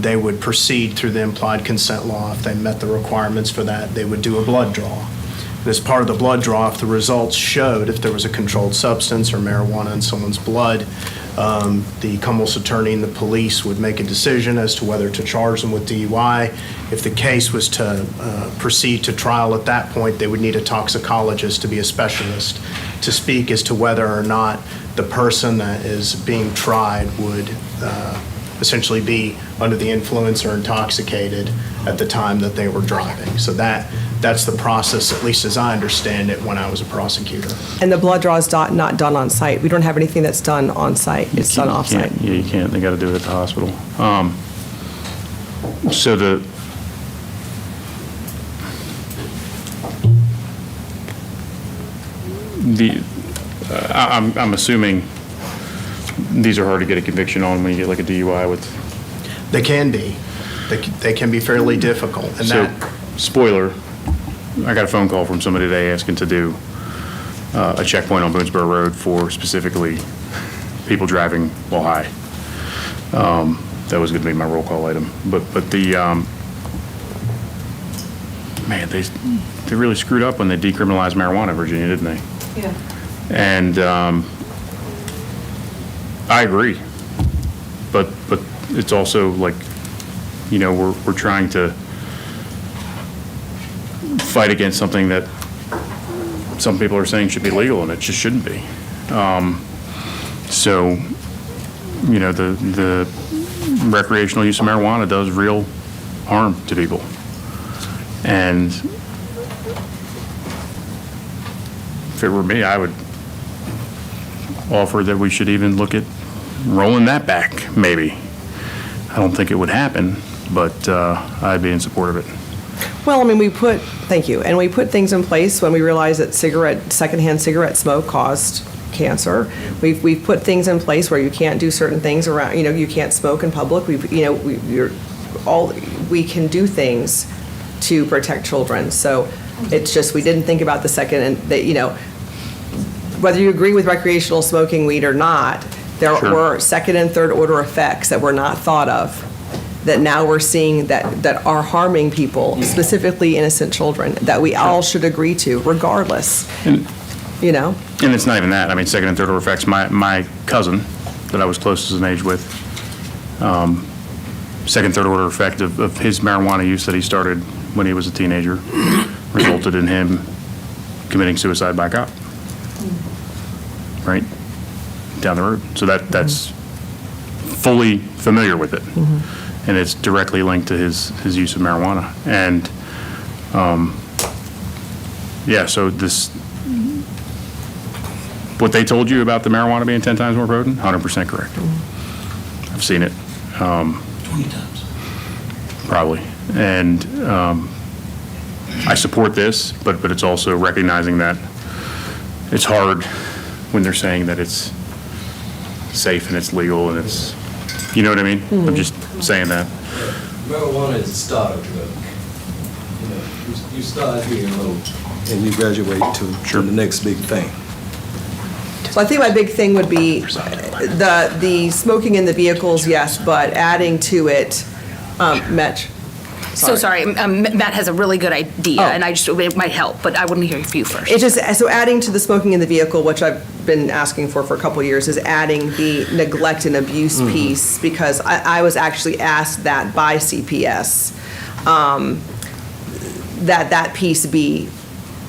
they would proceed through the implied consent law. If they met the requirements for that, they would do a blood draw. And as part of the blood draw, if the results showed if there was a controlled substance or marijuana in someone's blood, the Commonwealth's attorney and the police would make a decision as to whether to charge them with DUI. If the case was to proceed to trial at that point, they would need a toxicologist to be a specialist to speak as to whether or not the person that is being tried would essentially be under the influence or intoxicated at the time that they were driving. So that that's the process, at least as I understand it, when I was a prosecutor. And the blood draw is not done on site. We don't have anything that's done on site. It's done off site. Yeah, you can't. They got to do it at the hospital. So I'm assuming these are hard to get a conviction on when you get like a DUI with. They can be. They can be fairly difficult. And So, spoiler, I got a phone call from somebody today asking to do a checkpoint on Boonesboro Road for specifically people driving while high. That was going to be my roll call item. But the, man, they really screwed up when they decriminalized marijuana in Virginia, didn't they? Yeah. And I agree. But it's also like, you know, we're trying to fight against something that some people are saying should be legal, and it just shouldn't be. So, you know, the recreational use of marijuana does real harm to people. And if it were me, I would offer that we should even look at rolling that back, maybe. I don't think it would happen, but I'd be in support of it. Well, I mean, thank you, and we put things in place when we realized that secondhand cigarette smoke caused cancer. We've put things in place where you can't do certain things around, you know, you can't smoke in public. We can do things to protect children. So it's just, we didn't think about the second, and that, you know, whether you agree with recreational smoking weed or not, there were second and third order effects that were not thought of, that now we're seeing that are harming people, specifically innocent children, that we all should agree to, regardless. You know? And it's not even that. I mean, second and third order effects. My cousin that I was closest in age with, second, third order effect of his marijuana use that he started when he was a teenager resulted in him committing suicide by cop. Right? Down the road. So that's fully familiar with it. Mm-hmm. And it's directly linked to his use of marijuana. And yeah, so what they told you about the marijuana being 10 times more potent, 100% correct. Mm-hmm. I've seen it. 20 times. Probably. And I support this, but it's also recognizing that it's hard when they're saying that it's safe and it's legal and it's, you know what I mean? Mm-hmm. I'm just saying that. Marijuana is a starter drug. You know, you start here low and you graduate to the next big thing. So I think my big thing would be the smoking in the vehicles, yes, but adding to it, Mitch. So sorry, Matt has a really good idea, and it might help, but I wouldn't hear you first. It's just, so adding to the smoking in the vehicle, which I've been asking for a couple of years, is adding the neglect and abuse piece, because I was actually asked that by CPS, that piece be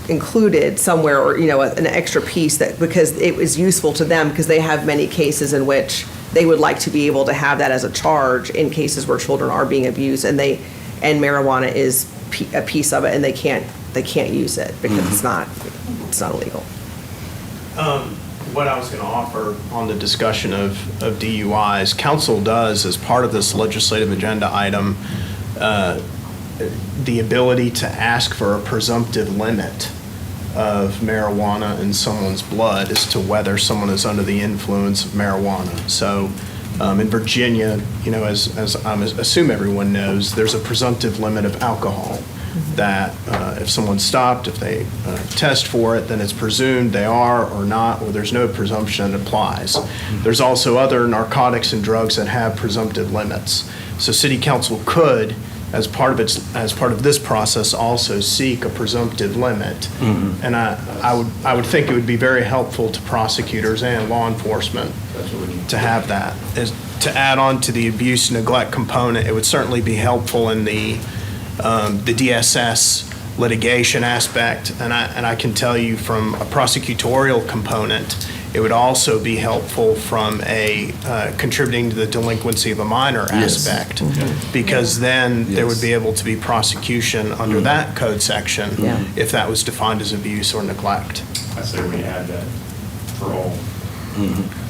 included somewhere, or, you know, an extra piece, that because it was useful to them, because they have many cases in which they would like to be able to have that as a charge in cases where children are being abused, and marijuana is a piece of it, and they can't use it because it's not illegal. What I was going to offer on the discussion of DUIs, council does, as part of this legislative agenda item, the ability to ask for a presumptive limit of marijuana in someone's blood as to whether someone is under the influence of marijuana. So in Virginia, you know, as I assume everyone knows, there's a presumptive limit of alcohol that if someone's stopped, if they test for it, then it's presumed they are or not, or there's no presumption that applies. There's also other narcotics and drugs that have presumptive limits. So city council could, as part of this process, also seek a presumptive limit. Mm-hmm. And I would think it would be very helpful to prosecutors and law enforcement to have that. To add on to the abuse neglect component, it would certainly be helpful in the DSS litigation aspect. And I can tell you from a prosecutorial component, it would also be helpful from a contributing to the delinquency of a minor Yes. aspect, because then there would be able to be prosecution under that code section Yeah. if that was defined as abuse or neglect. I say we add that for all.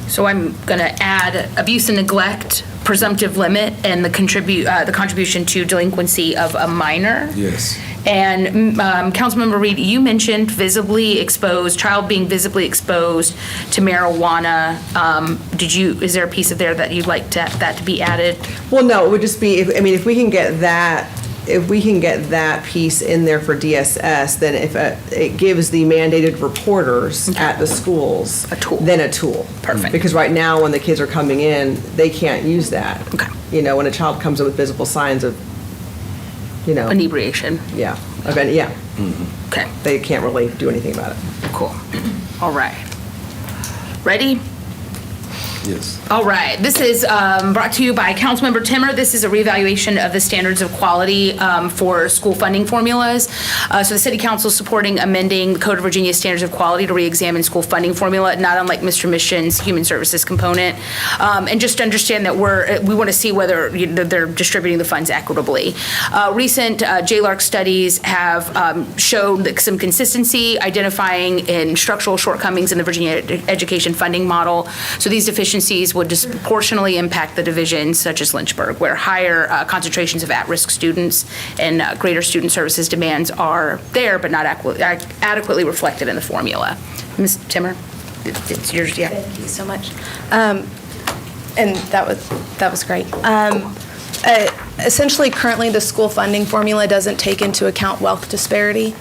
So I'm going to add abuse and neglect, presumptive limit, and the contribution to delinquency of a minor. Yes. And Councilmember Reed, you mentioned visibly exposed, child being visibly exposed to marijuana. Is there a piece of there that you'd like that to be added? Well, no, it would just be, if we can get that piece in there for DSS, then if it gives the mandated reporters at the schools. A tool. Then a tool. Perfect. Because right now, when the kids are coming in, they can't use that. Okay. When a child comes in with visible signs of, Inebriation. yeah, Okay, they can't really do anything about it. cool. All right. Ready? Yes. All right, this is brought to you by Councilmember Timmer. This is a reevaluation of the standards of quality for school funding formulas. So the City Council is supporting amending the Code of Virginia Standards of Quality to re-examine school funding formula, not unlike Mr. Mission's human services component. And just understand that we want to see whether they're distributing the funds equitably. Recent JLARC studies have showed some consistency, identifying in structural shortcomings in the Virginia education funding model. So these deficiencies would disproportionately impact the divisions such as Lynchburg, where higher concentrations of at-risk students and greater student services demands are there, but not adequately reflected in the formula. Ms. Timmer, it's yours, yeah. Thank you so much. And that was great. Essentially, currently, the school funding formula doesn't take into account wealth disparity.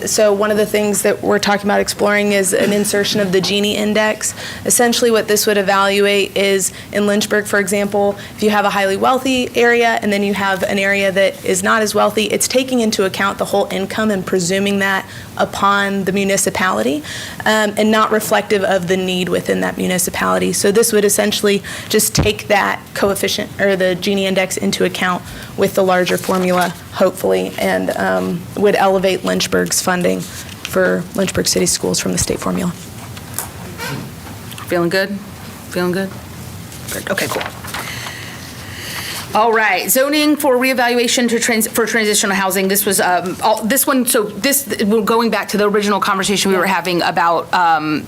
So one of the things that we're talking about exploring is an insertion of the Gini index. Essentially, what this would evaluate is, in Lynchburg, for example, if you have a highly wealthy area and then you have an area that is not as wealthy, it's taking into account the whole income and presuming that upon the municipality, and not reflective of the need within that municipality. So this would essentially just take that coefficient or the Gini index into account with the larger formula, hopefully, and would elevate Lynchburg's funding for Lynchburg City Schools from the state formula. Feeling good? Feeling good? Good. Okay, cool. All right, zoning for reevaluation for transitional housing. This was going back to the original conversation we were having about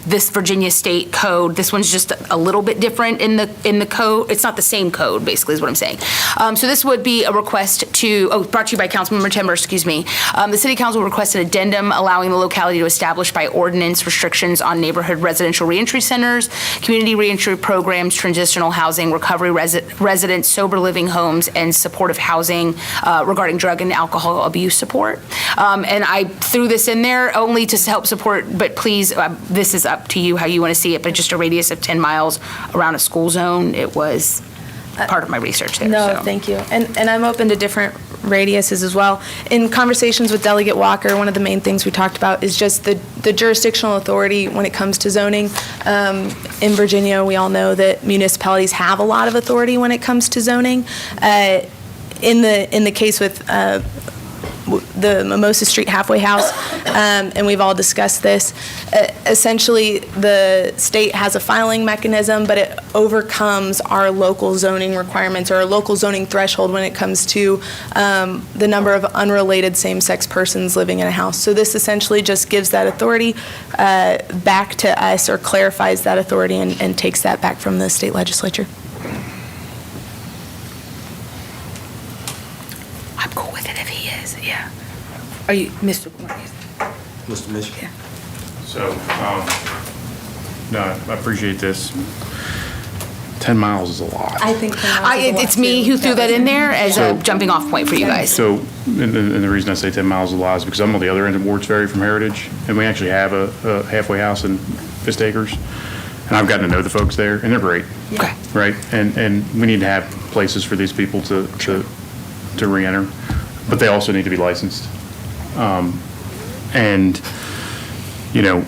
this Virginia state code. This one's just a little bit different in the code. It's not the same code, basically, is what I'm saying. So this would be a request brought to you by Councilmember Timmer, excuse me. The City Council requests an addendum allowing the locality to establish by ordinance restrictions on neighborhood residential reentry centers, community reentry programs, transitional housing, recovery residents, sober living homes, and supportive housing regarding drug and alcohol abuse support. And I threw this in there only to help support, but please, this is up to you how you want to see it, but just a radius of 10 miles around a school zone. It was part of my research there. No, so. thank you. And I'm open to different radiuses as well. In conversations with Delegate Walker, one of the main things we talked about is just the jurisdictional authority when it comes to zoning. In Virginia, we all know that municipalities have a lot of authority when it comes to zoning. In the case with the Mimosa Street halfway house, and we've all discussed this. Essentially, the state has a filing mechanism, but it overcomes our local zoning requirements or our local zoning threshold when it comes to the number of unrelated same-sex persons living in a house. So this essentially just gives that authority back to us or clarifies that authority and takes that back from the state legislature. I'm cool with it if he is, yeah. Are you, Mr. Mr. Mitchell? Yeah. So, no, I appreciate this. 10 miles is a lot. I think it's me who threw that in there as a jumping off point for you guys. So, and the reason I say 10 miles is a lot is because I'm on the other end of Wards Ferry from Heritage, and we actually have a halfway house in Fist Acres, and I've gotten to know the folks there, and they're great. Okay. Right? And we need to have places for these people to re-enter, but they also need to be licensed. And, you know,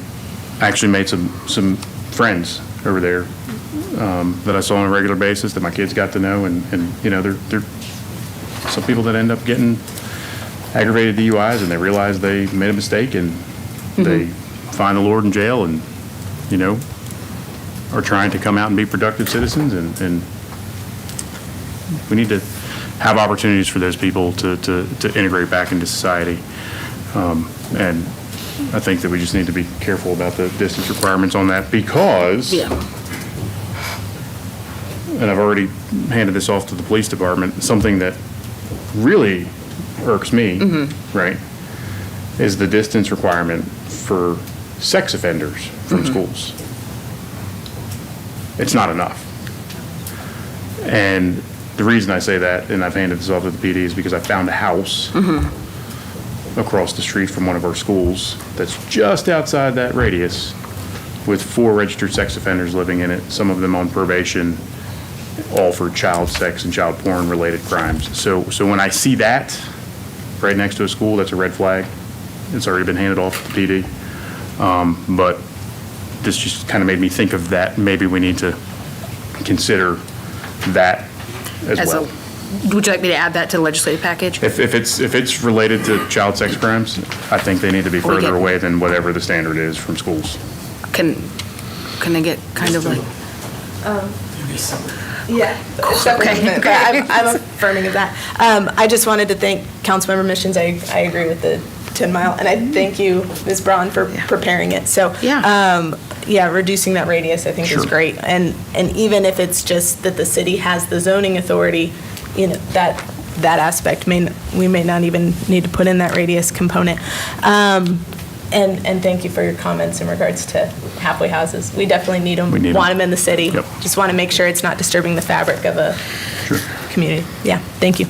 I actually made some friends over there that I saw on a regular basis that my kids got to know, and you know, they're some people that end up getting aggravated DUIs and they realize they made a mistake and they find the Lord in jail and are trying to come out and be productive citizens, and we need to have opportunities for those people to integrate back into society. And I think that we just need to be careful about the distance requirements on that because, and I've already handed this off to the police department, something that really irks me, right, is the distance requirement for sex offenders from schools. It's not enough. And the reason I say that, and I've handed this off to the PD, is because I found a house across the street from one of our schools that's just outside that radius with 4 registered sex offenders living in it, some of them on probation, all for child sex and child porn related crimes. So when I see that right next to a school, that's a red flag. It's already been handed off to the PD. But this just kind of made me think of that. Maybe we need to consider that as well. Would you like me to add that to the legislative package? If it's related to child sex crimes, I think they need to be further away than whatever the standard is from schools. Can I get kind of like? Yeah. Okay. I'm affirming of that. I just wanted to thank Councilmember Missions. I agree with the 10 mile, and I thank you, Ms. Braun, for preparing it. So, reducing that radius I think is great. And even if it's just that the city has the zoning authority, that aspect we may not even need to put in that radius component. And thank you for your comments in regards to halfway houses. We definitely need them. Want them in the city. Yep. Just want to make sure it's not disturbing the fabric of a community. Yeah, thank you.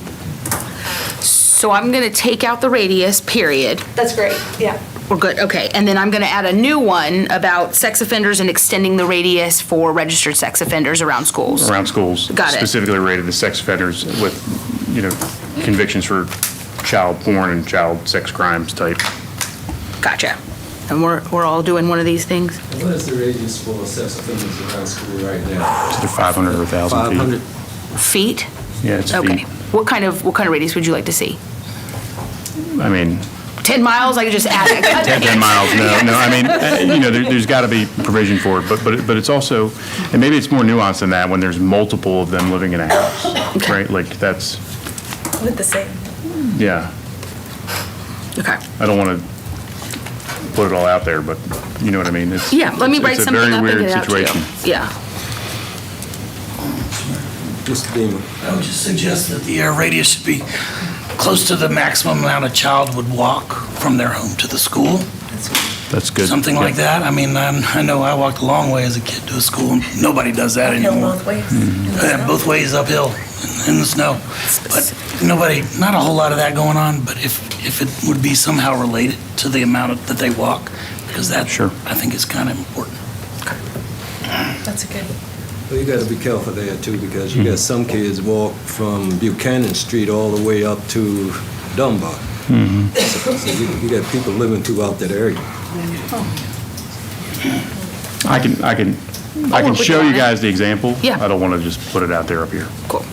So I'm going to take out the radius, period. That's great, yeah. We're good, okay. And then I'm going to add a new one about sex offenders and extending the radius for registered sex offenders around schools. Around schools. Got it. Specifically related to sex offenders with, convictions for child porn and child sex crimes type. Gotcha. And we're all doing one of these things? And what is the radius for sex offenders around school right now? It's either 500 or 1,000 feet. Feet? Yeah, it's Okay. feet. What kind of radius would you like to see? I mean, 10 miles? I could just add it. 10 miles, no. I mean, there's got to be provision for it, but it's also, and maybe it's more nuanced than that when there's multiple of them living in a house, right? Like that's. With the same. Yeah. Okay. I don't want to put it all out there, but you know what I mean? It's, let me write something up and It's a very weird get it out to you. situation. Yeah. Mr. Beamer. I would just suggest that the radius should be close to the maximum amount a child would walk from their home to the school. That's good. Something like that. I mean, I know I walked a long way as a kid to a school, and nobody does that anymore. Both ways. Both ways uphill in the snow. But not a whole lot of that going on, but if it would be somehow related to the amount that they walk, because that, I think, is kind of important. That's a good. Well, you got to be careful there too, because you got some kids walk from Buchanan Street all the way up to Dunbar. So you got people living throughout that area. I can show you guys the example. Yeah. I don't want to just put it out there up here. Cool.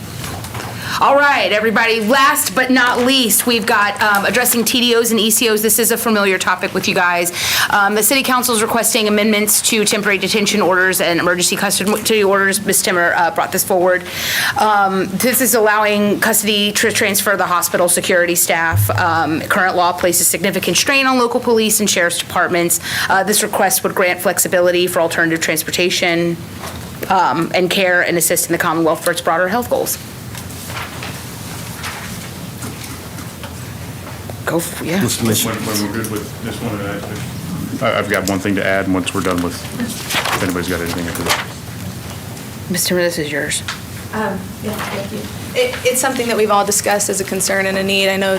All right, everybody, last but not least, we've got addressing TDOs and ECOs. This is a familiar topic with you guys. The City Council is requesting amendments to temporary detention orders and emergency custody orders. Ms. Timmer brought this forward. This is allowing custody to transfer to the hospital security staff. Current law places significant strain on local police and sheriff's departments. This request would grant flexibility for alternative transportation and care and assist in the Commonwealth for its broader health goals. Go for it, yeah. When we're good with this one, I've got one thing to add once we're done with, if anybody's got anything after that. Mr. Timmer, this is yours. Thank you. It's something that we've all discussed as a concern and a need. I know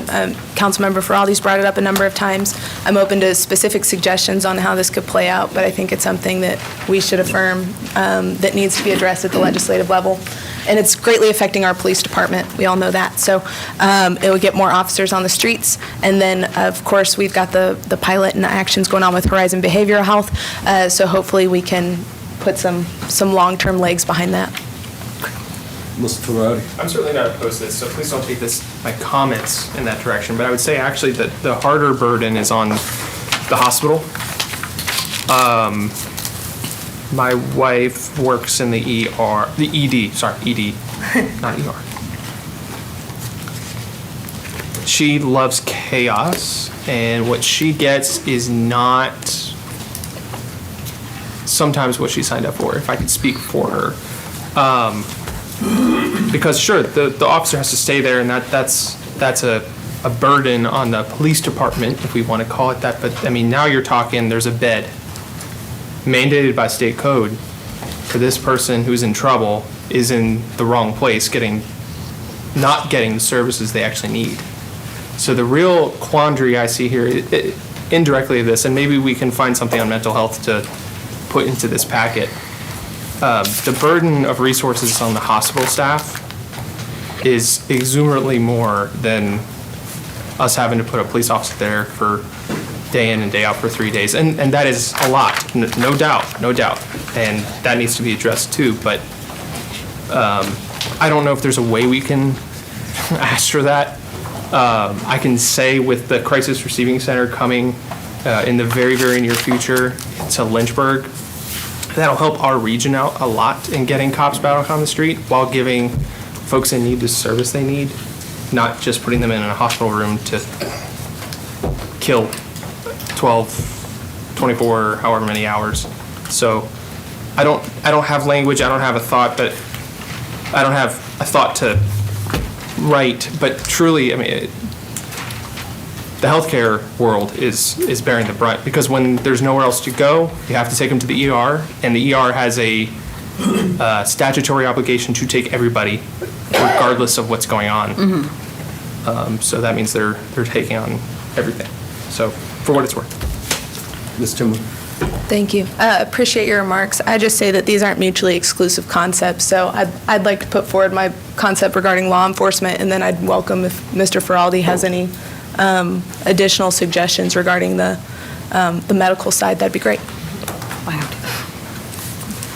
Councilmember Feraldi's brought it up a number of times. I'm open to specific suggestions on how this could play out, but I think it's something that we should affirm that needs to be addressed at the legislative level. And it's greatly affecting our police department. We all know that. So it would get more officers on the streets. And then, of course, we've got the pilot and the actions going on with Horizon Behavioral Health. So hopefully we can put some long-term legs behind that. Mr. Ferrari. I'm certainly not opposed to this, so please don't take my comments in that direction. But I would say actually that the harder burden is on the hospital. My wife works in the ED, not ER. She loves chaos, and what she gets is not sometimes what she signed up for, if I could speak for her. Because sure, the officer has to stay there, and that's a burden on the police department, if we want to call it that. But I mean, now you're talking, there's a bed mandated by state code for this person who's in trouble is in the wrong place, not getting the services they actually need. So the real quandary I see here, indirectly of this, and maybe we can find something on mental health to put into this packet. The burden of resources on the hospital staff is exuberantly more than us having to put a police officer there for day in and day out for 3 days. And that is a lot, no doubt. And that needs to be addressed too. But I don't know if there's a way we can ask for that. I can say with the Crisis Receiving Center coming in the very, very near future to Lynchburg, that'll help our region out a lot in getting cops back on the street while giving folks in need the service they need, not just putting them in a hospital room to kill 12, 24, however many hours. So I don't have language, I don't have a thought, but I don't have a thought to write, but truly, I mean, the healthcare world is bearing the brunt, because when there's nowhere else to go, you have to take them to the ER, and the ER has a statutory obligation to take everybody, regardless of what's going on. So that means they're taking on everything. So for what it's worth. Ms. Timber. Thank you. Appreciate your remarks. I just say that these aren't mutually exclusive concepts, so I'd like to put forward my concept regarding law enforcement, and then I'd welcome if Mr. Feraldi has any additional suggestions regarding the medical side. That'd be great.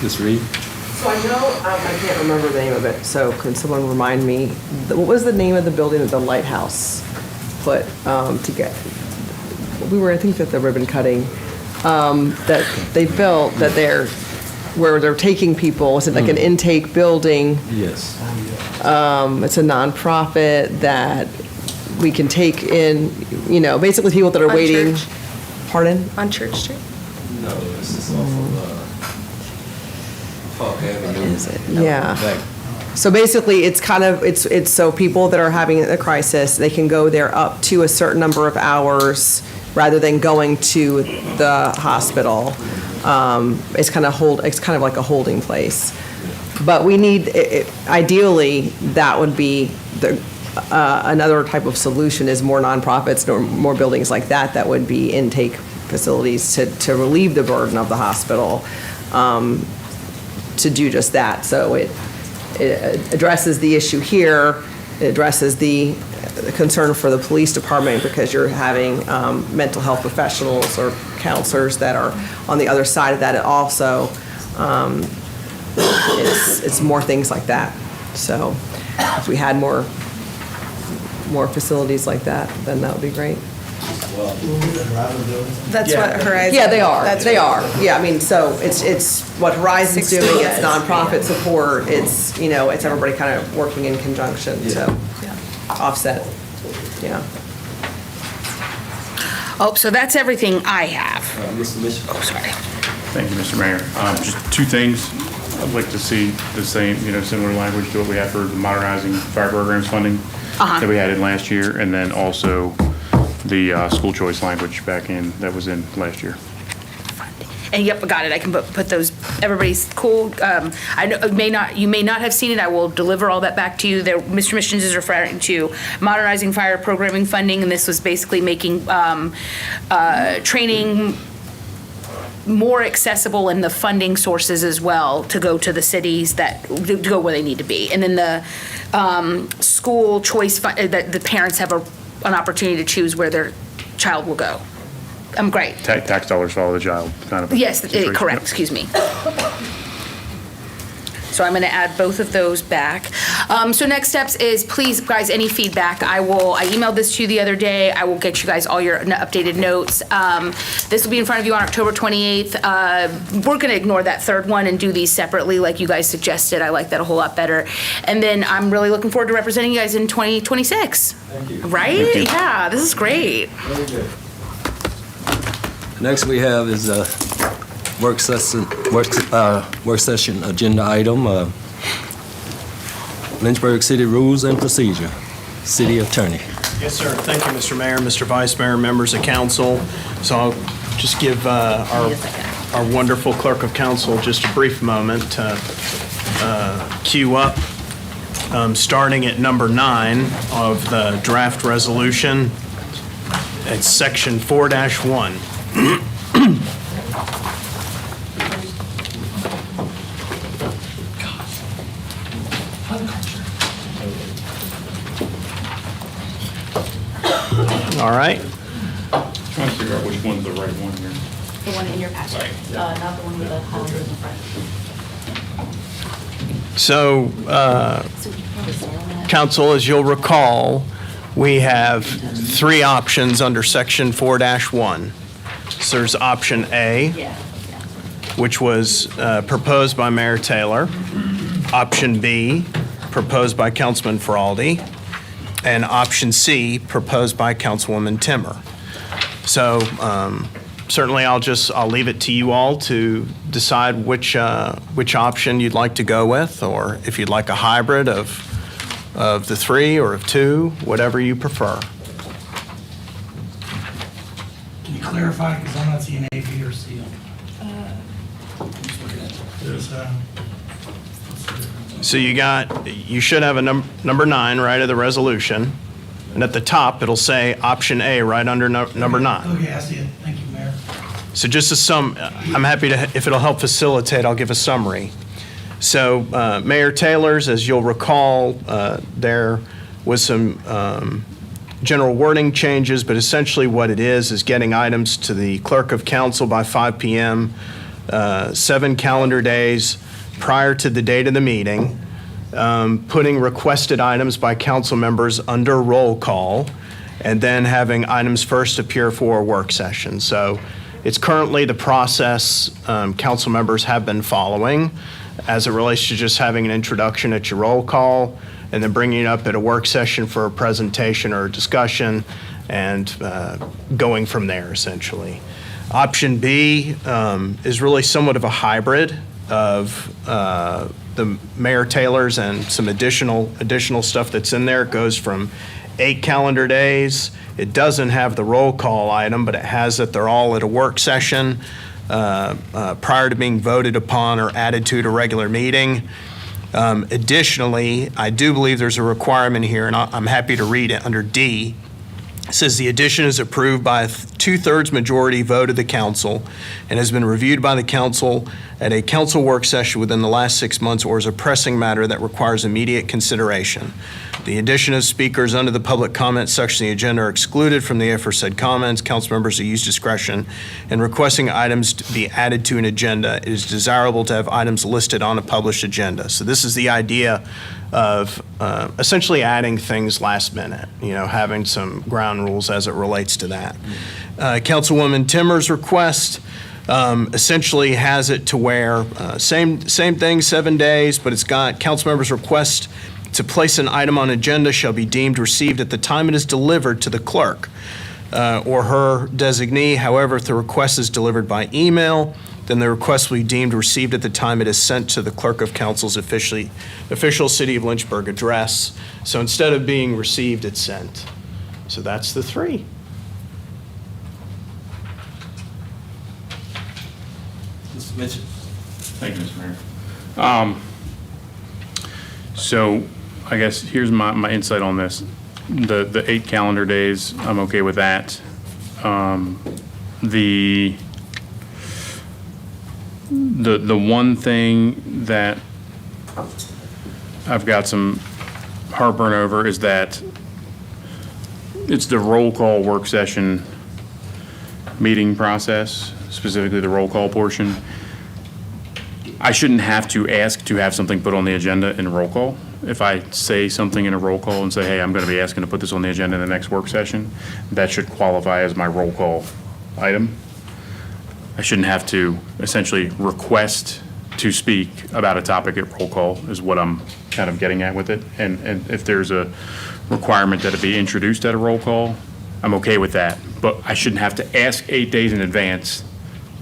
Ms. Reed. So I know, I can't remember the name of it, so can someone remind me, what was the name of the building that the lighthouse put together? We were, I think, at the ribbon cutting that they built, that where they're taking people, is it like an intake building? Yes. It's a nonprofit that we can take in, basically people that are On waiting. Church? Pardon? On Church Street? No, this is off of Park Avenue. Is it? Yeah. So basically, it's kind of, it's so people that are having a crisis, they can go there up to a certain number of hours rather than going to the hospital. It's kind of like a holding place. But we need, ideally, that would be another type of solution, is more nonprofits, or more buildings like that would be intake facilities to relieve the burden of the hospital, to do just that. So it addresses the issue here, it addresses the concern for the police department, because you're having mental health professionals or counselors that are on the other side of that. It also, it's more things like that. So if we had more facilities like that, then that would be great. That's what Horizon. Yeah, they are. They are. Yeah, I mean, so it's what Horizon's doing. It's nonprofit support. It's it's everybody kind of working in conjunction to offset. Yeah. Oh, so that's everything I have. Mr. Mitchell. Oh, sorry. Thank you, Mr. Mayor. Just two things. I'd like to see the same, similar language to what we had for the modernizing fire programs funding that we had in last year, and then also the school choice language that was in last year. And yep, I got it. I can put those. Everybody's cool. I know you may not have seen it. I will deliver all that back to you. There, Mr. Missions is referring to modernizing fire programming funding, and this was basically making training more accessible, and the funding sources as well to go to the cities to go where they need to be. And then the school choice that the parents have an opportunity to choose where their child will go. Great. Tax dollars follow the child, kind of. Yes, situation. correct, excuse me. So I'm going to add both of those back. So next steps is, please, guys, any feedback. I emailed this to you the other day. I will get you guys all your updated notes. This will be in front of you on October 28th. We're going to ignore that third one and do these separately like you guys suggested. I like that a whole lot better. And then I'm really looking forward to representing you guys in 2026. Thank you. Right? Thank you. Yeah, this is great. Very good. Next we have is a work session agenda item, Lynchburg City Rules and Procedure. City Attorney. Yes, sir. Thank you, Mr. Mayor, Mr. Vice Mayor, members of council. So I'll just give our wonderful clerk of council just a brief moment to queue up, starting at number 9 of the draft resolution. It's section 4-1. All right. Trying to figure out which one's the right one here. The one in your packet, not the one with the columns in the front. So, council, as you'll recall, we have 3 options under section 4-1. So there's option A, which was proposed by Mayor Taylor. Option B, proposed by Councilman Feraldi. And option C, proposed by Councilwoman Timmer. So certainly I'll leave it to you all to decide which option you'd like to go with, or if you'd like a hybrid of the 3 or of 2, whatever you prefer. Can you clarify, because I'm not seeing A, B, or C. So you should have a number 9 right of the resolution, and at the top it'll say option A right under number 9. Okay, I see it. Thank you, Mayor. So just I'm happy to, if it'll help facilitate, I'll give a summary. So Mayor Taylor's, as you'll recall, there was some general wording changes, but essentially what it is getting items to the clerk of council by 5 p.m., 7 calendar days prior to the date of the meeting, putting requested items by council members under roll call, and then having items first appear for a work session. So it's currently the process council members have been following as it relates to just having an introduction at your roll call and then bringing it up at a work session for a presentation or a discussion and going from there, essentially. Option B is really somewhat of a hybrid of the Mayor Taylor's and some additional stuff that's in there. It goes from 8 calendar days. It doesn't have the roll call item, but it has that they're all at a work session prior to being voted upon or added to at a regular meeting. Additionally, I do believe there's a requirement here, and I'm happy to read it under D. It says the addition is approved by a 2/3 majority vote of the council and has been reviewed by the council at a council work session within the last 6 months or is a pressing matter that requires immediate consideration. The addition of speakers under the public comment section of the agenda are excluded from the aforesaid comments. Council members will use discretion in requesting items to be added to an agenda. It is desirable to have items listed on a published agenda. So this is the idea of essentially adding things last minute, having some ground rules as it relates to that. Councilwoman Timmer's request essentially has it to where same thing, 7 days, but it's got council members' request to place an item on agenda shall be deemed received at the time it is delivered to the clerk or her designee. However, if the request is delivered by email, then the request will be deemed received at the time it is sent to the clerk of council's official City of Lynchburg address. So instead of being received, it's sent. So that's the 3. Mr. Mitchell. Thank you, Mr. Mayor. So I guess here's my insight on this. The 8 calendar days, I'm okay with that. The one thing that I've got some heartburn over is that it's the roll call work session meeting process, specifically the roll call portion. I shouldn't have to ask to have something put on the agenda in roll call. if I say something in a roll call and say, hey, I'm going to be asking to put this on the agenda in the next work session, that should qualify as my roll call item. I shouldn't have to essentially request to speak about a topic at roll call is what I'm kind of getting at with it. And if there's a requirement that it be introduced at a roll call, I'm okay with that. But I shouldn't have to ask 8 days in advance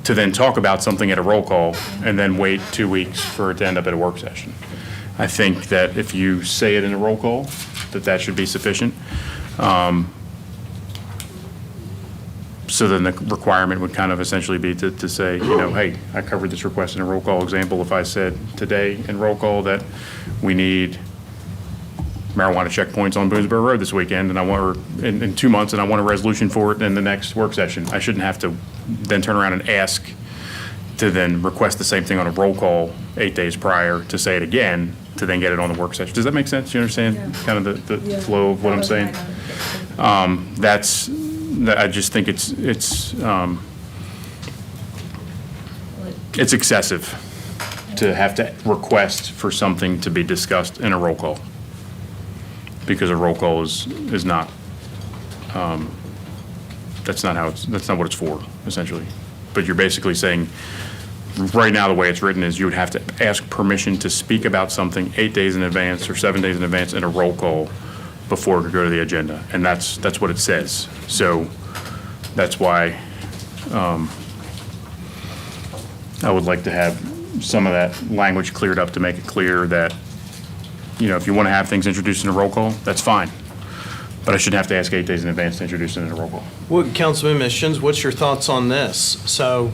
to then talk about something at a roll call and then wait 2 weeks for it to end up at a work session. I think that if you say it in a roll call, that should be sufficient. So then the requirement would kind of essentially be to say, you know, hey, I covered this request in a roll call. Example, if I said today in roll call that we need marijuana checkpoints on Boonesborough Road this weekend, and I want, or in 2 months, and I want a resolution for it in the next work session, I shouldn't have to then turn around and ask to then request the same thing on a roll call 8 days prior to say it again, to then get it on the work session. Does that make sense? You understand kind of the flow of what I'm saying? I just think it's excessive to have to request for something to be discussed in a roll call, because a roll call is not, that's not what it's for, essentially. But you're basically saying, right now, the way it's written is you would have to ask permission to speak about something 8 days in advance or 7 days in advance in a roll call before it could go to the agenda. And that's what it says. So that's why I would like to have some of that language cleared up to make it clear that, you know, if you want to have things introduced in a roll call, that's fine. But I shouldn't have to ask 8 days in advance to introduce it in a roll call. Well, Councilman Mischens, what's your thoughts on this? So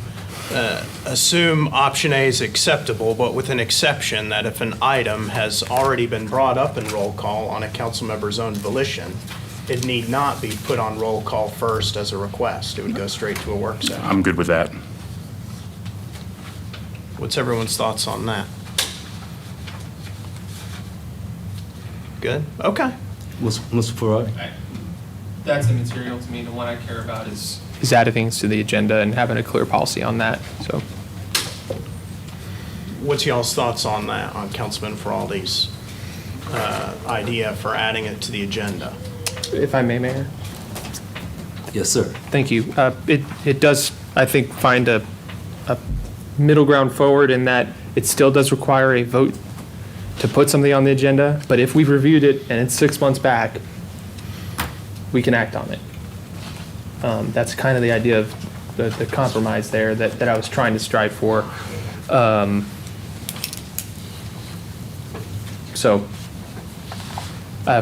assume option A is acceptable, but with an exception that if an item has already been brought up in roll call on a council member's own volition, it need not be put on roll call first as a request. It would go straight to a work session. I'm good with that. What's everyone's thoughts on that? Good? Okay. Mr. Farrar? That's immaterial to me. The one I care about is adding things to the agenda and having a clear policy on that, so. What's y'all's thoughts on that, on Councilman Feraldi's idea for adding it to the agenda? If I may, Mayor? Yes, sir. Thank you. It does, I think, find a middle ground forward in that it still does require a vote to put something on the agenda, but if we've reviewed it and it's 6 months back, we can act on it. That's kind of the idea of the compromise there that I was trying to strive for.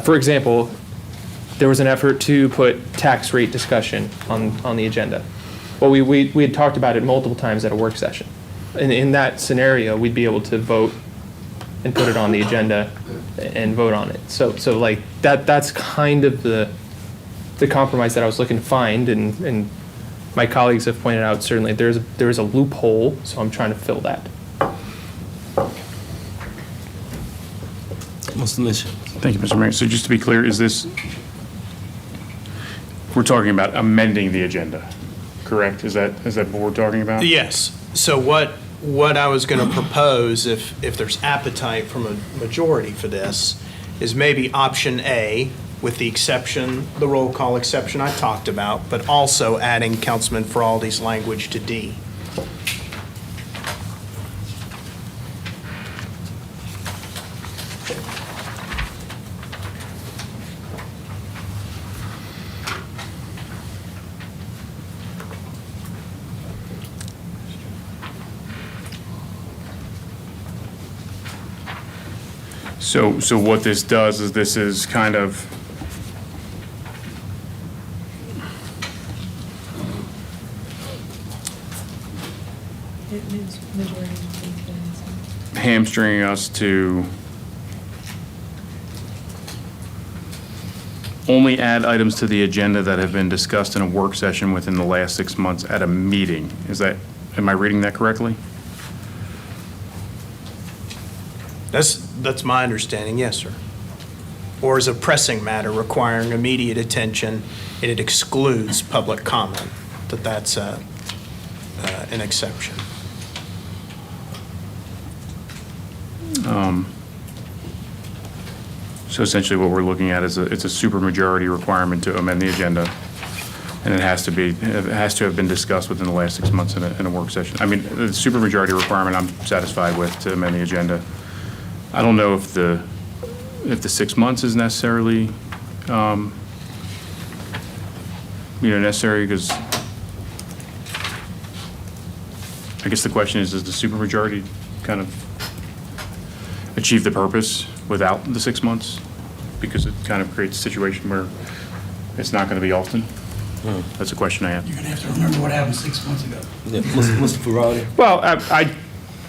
For example, there was an effort to put tax rate discussion on the agenda. Well, we had talked about it multiple times at a work session. And in that scenario, we'd be able to vote and put it on the agenda and vote on it. So like that's kind of the compromise that I was looking to find, and my colleagues have pointed out certainly there is a loophole, so I'm trying to fill that. Mr. Mitchell. Thank you, Mr. Mayor. So just to be clear, is this, we're talking about amending the agenda, correct? Is that what we're talking about? Yes. So what I was going to propose, if there's appetite from a majority for this, is maybe option A, with the exception, the roll call exception I talked about, but also adding Councilman Feraldi's language to D. So what this does is this is kind of, It means majority. hamstringing us to only add items to the agenda that have been discussed in a work session within the last 6 months at a meeting. Am I reading that correctly? That's my understanding, yes, sir. Or as a pressing matter requiring immediate attention, and it excludes public comment, that's an exception. So essentially what we're looking at is it's a supermajority requirement to amend the agenda, and it has to have been discussed within the last 6 months in a work session. I mean, the supermajority requirement I'm satisfied with to amend the agenda. I don't know if the 6 months is necessarily, necessary, because I guess the question is, does the supermajority kind of achieve the purpose without the 6 months? Because it kind of creates a situation where it's not going to be often. That's a question I have. You're going to have to remember what happened 6 months ago. Yeah, Mr. Ferrari? Well,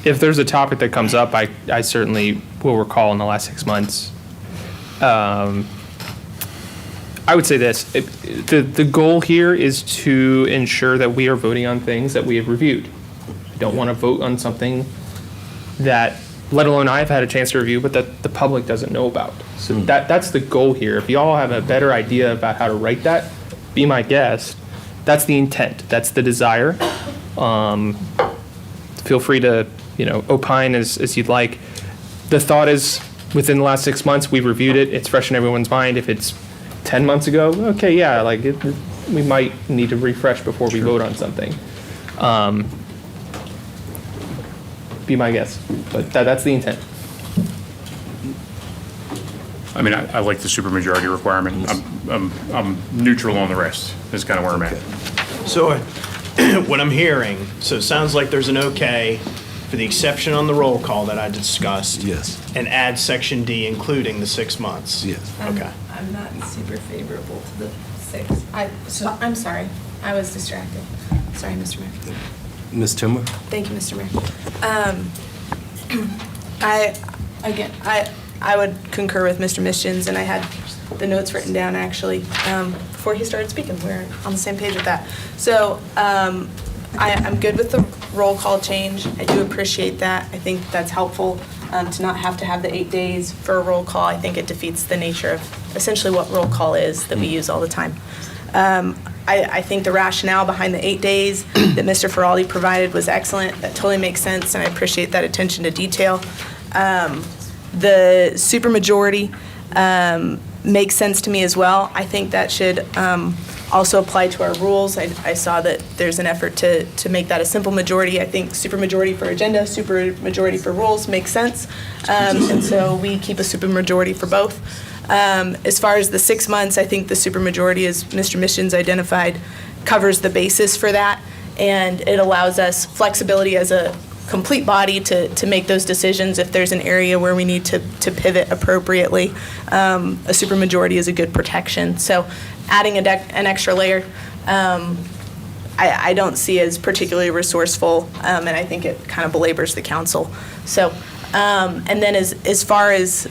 if there's a topic that comes up, I certainly will recall in the last 6 months. I would say this, the goal here is to ensure that we are voting on things that we have reviewed. I don't want to vote on something that, let alone I've had a chance to review, but that the public doesn't know about. So that's the goal here. If you all have a better idea about how to write that, be my guest. That's the intent. That's the desire. Feel free to, opine as you'd like. The thought is, within the last 6 months, we've reviewed it. It's fresh in everyone's mind. If it's 10 months ago, okay, yeah, we might need to refresh before we vote on something. Be my guest, but that's the intent. I mean, I like the supermajority requirement. I'm neutral on the rest, is kind of where I'm at. So what I'm hearing, so it sounds like there's an okay for the exception on the roll call that I discussed. Yes. And add section D, including the 6 months. Yes. Okay. I'm not super favorable to the 6. I'm sorry. I was distracted. Sorry, Mr. Mayor. Ms. Timmer? Thank you, Mr. Mayor. I would concur with Mr. Mischins, and I had the notes written down actually before he started speaking. We're on the same page with that. So I'm good with the roll call change. I do appreciate that. I think that's helpful to not have to have the 8 days for a roll call. I think it defeats the nature of essentially what roll call is that we use all the time. I think the rationale behind the 8 days that Mr. Ferraldi provided was excellent. That totally makes sense, and I appreciate that attention to detail. The supermajority makes sense to me as well. I think that should also apply to our rules. I saw that there's an effort to make that a simple majority. I think supermajority for agenda, supermajority for rules makes sense. And so we keep a supermajority for both. As far as the 6 months, I think the supermajority, as Mr. Mischins identified, covers the basis for that, and it allows us flexibility as a complete body to make those decisions if there's an area where we need to pivot appropriately. A supermajority is a good protection. So adding an extra layer, I don't see as particularly resourceful, and I think it kind of belabors the council. So, and then as far as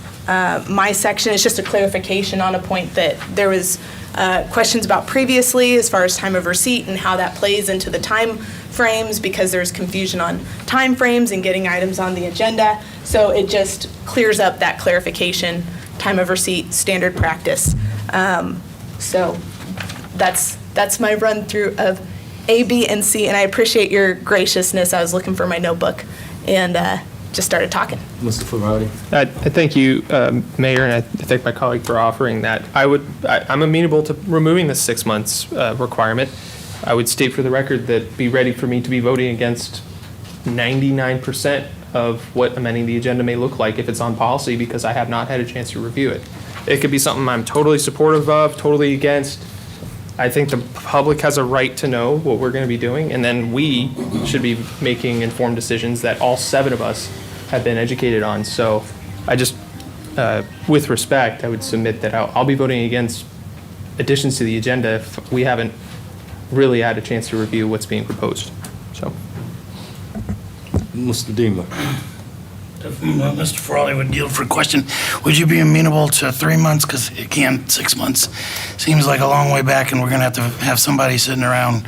my section, it's just a clarification on a point that there was questions about previously as far as time of receipt and how that plays into the time frames, because there's confusion on time frames and getting items on the agenda. So it just clears up that clarification, time of receipt, standard practice. So that's my run through of A, B, and C, and I appreciate your graciousness. I was looking for my notebook and just started talking. Mr. Ferrari? I thank you, Mayor, and I thank my colleague for offering that. I'm amenable to removing the 6 months requirement. I would state for the record that be ready for me to be voting against 99% of what amending the agenda may look like if it's on policy, because I have not had a chance to review it. It could be something I'm totally supportive of, totally against. I think the public has a right to know what we're going to be doing, and then we should be making informed decisions that all 7 of us have been educated on. So I just, with respect, I would submit that I'll be voting against additions to the agenda if we haven't really had a chance to review what's being proposed. So, Mr. Deemer? If Mr. Ferraldi would yield for a question, would you be amenable to 3 months? Because again, 6 months seems like a long way back, and we're going to have somebody sitting around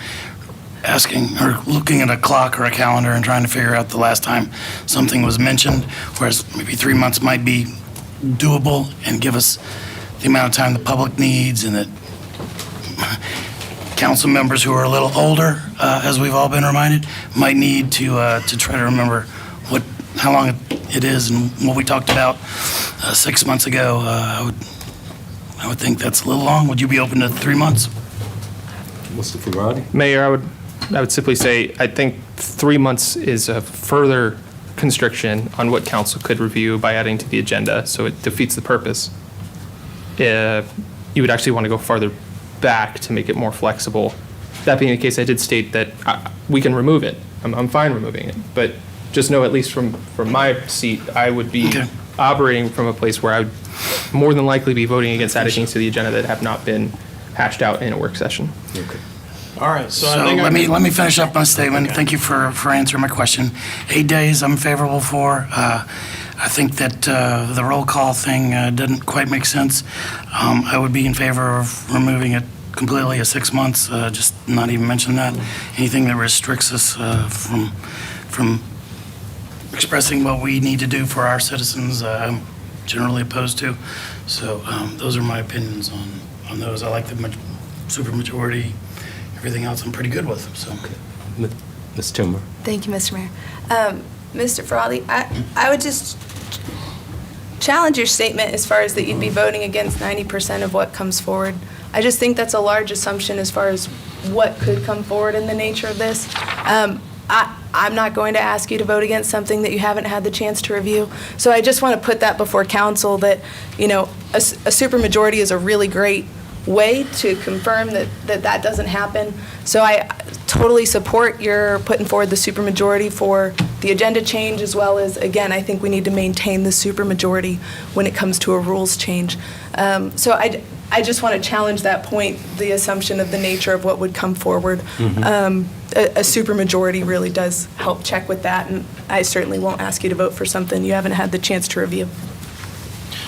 asking or looking at a clock or a calendar and trying to figure out the last time something was mentioned, whereas maybe 3 months might be doable and give us the amount of time the public needs, and that council members who are a little older, as we've all been reminded, might need to try to remember how long it is and what we talked about 6 months ago, I would think that's a little long. Would you be open to 3 months? Mr. Ferrari? Mayor, I would simply say, I think 3 months is a further constriction on what council could review by adding to the agenda, so it defeats the purpose. You would actually want to go farther back to make it more flexible. That being the case, I did state that we can remove it. I'm fine removing it, but just know, at least from my seat, I would be operating from a place where I would more than likely be voting against adding things to the agenda that have not been hashed out in a work session. Okay. All right, so I So think let me finish up my statement. Thank you for answering my question. 8 days I'm favorable for. I think that the roll call thing didn't quite make sense. I would be in favor of removing it completely at 6 months, just not even mention that. Anything that restricts us from expressing what we need to do for our citizens, I'm generally opposed to. So those are my opinions on those. I like the supermajority. Everything else I'm pretty good with, so. Ms. Timber? Thank you, Mr. Mayor. Mr. Frawley, I would just challenge your statement as far as that you'd be voting against 90% of what comes forward. I just think that's a large assumption as far as what could come forward in the nature of this. I'm not going to ask you to vote against something that you haven't had the chance to review. So I just want to put that before council that, you know, a supermajority is a really great way to confirm that doesn't happen. So I totally support your putting forward the supermajority for the agenda change, as well as, again, I think we need to maintain the supermajority when it comes to a rules change. So I just want to challenge that point, the assumption of the nature of what would come forward. A supermajority really does help check with that, and I certainly won't ask you to vote for something you haven't had the chance to review.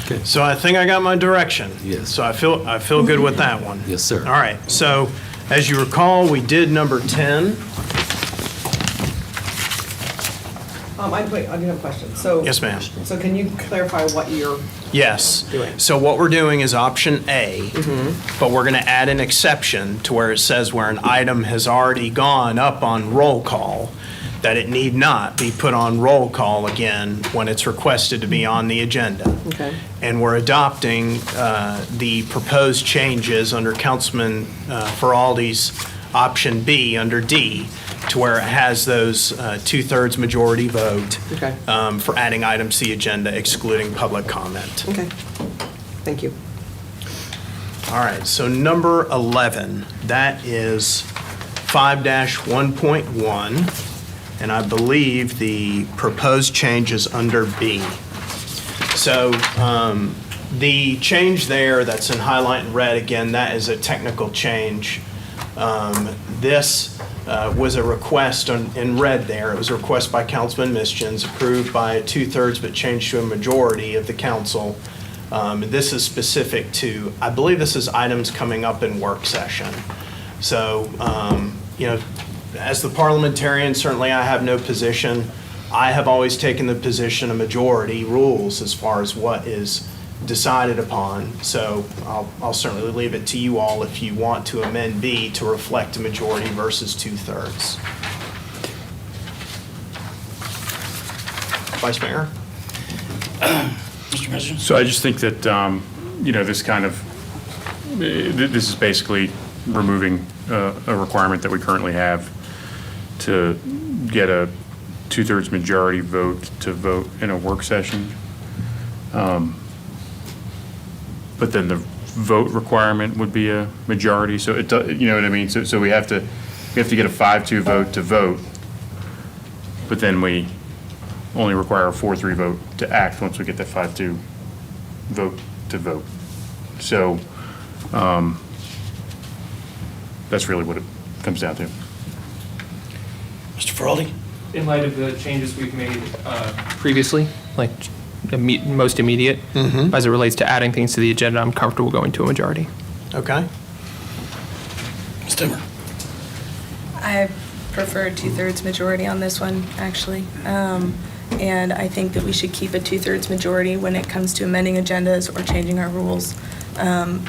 Okay. So I think I got my direction. Yes. So I feel good with that one. Yes, sir. All right. So as you recall, we did number 10. Wait, I do have a question. So. Yes, ma'am. So can you clarify what you're Yes. doing? So what we're doing is option A, but we're going to add an exception to where it says where an item has already gone up on roll call, that it need not be put on roll call again when it's requested to be on the agenda. Okay. And we're adopting the proposed changes under Councilman Feraldi's option B under D, to where it has those 2/3 majority vote Okay. for adding items to the agenda excluding public comment. Okay. Thank you. All right, so number 11, that is 5-1.1, and I believe the proposed change is under B. So the change there that's in highlight in red, again, that is a technical change. This was a request in red there. It was a request by Councilman Mischins, approved by 2/3, but changed to a majority of the council. This is specific to, I believe this is items coming up in work session. So, you know, as the parliamentarian, certainly I have no position. I have always taken the position of majority rules as far as what is decided upon. So I'll certainly leave it to you all if you want to amend B to reflect a majority versus 2/3. Vice Mayor? Mr. President? So I just think that, you know, this kind of, this is basically removing a requirement that we currently have to get a 2/3 majority vote to vote in a work session. But then the vote requirement would be a majority, so it, you know what I mean? So we have to get a 5-2 vote to vote, but then we only require a 4-3 vote to act once we get that 5-2 vote to vote. So that's really what it comes down to. Mr. Feraldi? In light of the changes we've made previously, like most immediate, as it relates to adding things to the agenda, I'm comfortable going to a majority. Okay. Ms. Timmer? I prefer 2/3 majority on this one, actually. And I think that we should keep a 2/3 majority when it comes to amending agendas or changing our rules.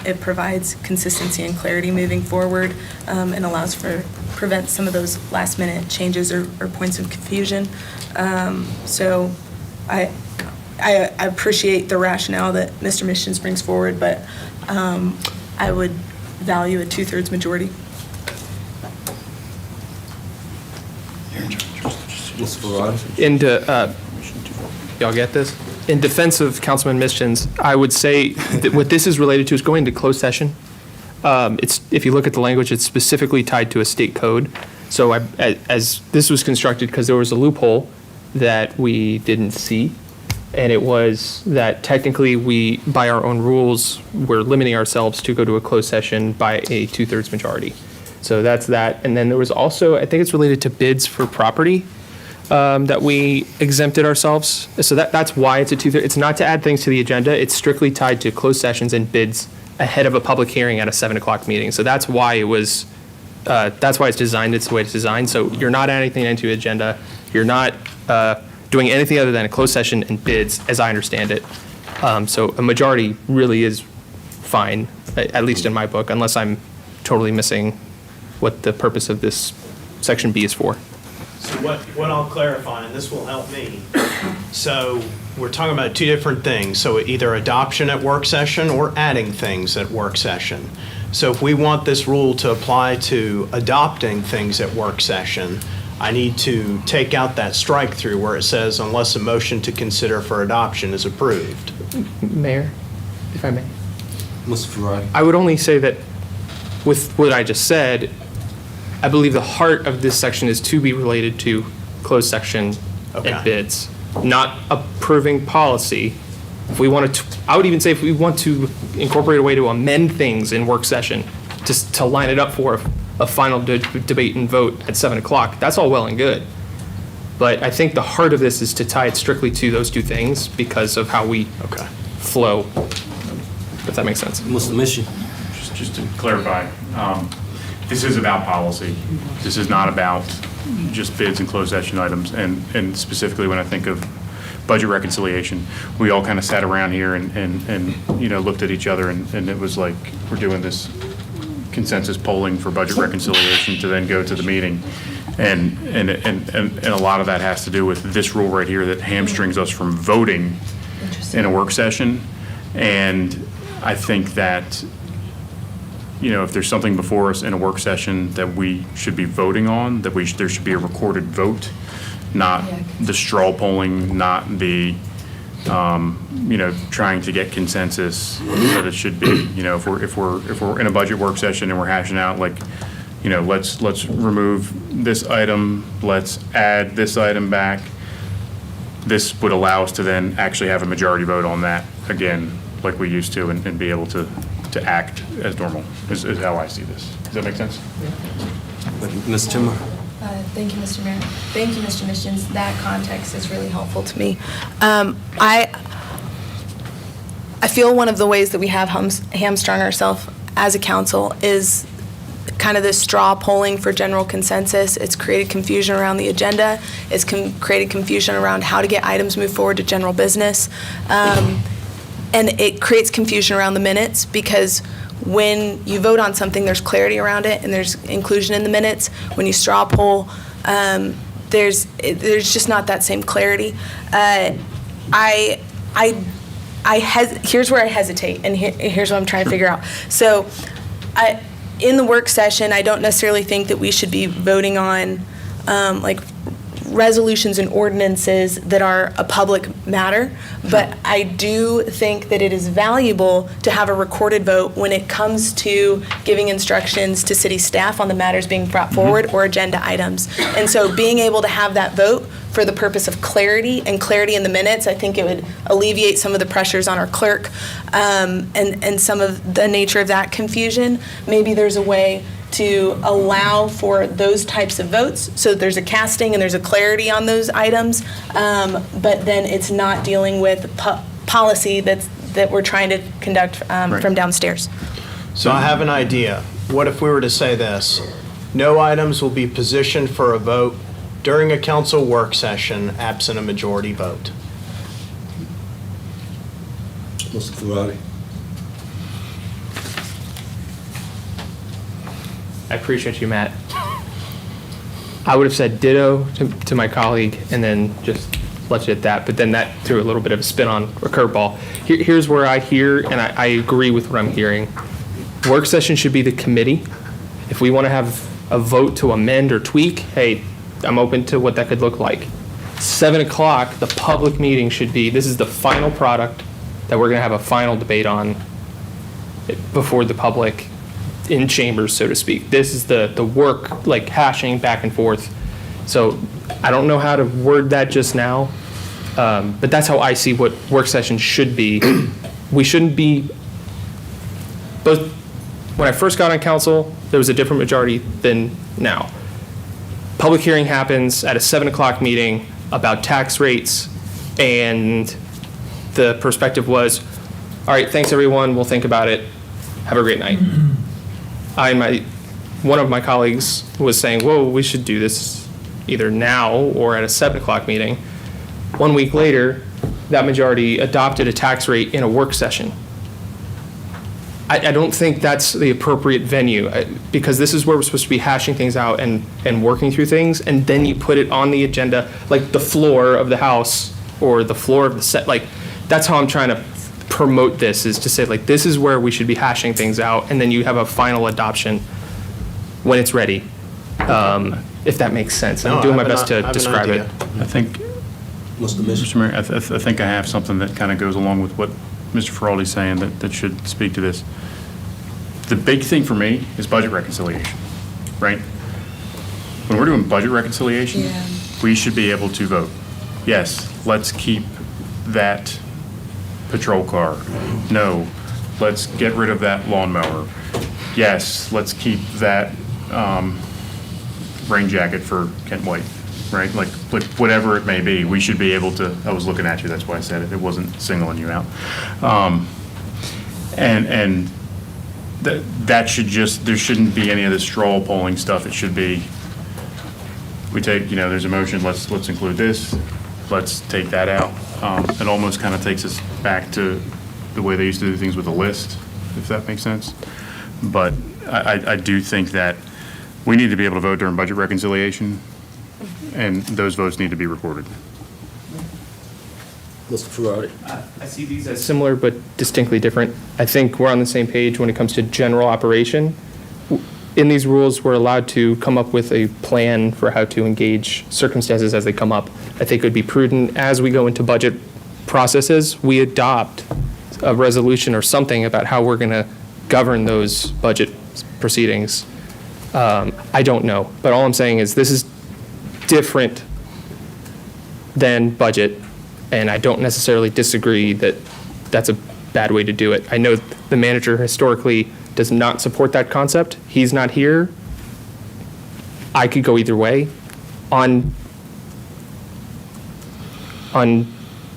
It provides consistency and clarity moving forward, and allows prevents some of those last minute changes or points of confusion. So I appreciate the rationale that Mr. Missions brings forward, but I would value a 2/3 majority. Y'all get this? In defense of Councilman Mischins, I would say that what this is related to is going to closed session. If you look at the language, it's specifically tied to a state code. So as this was constructed, because there was a loophole that we didn't see, and it was that technically we, by our own rules, we're limiting ourselves to go to a closed session by a 2/3 majority. So that's that. And then there was also, I think it's related to bids for property, that we exempted ourselves. So that's why it's a 2/3. It's not to add things to the agenda. It's strictly tied to closed sessions and bids ahead of a public hearing at a 7 o'clock meeting. So that's why it was, that's why it's designed. It's the way it's designed. So you're not adding anything into the agenda. You're not doing anything other than a closed session and bids, as I understand it. So a majority really is fine, at least in my book, unless I'm totally missing what the purpose of this section B is for. So what I'll clarify, and this will help me, so we're talking about two different things. So either adoption at work session or adding things at work session. So if we want this rule to apply to adopting things at work session, I need to take out that strike through where it says unless a motion to consider for adoption is approved. Mayor, if I may. Mr. Ferrari. I would only say that with what I just said, I believe the heart of this section is to be related to closed section and bids, not approving policy. If we wanted to, I would even say if we want to incorporate a way to amend things in work session, just to line it up for a final debate and vote at 7 o'clock, that's all well and good. But I think the heart of this is to tie it strictly to those two things because of how we flow, if that makes sense. Mr. Mission. Just to clarify, this is about policy. This is not about just bids and closed session items. And specifically when I think of budget reconciliation, we all kind of sat around here and you know, looked at each other and it was like, we're doing this consensus polling for budget reconciliation to then go to the meeting. And a lot of that has to do with this rule right here that hamstrings us from voting in a work session. And I think that, you know, if there's something before us in a work session that we should be voting on, that there should be a recorded vote, not the straw polling, not the, you know, trying to get consensus that it should be. You know, if we're in a budget work session and we're hashing out like, you know, let's remove this item, let's add this item back. This would allow us to then actually have a majority vote on that again, like we used to, and be able to act as normal, is how I see this. Does that make sense? Ms. Timmer? Thank you, Mr. Mayor. Thank you, Mr. Missions. That context is really helpful to me. I feel one of the ways that we have hamstrung ourselves as a council is kind of this straw polling for general consensus. It's created confusion around the agenda. It's created confusion around how to get items moved forward to general business. And it creates confusion around the minutes because when you vote on something, there's clarity around it and there's inclusion in the minutes. When you straw poll, there's just not that same clarity. Here's where I hesitate, and here's what I'm trying to figure out. So, in the work session, I don't necessarily think that we should be voting on like resolutions and ordinances that are a public matter, but I do think that it is valuable to have a recorded vote when it comes to giving instructions to city staff on the matters being brought forward or agenda items. And so being able to have that vote for the purpose of clarity and clarity in the minutes, I think it would alleviate some of the pressures on our clerk and some of the nature of that confusion. Maybe there's a way to allow for those types of votes so that there's a casting and there's a clarity on those items, but then it's not dealing with policy that we're trying to conduct from downstairs. So I have an idea. What if we were to say this? No items will be positioned for a vote during a council work session absent a majority vote. Mr. Ferrari. I appreciate you, Matt. I would have said ditto to my colleague and then just left it at that, but then that threw a little bit of a spin on a curveball. Here's where I hear, and I agree with what I'm hearing. Work session should be the committee. If we want to have a vote to amend or tweak, hey, I'm open to what that could look like. 7 o'clock, the public meeting should be, this is the final product that we're going to have a final debate on before the public in chambers, so to speak. This is the work, like hashing back and forth. So I don't know how to word that just now, but that's how I see what work sessions should be. We shouldn't be, both, when I first got on council, there was a different majority than now. Public hearing happens at a 7 o'clock meeting about tax rates, and the perspective was, all right, thanks everyone, we'll think about it, have a great night. One of my colleagues was saying, whoa, we should do this either now or at a 7 o'clock meeting. 1 week later, that majority adopted a tax rate in a work session. I don't think that's the appropriate venue, because this is where we're supposed to be hashing things out and working through things, and then you put it on the agenda, like the floor of the House or the floor of the Senate. Like, that's how I'm trying to promote this, is to say, like, this is where we should be hashing things out, and then you have a final adoption when it's ready, if that makes sense. I'm doing my best to describe it. I think, Mr. Mayor, I think I have something that kind of goes along with what Mr. Feraldi's saying that should speak to this. The big thing for me is budget reconciliation, right? When we're doing budget reconciliation, we should be able to vote. Yes, let's keep that patrol car. No, let's get rid of that lawnmower. Yes, let's keep that rain jacket for Kent White, right? Like whatever it may be, we should be able to, I was looking at you, that's why I said it. It wasn't singling you out. And that should just, there shouldn't be any of this straw polling stuff. It should be, we take, there's a motion, let's include this, let's take that out. It almost kind of takes us back to the way they used to do things with a list, if that makes sense. But I do think that we need to be able to vote during budget reconciliation, and those votes need to be recorded. Mr. Ferrari? I see these as similar but distinctly different. I think we're on the same page when it comes to general operation. In these rules, we're allowed to come up with a plan for how to engage circumstances as they come up. I think it would be prudent, as we go into budget processes, we adopt a resolution or something about how we're going to govern those budget proceedings. I don't know, but all I'm saying is this is different than budget, and I don't necessarily disagree that that's a bad way to do it. I know the manager historically does not support that concept. He's not here. I could go either way. On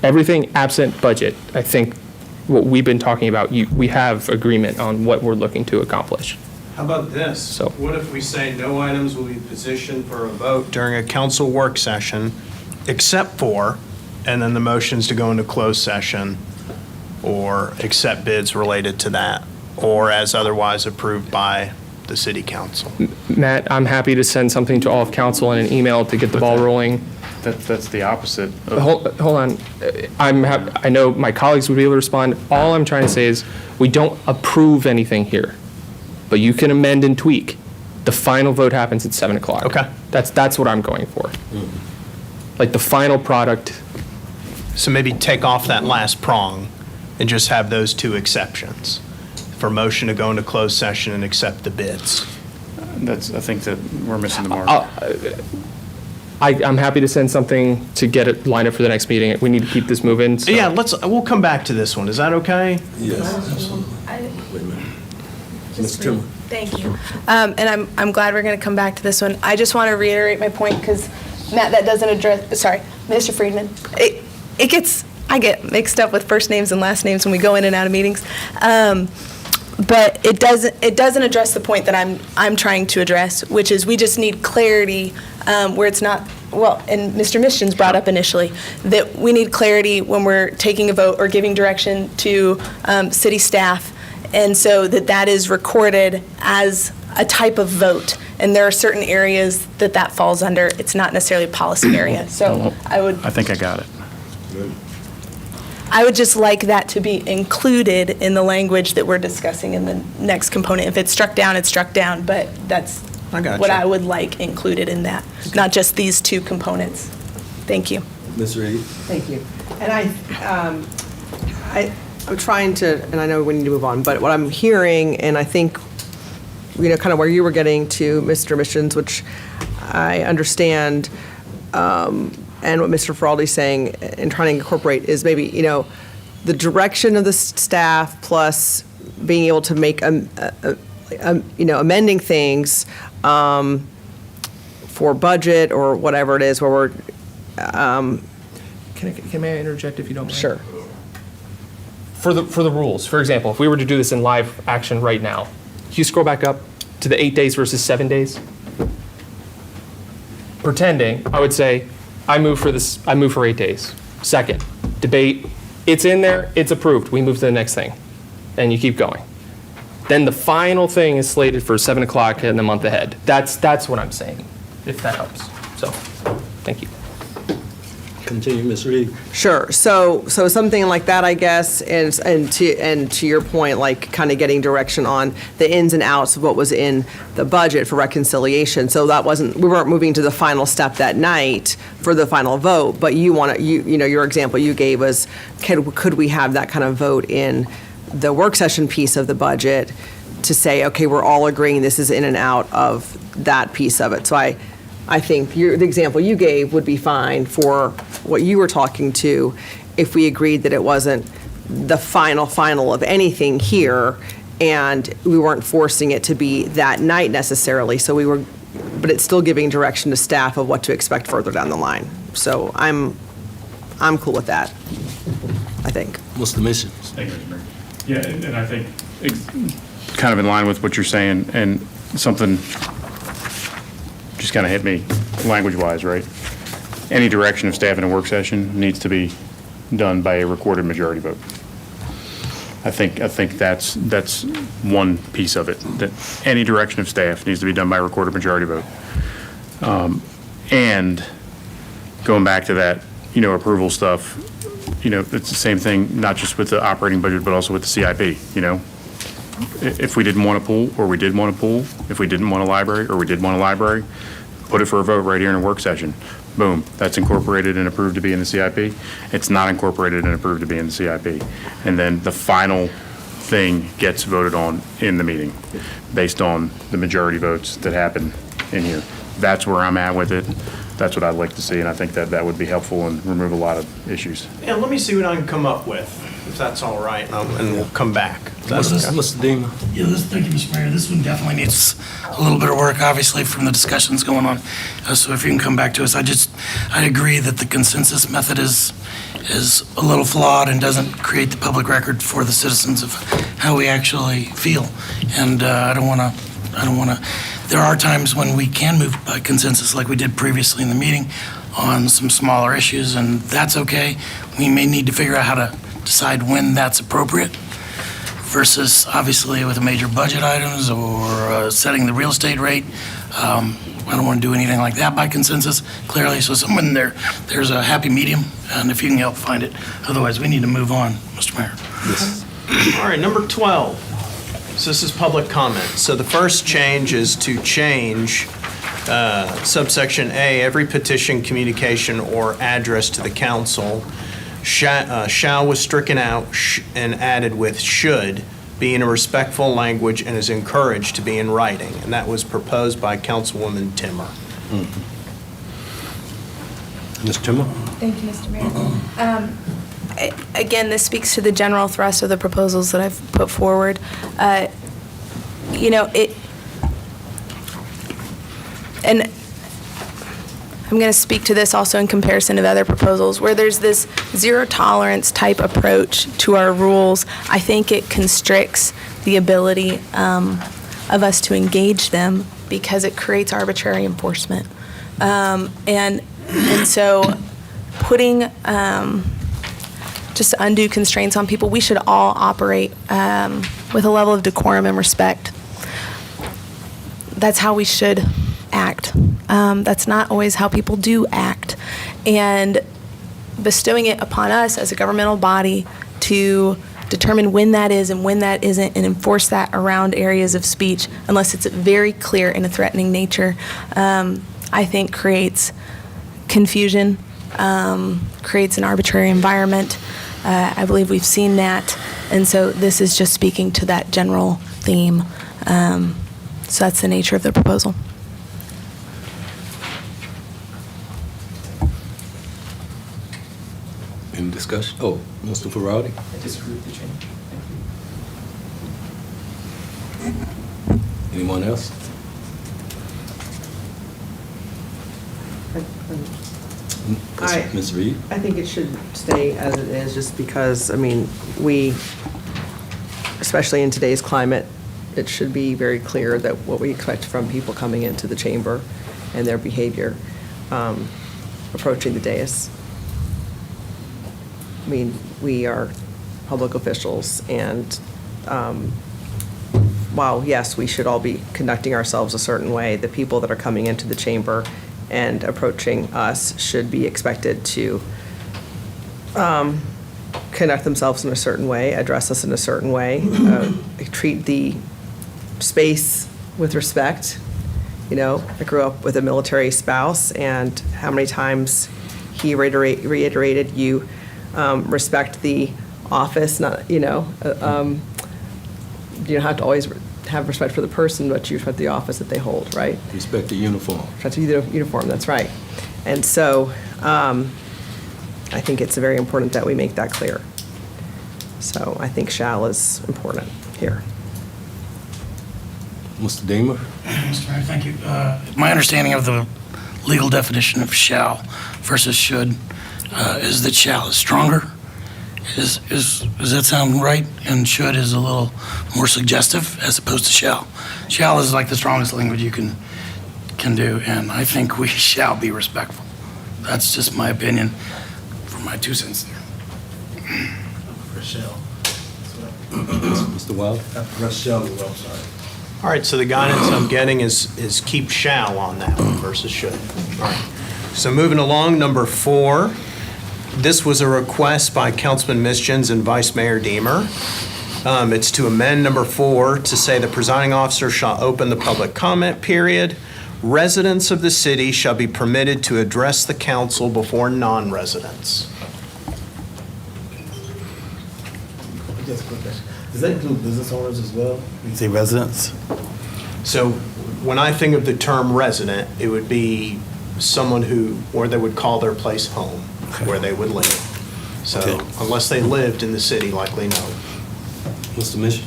everything absent budget, I think what we've been talking about, we have agreement on what we're looking to accomplish. How about this? So- What if we say no items will be positioned for a vote during a council work session, except for, and then the motions to go into closed session, or accept bids related to that, or as otherwise approved by the city council? Matt, I'm happy to send something to all of council in an email to get the ball rolling. That's the opposite. Hold on. I know my colleagues would be able to respond. All I'm trying to say is we don't approve anything here, but you can amend and tweak. The final vote happens at 7 o'clock. Okay. That's what I'm going for. Like the final product. So maybe take off that last prong and just have those two exceptions for motion to go into closed session and accept the bids. I think that we're missing the mark. I'm happy to send something to get it lined up for the next meeting. We need to keep this moving. So. Yeah, we'll come back to this one. Is that okay? Yes, absolutely. Wait a minute. Mr. Trimmer? Thank you. And I'm glad we're going to come back to this one. I just want to reiterate my point because, Matt, that doesn't address, sorry, Mr. Friedman. I get mixed up with first names and last names when we go in and out of meetings. But it doesn't address the point that I'm trying to address, which is we just need clarity where it's not, well, and Mr. Missions brought up initially, that we need clarity when we're taking a vote or giving direction to city staff, and so that is recorded as a type of vote. And there are certain areas that falls under. It's not necessarily a policy area. So I think I got it. I would just like that to be included in the language that we're discussing in the next component. If it's struck down, it's struck down, but that's what I would like included in that, not just these two components. Thank you. Ms. Reed? Thank you. And I'm trying to, and I know we need to move on, but what I'm hearing, and I think, kind of where you were getting to, Mr. Missions, which I understand, and what Mr. Feraldi's saying and trying to incorporate is maybe, the direction of the staff plus being able to make, amending things for budget or whatever it is where we're, Can I interject if you don't mind? Sure. For the rules, for example, if we were to do this in live action right now, can you scroll back up to the 8 days versus 7 days? Pretending, I would say, I move for 8 days. Second, debate, it's in there, it's approved, we move to the next thing. And you keep going. Then the final thing is slated for 7 o'clock in the month ahead. That's what I'm saying, if that helps. So, thank you. Continue, Ms. Reed. Sure. So something like that, I guess, and to your point, like kind of getting direction on the ins and outs of what was in the budget for reconciliation. So we weren't moving to the final step that night for the final vote, but your example you gave was, could we have that kind of vote in the work session piece of the budget to say, okay, we're all agreeing this is in and out of that piece of it. So I think the example you gave would be fine for what you were talking to if we agreed that it wasn't the final of anything here and we weren't forcing it to be that night necessarily. But it's still giving direction to staff of what to expect further down the line. So I'm cool with that, I think. What's the mission? Thank you, Mr. Mayor. Yeah, and I think it's kind of in line with what you're saying and something just kind of hit me language-wise, right? Any direction of staff in a work session needs to be done by a recorded majority vote. I think that's one piece of it, that any direction of staff needs to be done by a recorded majority vote. And going back to that, approval stuff, it's the same thing, not just with the operating budget, but also with the CIP, If we didn't want a pool, or we did want a pool, if we didn't want a library, or we did want a library, put it for a vote right here in a work session. Boom, that's incorporated and approved to be in the CIP. It's not incorporated and approved to be in the CIP. And then the final thing gets voted on in the meeting based on the majority votes that happen in here. That's where I'm at with it. That's what I'd like to see, and I think that would be helpful and remove a lot of issues. Yeah, let me see what I can come up with, if that's all right, and we'll come back. Mr. Dean? Yeah, thank you, Mr. Mayor. This one definitely needs a little bit of work, obviously, from the discussions going on. So if you can come back to us, I agree that the consensus method is a little flawed and doesn't create the public record for the citizens of how we actually feel. And I don't want to. There are times when we can move by consensus, like we did previously in the meeting, on some smaller issues, and that's okay. We may need to figure out how to decide when that's appropriate versus obviously with the major budget items or setting the real estate rate. I don't want to do anything like that by consensus, clearly. So there's a happy medium, and if you can help find it. Otherwise, we need to move on, Mr. Mayor. Yes. All right, number 12. So this is public comment. So the first change is to change subsection A, every petition, communication, or address to the council shall was stricken out and added with should be in a respectful language and is encouraged to be in writing. And that was proposed by Councilwoman Timmer. Ms. Timmer? Thank you, Mr. Mayor. Again, this speaks to the general thrust of the proposals that I've put forward. And I'm going to speak to this also in comparison of other proposals, where there's this zero tolerance type approach to our rules. I think it constricts the ability of us to engage them because it creates arbitrary enforcement. And so putting just undue constraints on people, we should all operate with a level of decorum and respect. That's how we should act. That's not always how people do act. And bestowing it upon us as a governmental body to determine when that is and when that isn't, and enforce that around areas of speech, unless it's very clear in a threatening nature, I think creates confusion, creates an arbitrary environment. I believe we've seen that, and so this is just speaking to that general theme. So that's the nature of the proposal. Any discussion? Oh, Mr. Ferrari? I disagree with the change. Anyone else? Ms. Reed? I think it should stay as it is, just because, I mean, we, especially in today's climate, it should be very clear that what we expect from people coming into the chamber and their behavior approaching the dais. I mean, we are public officials, and while, yes, we should all be conducting ourselves a certain way, the people that are coming into the chamber and approaching us should be expected to conduct themselves in a certain way, address us in a certain way, treat the space with respect. You know, I grew up with a military spouse, and how many times he reiterated, you respect the office, not, you don't have to always have respect for the person, but you respect the office that they hold, right? Respect the uniform. Respect the uniform, that's right. And so I think it's very important that we make that clear. So I think shall is important here. Mr. Deemer? Mr. Mayor, thank you. My understanding of the legal definition of shall versus should is that shall is stronger. Does that sound right? And should is a little more suggestive as opposed to shall. Shall is like the strongest language you can do, and I think we shall be respectful. That's just my opinion, for my 2 cents there. Rochelle. Mr. Wild? Rochelle, I'm sorry. All right, so the guidance I'm getting is keep shall on that one versus should. All right. So moving along, number 4. This was a request by Councilman Mischens and Vice Mayor Deemer. It's to amend number 4 to say the presiding officer shall open the public comment period. Residents of the city shall be permitted to address the council before non-residents. Just a quick question. Does that include business owners as well? When you say residents? So when I think of the term resident, it would be someone or they would call their place home, where they would live. So unless they lived in the city, likely no. Mr. Mission?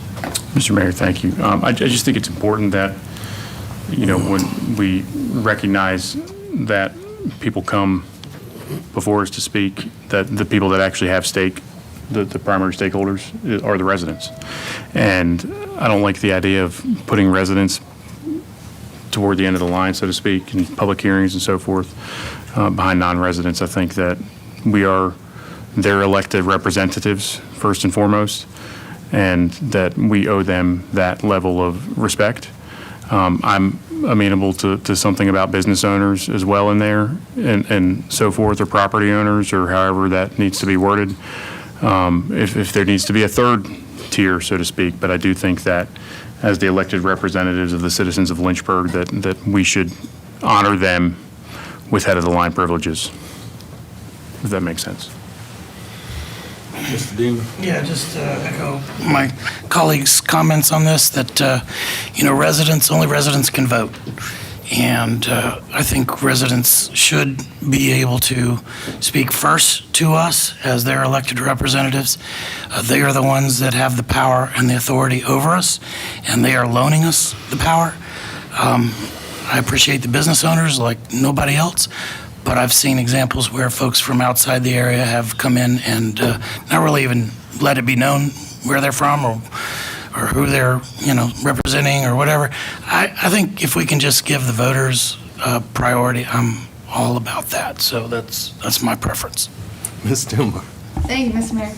Mr. Mayor, thank you. I just think it's important that, when we recognize that people come before us to speak, that the people that actually have stake, the primary stakeholders, are the residents. And I don't like the idea of putting residents toward the end of the line, so to speak, in public hearings and so forth, behind non-residents. I think that we are their elected representatives, first and foremost, and that we owe them that level of respect. I'm amenable to something about business owners as well in there, and so forth, or property owners, or however that needs to be worded, if there needs to be a third tier, so to speak. But I do think that as the elected representatives of the citizens of Lynchburg, that we should honor them with head-of-the-line privileges, if that makes sense. Mr. Deemer? Yeah, just echo my colleagues' comments on this, that, only residents can vote. And I think residents should be able to speak first to us as their elected representatives. They are the ones that have the power and the authority over us, and they are loaning us the power. I appreciate the business owners like nobody else, but I've seen examples where folks from outside the area have come in and not really even let it be known where they're from or who they're, representing or whatever. I think if we can just give the voters priority, I'm all about that. So that's my preference. Ms. Timber? Thank you, Mr. Mayor.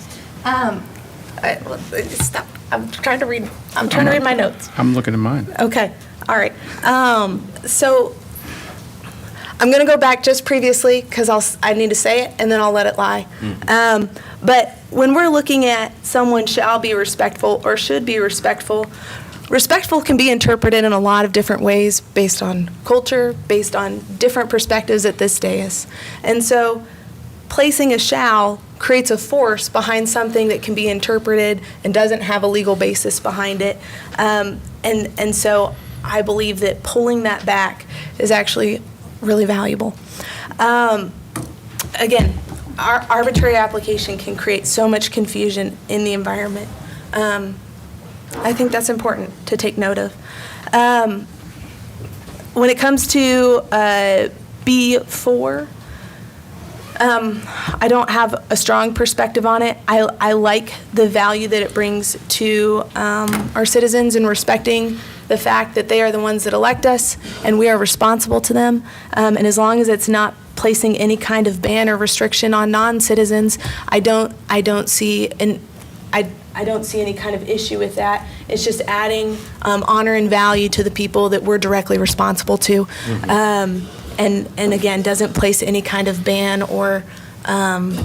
Stop. I'm trying to read my notes. I'm looking at mine. Okay. All right. So I'm going to go back just previously because I need to say it and then I'll let it lie. But when we're looking at someone shall be respectful or should be respectful, respectful can be interpreted in a lot of different ways based on culture, based on different perspectives at this dais. And so placing a shall creates a force behind something that can be interpreted and doesn't have a legal basis behind it. And so I believe that pulling that back is actually really valuable. Again, our arbitrary application can create so much confusion in the environment. I think that's important to take note of. When it comes to B4, I don't have a strong perspective on it. I like the value that it brings to our citizens in respecting the fact that they are the ones that elect us and we are responsible to them. And as long as it's not placing any kind of ban or restriction on non-citizens, I don't see any kind of issue with that. It's just adding honor and value to the people that we're directly responsible to. And again, doesn't place any kind of ban or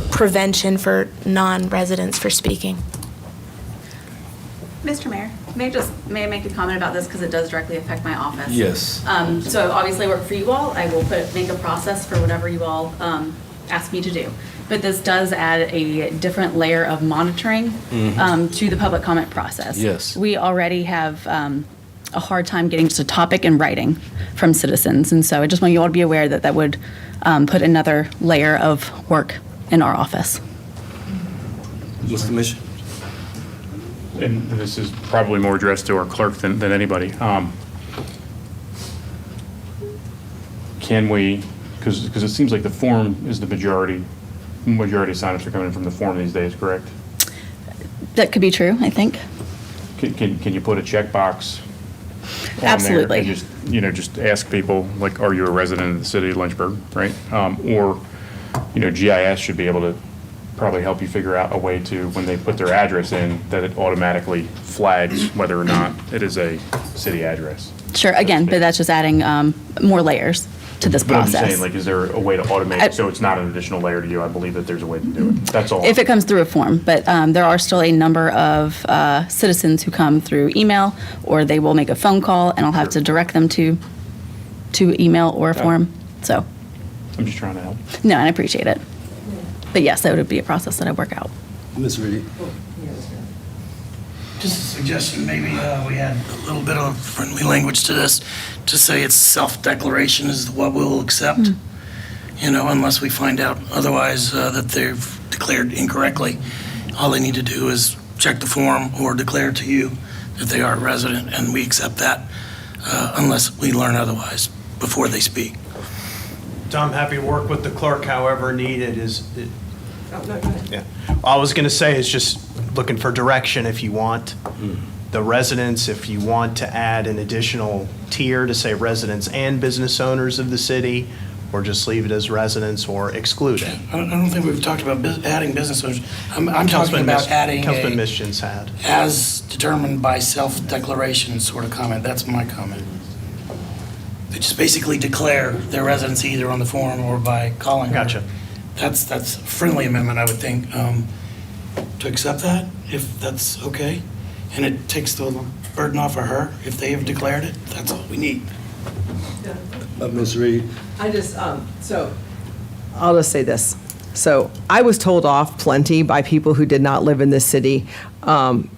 prevention for non-residents for speaking. Mr. Mayor, may I make a comment about this because it does directly affect my office? Yes. So obviously I work for you all. I will make a process for whatever you all ask me to do. But this does add a different layer of monitoring to the public comment process. Yes. We already have a hard time getting just a topic in writing from citizens. And so I just want you all to be aware that that would put another layer of work in our office. Mr. Mitchell? And this is probably more addressed to our clerk than anybody. Can we, because it seems like the form is the majority of signups are coming in from the form these days, correct? That could be true, I think. Can you put a checkbox on Absolutely. there and just ask people, like, are you a resident of the city of Lynchburg, right? Or GIS should be able to probably help you figure out a way to, when they put their address in, that it automatically flags whether or not it is a city address. Sure, again, but that's just adding more layers to this But I'm process. just saying, like, is there a way to automate it so it's not an additional layer to you? I believe that there's a way to do it. That's all. If it comes through a form, but there are still a number of citizens who come through email, or they will make a phone call, and I'll have to direct them to email or a form, so. I'm just trying to help. No, and I appreciate it. But yes, that would be a process that I work out. Ms. Reed? Just a suggestion, maybe we add a little bit of friendly language to this, to say it's self-declaration is what we'll accept, unless we find out otherwise that they've declared incorrectly. All they need to do is check the form or declare to you that they are a resident, and we accept that unless we learn otherwise before they speak. So I'm happy to work with the clerk however needed. Yeah. All I was going to say is just looking for direction if you want. The residents, if you want to add an additional tier to say residents and business owners of the city, or just leave it as residents or exclude it. I don't think we've talked about adding business owners. I'm talking about adding Councilman a Mischins had. as determined by self-declaration sort of comment. That's my comment. They just basically declare their residency either on the form or by calling her. Gotcha. That's a friendly amendment, I would think, to accept that, if that's okay. And it takes the burden off of her. If they have declared it, that's all we need. Ms. Reed? I just, so, I'll just say this. So, I was told off plenty by people who did not live in this city. And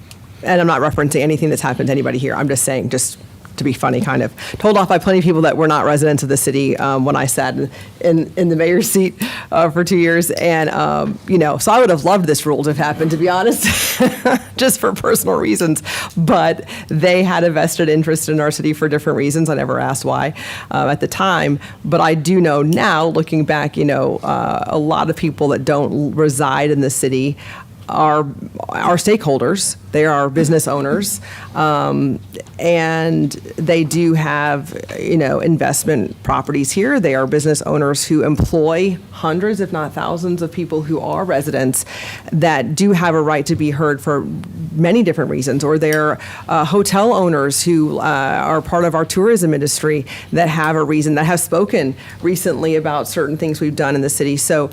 I'm not referencing anything that's happened to anybody here. I'm just saying, just to be funny, kind of. Told off by plenty of people that were not residents of the city when I sat in the mayor's seat for 2 years. And, so I would have loved this rule to have happened, to be honest, just for personal reasons. But they had a vested interest in our city for different reasons. I never asked why at the time. But I do know now, looking back, a lot of people that don't reside in the city are stakeholders. They are business owners, and they do have, investment properties here. They are business owners who employ hundreds, if not thousands, of people who are residents that do have a right to be heard for many different reasons, or they're hotel owners who are part of our tourism industry that have a reason, that have spoken recently about certain things we've done in the city. So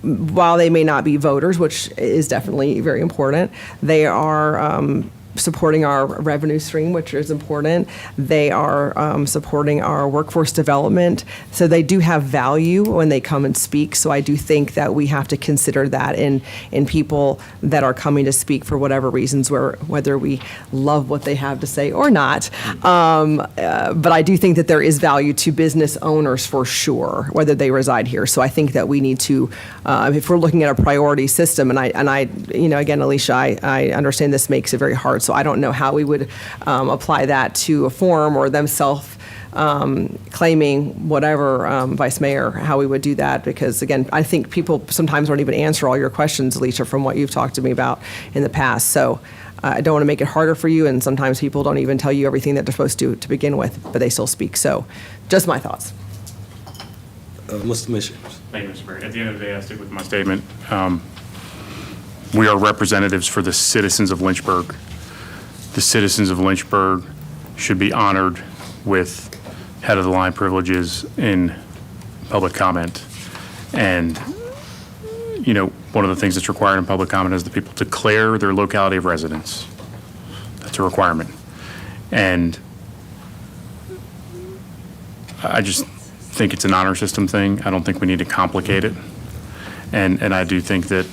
while they may not be voters, which is definitely very important, they are supporting our revenue stream, which is important. They are supporting our workforce development. So they do have value when they come and speak. So I do think that we have to consider that in people that are coming to speak for whatever reasons, whether we love what they have to say or not. But I do think that there is value to business owners for sure, whether they reside here. So I think that we need to, if we're looking at a priority system, and I again, Alicia, I understand this makes it very hard. So I don't know how we would apply that to a form or them claiming whatever, Vice Mayor, how we would do that. Because again, I think people sometimes don't even answer all your questions, Alicia, from what you've talked to me about in the past. So I don't want to make it harder for you. And sometimes people don't even tell you everything that they're supposed to begin with, but they still speak. So just my thoughts. Mr. Mission. Thank you, Mr. Mayor. At the end of the day, I stick with my statement. We are representatives for the citizens of Lynchburg. The citizens of Lynchburg should be honored with head-of-the-line privileges in public comment. And, one of the things that's required in public comment is the people declare their locality of residence. That's a requirement. And I just think it's an honor system thing. I don't think we need to complicate it. And I do think that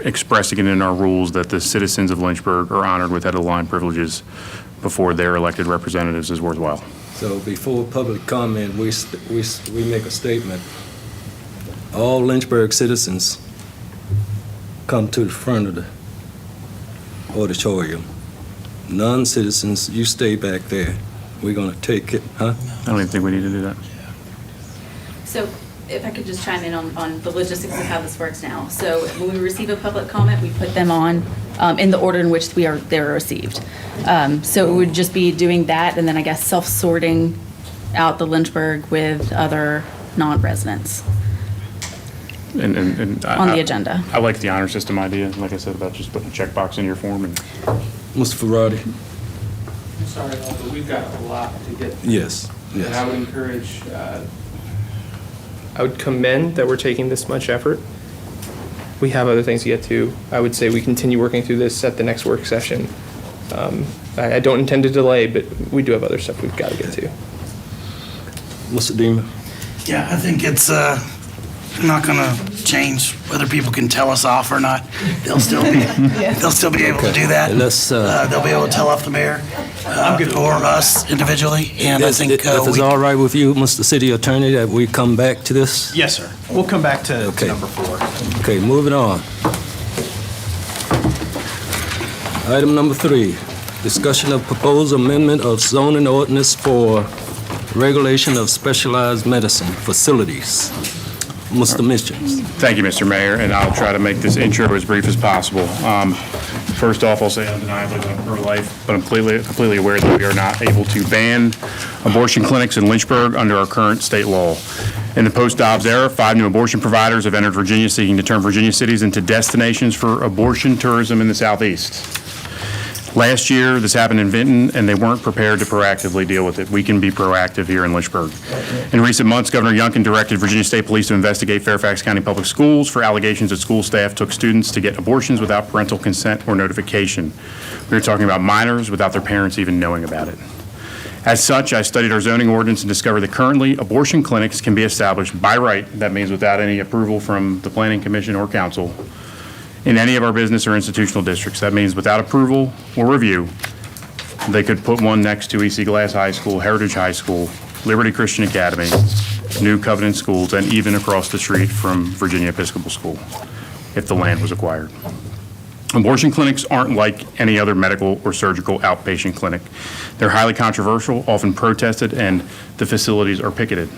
expressing it in our rules that the citizens of Lynchburg are honored with head-of-the-line privileges before their elected representatives is worthwhile. So before public comment, we make a statement. All Lynchburg citizens come to the front of the auditorium. Non-citizens, you stay back there. We're going to take it, huh? I don't even think we need to do that. So if I could just chime in on the logistics of how this works now. So when we receive a public comment, we put them on in the order in which they're received. So it would just be doing that, and then I guess self-sorting out the Lynchburg with other non-residents And on the agenda. I like the honor system idea, like I said, about just putting a checkbox in your form. And Mr. Ferrari. I'm sorry, but we've got a lot to get through. Yes. And I would encourage, I would commend that we're taking this much effort. We have other things to get to. I would say we continue working through this at the next work session. I don't intend to delay, but we do have other stuff we've got to get to. Mr. Deemer. Yeah, I think it's not going to change whether people can tell us off or not. They'll still be able to do that. Let's, they'll be able to tell off the mayor or us individually. And I think if it's all right with you, Mr. City Attorney, that we come back to this? Yes, sir. We'll come back to number 4. Okay, moving on. Item number 3, discussion of proposed amendment of zoning ordinance for regulation of specialized medicine facilities. Mr. Michels. Thank you, Mr. Mayor, and I'll try to make this intro as brief as possible. First off, I'll say undeniably that I'm pro-life, but I'm completely aware that we are not able to ban abortion clinics in Lynchburg under our current state law. In the post-Dobbs era, 5 new abortion providers have entered Virginia seeking to turn Virginia cities into destinations for abortion tourism in the Southeast. Last year, this happened in Vinton, and they weren't prepared to proactively deal with it. We can be proactive here in Lynchburg. In recent months, Governor Youngkin directed Virginia State Police to investigate Fairfax County Public Schools for allegations that school staff took students to get abortions without parental consent or notification. We were talking about minors without their parents even knowing about it. As such, I studied our zoning ordinance and discovered that currently abortion clinics can be established by right, that means without any approval from the Planning Commission or Council, in any of our business or institutional districts. That means without approval or review, they could put one next to EC Glass High School, Heritage High School, Liberty Christian Academy, New Covenant Schools, and even across the street from Virginia Episcopal School, if the land was acquired. Abortion clinics aren't like any other medical or surgical outpatient clinic. They're highly controversial, often protested, and the facilities are picketed.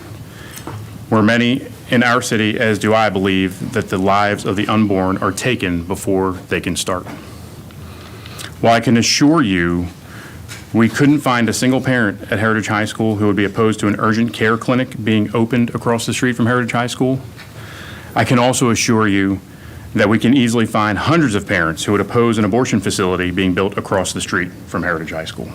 Where many in our city, as do I, believe that the lives of the unborn are taken before they can start. While I can assure you we couldn't find a single parent at Heritage High School who would be opposed to an urgent care clinic being opened across the street from Heritage High School, I can also assure you that we can easily find hundreds of parents who would oppose an abortion facility being built across the street from Heritage High School.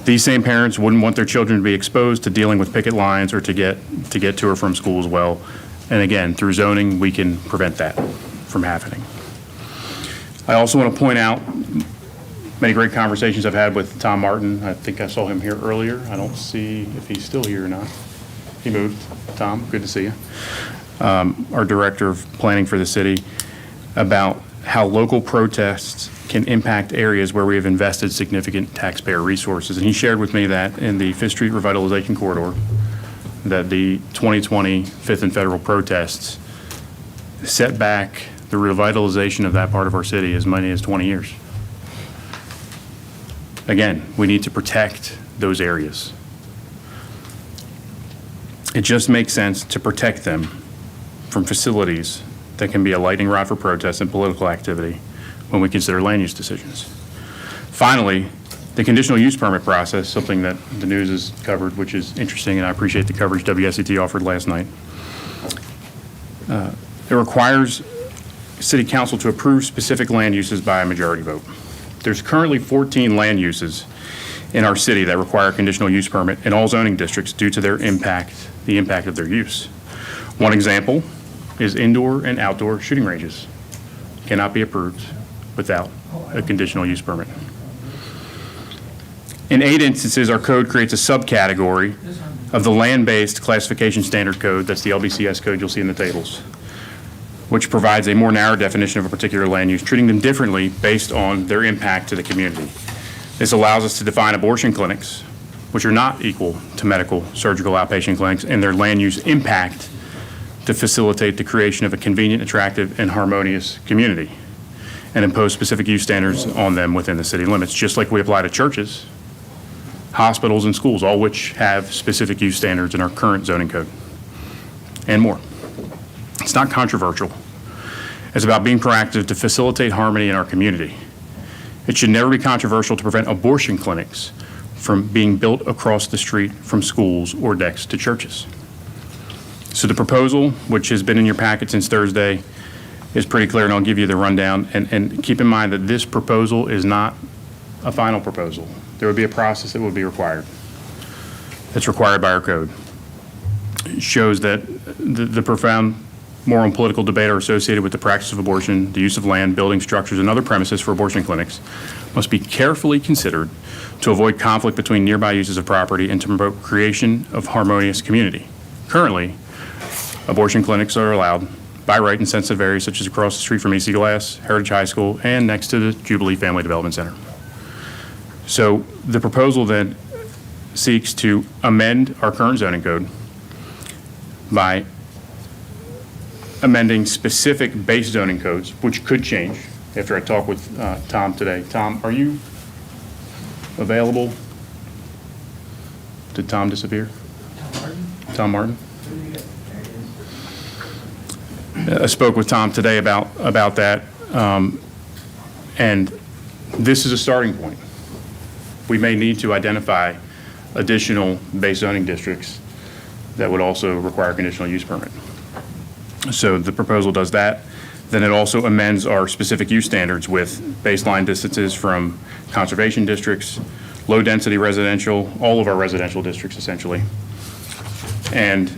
These same parents wouldn't want their children to be exposed to dealing with picket lines or to get to or from school as well. And again, through zoning, we can prevent that from happening. I also want to point out many great conversations I've had with Tom Martin. I think I saw him here earlier. I don't see if he's still here or not. He moved. Tom, good to see you. Our Director of Planning for the city, about how local protests can impact areas where we have invested significant taxpayer resources. And he shared with me that in the 5th Street Revitalization Corridor, that the 2020 Fifth and Federal protests set back the revitalization of that part of our city as many as 20 years. Again, we need to protect those areas. It just makes sense to protect them from facilities that can be a lightning rod for protests and political activity when we consider land use decisions. Finally, the conditional use permit process, something that the news has covered, which is interesting, and I appreciate the coverage WSET offered last night. It requires City Council to approve specific land uses by a majority vote. There's currently 14 land uses in our city that require a conditional use permit in all zoning districts due to their impact, the impact of their use. One example is indoor and outdoor shooting ranges. Cannot be approved without a conditional use permit. In 8 instances, our code creates a subcategory of the land-based classification standard code, that's the LBCS code you'll see in the tables, which provides a more narrow definition of a particular land use, treating them differently based on their impact to the community. This allows us to define abortion clinics, which are not equal to medical, surgical, outpatient clinics, and their land use impact to facilitate the creation of a convenient, attractive, and harmonious community, and impose specific use standards on them within the city limits, just like we apply to churches, hospitals, and schools, all which have specific use standards in our current zoning code, and more. It's not controversial. It's about being proactive to facilitate harmony in our community. It should never be controversial to prevent abortion clinics from being built across the street from schools or next to churches. So the proposal, which has been in your packet since Thursday, is pretty clear, and I'll give you the rundown. And keep in mind that this proposal is not a final proposal. There would be a process that would be required. That's required by our code. It shows that the profound moral and political debate are associated with the practice of abortion, the use of land, building structures, and other premises for abortion clinics must be carefully considered to avoid conflict between nearby uses of property and to promote creation of harmonious community. Currently, abortion clinics are allowed by right in sensitive areas such as across the street from AC Glass, Heritage High School, and next to the Jubilee Family Development Center. So the proposal then seeks to amend our current zoning code by amending specific base zoning codes, which could change after I talk with Tom today. Tom, are you available? Did Tom disappear? Tom Martin? I spoke with Tom today about that, and this is a starting point. We may need to identify additional base zoning districts that would also require a conditional use permit. So the proposal does that. Then it also amends our specific use standards with baseline distances from conservation districts, low-density residential, all of our residential districts essentially, and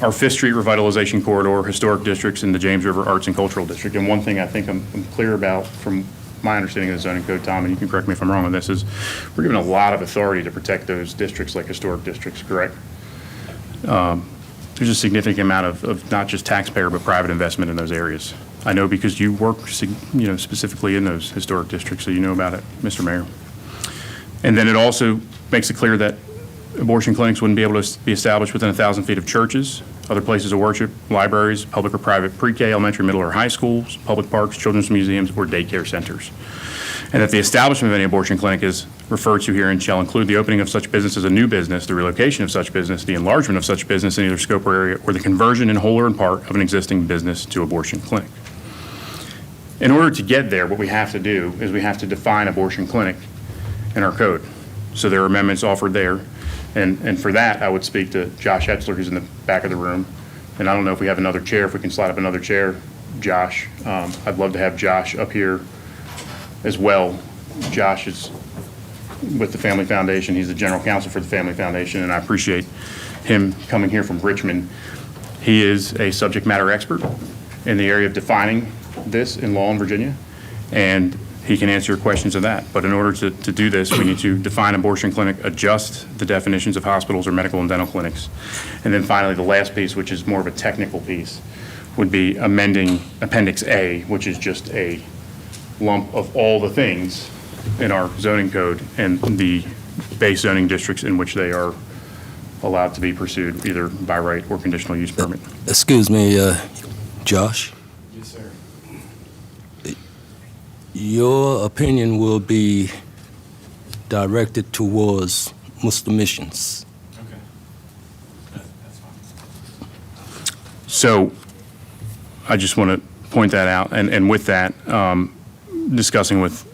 our 5th Street Revitalization Corridor, historic districts, and the James River Arts and Cultural District. And one thing I think I'm clear about from my understanding of the zoning code, Tom, and you can correct me if I'm wrong on this, is we're given a lot of authority to protect those districts like historic districts, correct? There's a significant amount of not just taxpayer but private investment in those areas. I know because you work specifically in those historic districts, so you know about it, Mr. Mayor. And then it also makes it clear that abortion clinics wouldn't be able to be established within 1,000 feet of churches, other places of worship, libraries, public or private pre-K, elementary, middle, or high schools, public parks, children's museums, or daycare centers. And that the establishment of any abortion clinic is referred to here and shall include the opening of such business as a new business, the relocation of such business, the enlargement of such business in either scope or area, or the conversion in whole or in part of an existing business to abortion clinic. In order to get there, what we have to do is we have to define abortion clinic in our code. So there are amendments offered there. And for that, I would speak to Josh Hetzler, who's in the back of the room, and I don't know if we have another chair, if we can slide up another chair, Josh. I'd love to have Josh up here as well. Josh is with the Family Foundation. He's the general counsel for the Family Foundation, and I appreciate him coming here from Richmond. He is a subject matter expert in the area of defining this in law in Virginia, and he can answer your questions of that. But in order to do this, we need to define abortion clinic, adjust the definitions of hospitals or medical and dental clinics. And then finally, the last piece, which is more of a technical piece, would be amending Appendix A, which is just a lump of all the things in our zoning code and the base zoning districts in which they are allowed to be pursued, either by right or conditional use permit. Excuse me, Josh? Yes, sir. Your opinion will be directed towards Muslim missions. Okay. That's fine. So I just want to point that out. And with that, discussing with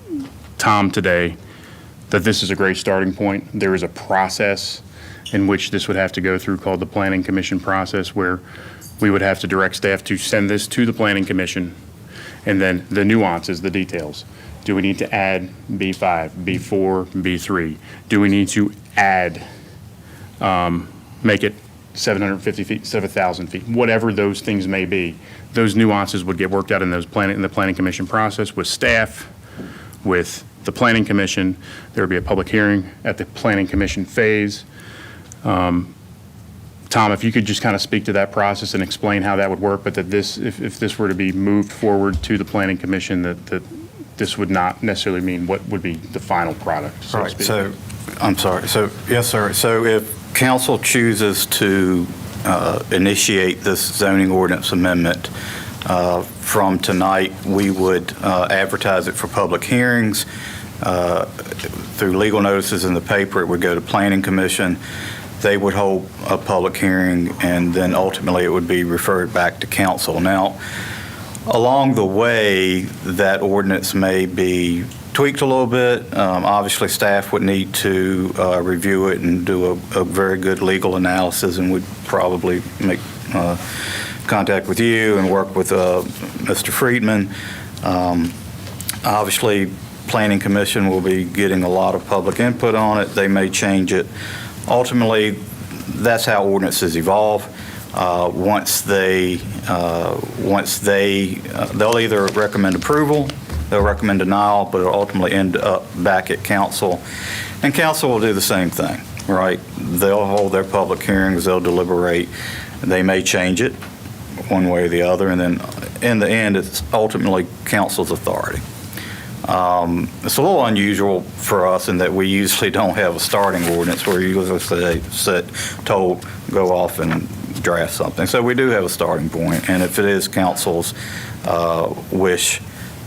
Tom today, that this is a great starting point. There is a process in which this would have to go through called the Planning Commission process, where we would have to direct staff to send this to the Planning Commission, and then the nuances, the details. Do we need to add B5, B4, B3? Do we need to add, make it 750 feet, 7,000 feet? Whatever those things may be, those nuances would get worked out in the Planning Commission process with staff, with the Planning Commission. There would be a public hearing at the Planning Commission phase. Tom, if you could just kind of speak to that process and explain how that would work, but that this, if this were to be moved forward to the Planning Commission, that this would not necessarily mean what would be the final product, so to Right, speak. so, I'm sorry, so, yes, sir. So if council chooses to initiate this zoning ordinance amendment from tonight, we would advertise it for public hearings. Through legal notices in the paper, it would go to Planning Commission. They would hold a public hearing, and then ultimately it would be referred back to council. Now, along the way, that ordinance may be tweaked a little bit. Obviously, staff would need to review it and do a very good legal analysis, and would probably make contact with you and work with Mr. Friedman. Obviously, Planning Commission will be getting a lot of public input on it. They may change it. Ultimately, that's how ordinances evolve. Once they'll either recommend approval, they'll recommend denial, but it'll ultimately end up back at council. And council will do the same thing, right? They'll hold their public hearings, they'll deliberate, they may change it one way or the other, and then in the end, it's ultimately council's authority. It's a little unusual for us in that we usually don't have a starting ordinance where you told, go off and draft something. So we do have a starting point, and if it is council's wish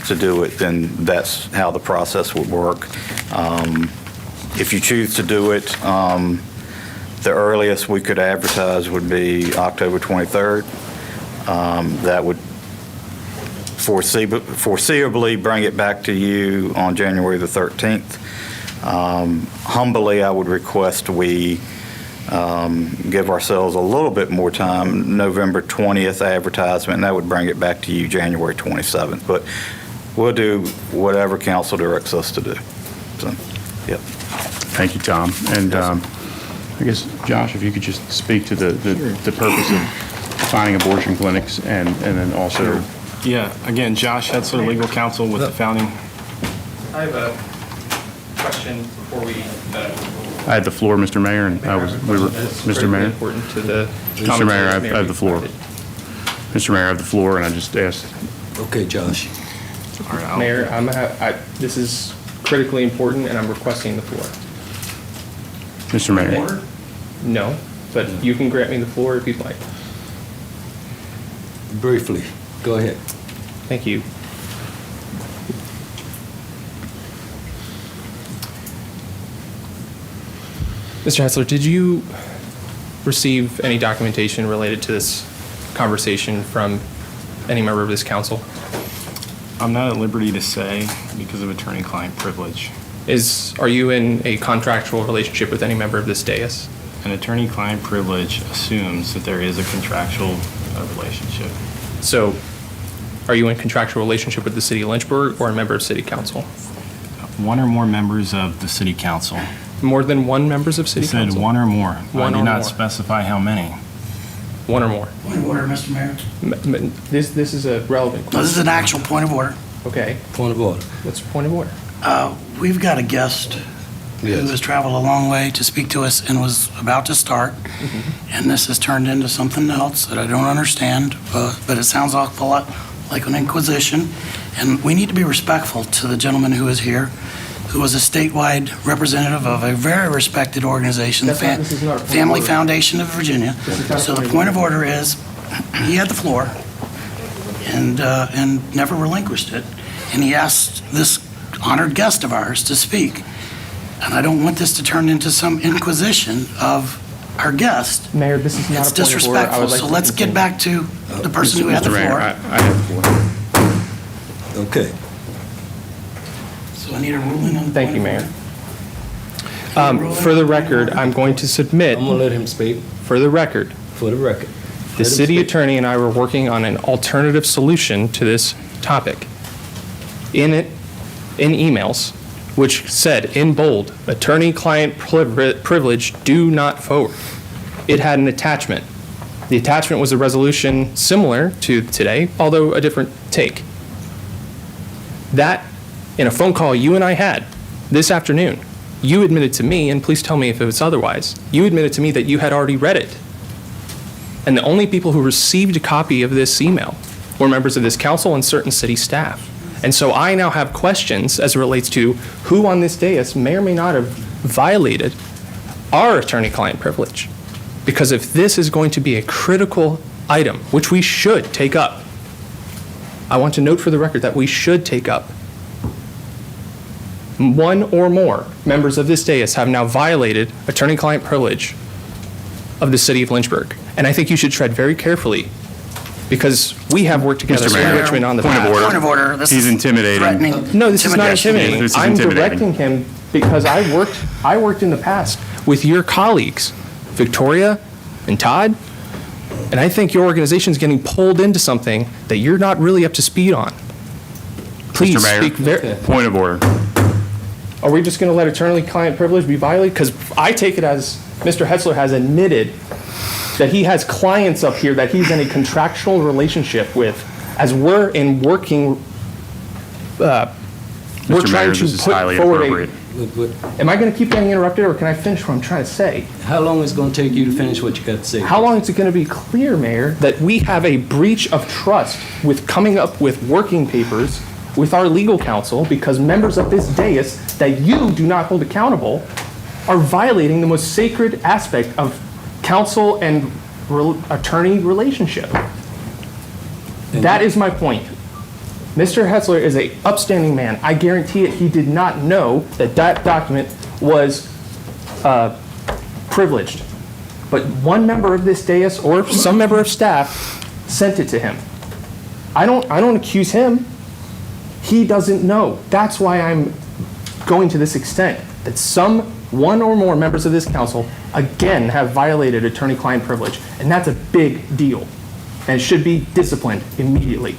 to do it, then that's how the process would work. If you choose to do it, the earliest we could advertise would be October 23rd. That would foreseeably bring it back to you on January the 13th. Humbly, I would request we give ourselves a little bit more time, November 20th advertisement, and that would bring it back to you January 27th. But we'll do whatever council directs us to do. So, yep. Thank you, Tom. And I guess, Josh, if you could just speak to the purpose of defining abortion clinics and then also. Yeah, again, Josh Hetzler, legal counsel with the founding. I have a question before we. I had the floor, Mr. Mayor, and Mr. Mayor. Important to the. Mr. Mayor, I have the floor. Mr. Mayor, I have the floor, and I just asked. Okay, Josh. All right, Mayor, this is critically important, and I'm requesting the floor. Mr. Mayor. No, but you can grant me the floor if you'd like. Briefly, go ahead. Thank you. Mr. Hetzler, did you receive any documentation related to this conversation from any member of this council? I'm not at liberty to say because of attorney-client privilege. Are you in a contractual relationship with any member of this dais? An attorney-client privilege assumes that there is a contractual a relationship. So, are you in contractual relationship with the city of Lynchburg or a member of city council? One or more members of the city council. More than one members of city It said council? one or more. One I or did not more. specify how many. One or more. Point of order, Mr. Mayor. This is a relevant question. This is an actual point of order. Okay. Point of order. What's the point of order? We've got a guest who has traveled a long way to speak to us and was about to start, and this has turned into something else that I don't understand, but it sounds awful lot like an inquisition, and we need to be respectful to the gentleman who is here, who was a statewide representative of a very respected organization, the This is not a point of Family order. Foundation of Virginia. So the point of order is, he had the floor and never relinquished it, and he asked this honored guest of ours to speak. And I don't want this to turn into some inquisition of our guest. Mayor, this is not It's a point of order. I disrespectful, would like so to let's get continue. back to the person who had the Mr. Mayor, floor. I have the floor. Okay. So I need a ruling on the Thank you, point Mayor. of order. For the record, I'm going to submit, I'm going to let him speak for the record, for the record. the Let him city speak. attorney and I were working on an alternative solution to this topic. In emails, which said in bold, attorney-client privilege, do not forward. It had an attachment. The attachment was a resolution similar to today, although a different take. That, in a phone call you and I had this afternoon, you admitted to me, and please tell me if it's otherwise, you admitted to me that you had already read it. And the only people who received a copy of this email were members of this council and certain city staff. And so I now have questions as it relates to who on this dais may or may not have violated our attorney-client privilege. Because if this is going to be a critical item, which we should take up, I want to note for the record that we should take up. One or more members of this dais have now violated attorney-client privilege of the city of Lynchburg. And I think you should tread very carefully, because we have worked together Mr. Mayor, with Richmond on the point of path. order. Point of order. This He's is intimidating. threatening. No, this is not intimidating. This is I'm intimidating. directing him because I worked in the past with your colleagues, Victoria and Todd, and I think your organization's getting pulled into something that you're not really up to speed on. Please Mr. Mayor, speak very. point of order. Are we just going to let attorney-client privilege be violated? Because I take it as Mr. Hetzler has admitted that he has clients up here that he's in a contractual relationship with, as we're in working, we're Mr. trying Mayor, to this is put highly forward inappropriate. Am I going to keep getting interrupted, or can I finish what I'm trying to say? How long is it going to take you to finish what you got to say? How long is it going to be clear, Mayor, that we have a breach of trust with coming up with working papers with our legal counsel, because members of this dais that you do not hold accountable are violating the most sacred aspect of counsel and attorney relationship? That is my point. Mr. Hetzler is an upstanding man. I guarantee it, he did not know that that document was privileged. But one member of this dais or some member of staff sent it to him. I don't accuse him. He doesn't know. That's why I'm going to this extent, that one or more members of this council, again, have violated attorney-client privilege. And that's a big deal. And should be disciplined immediately.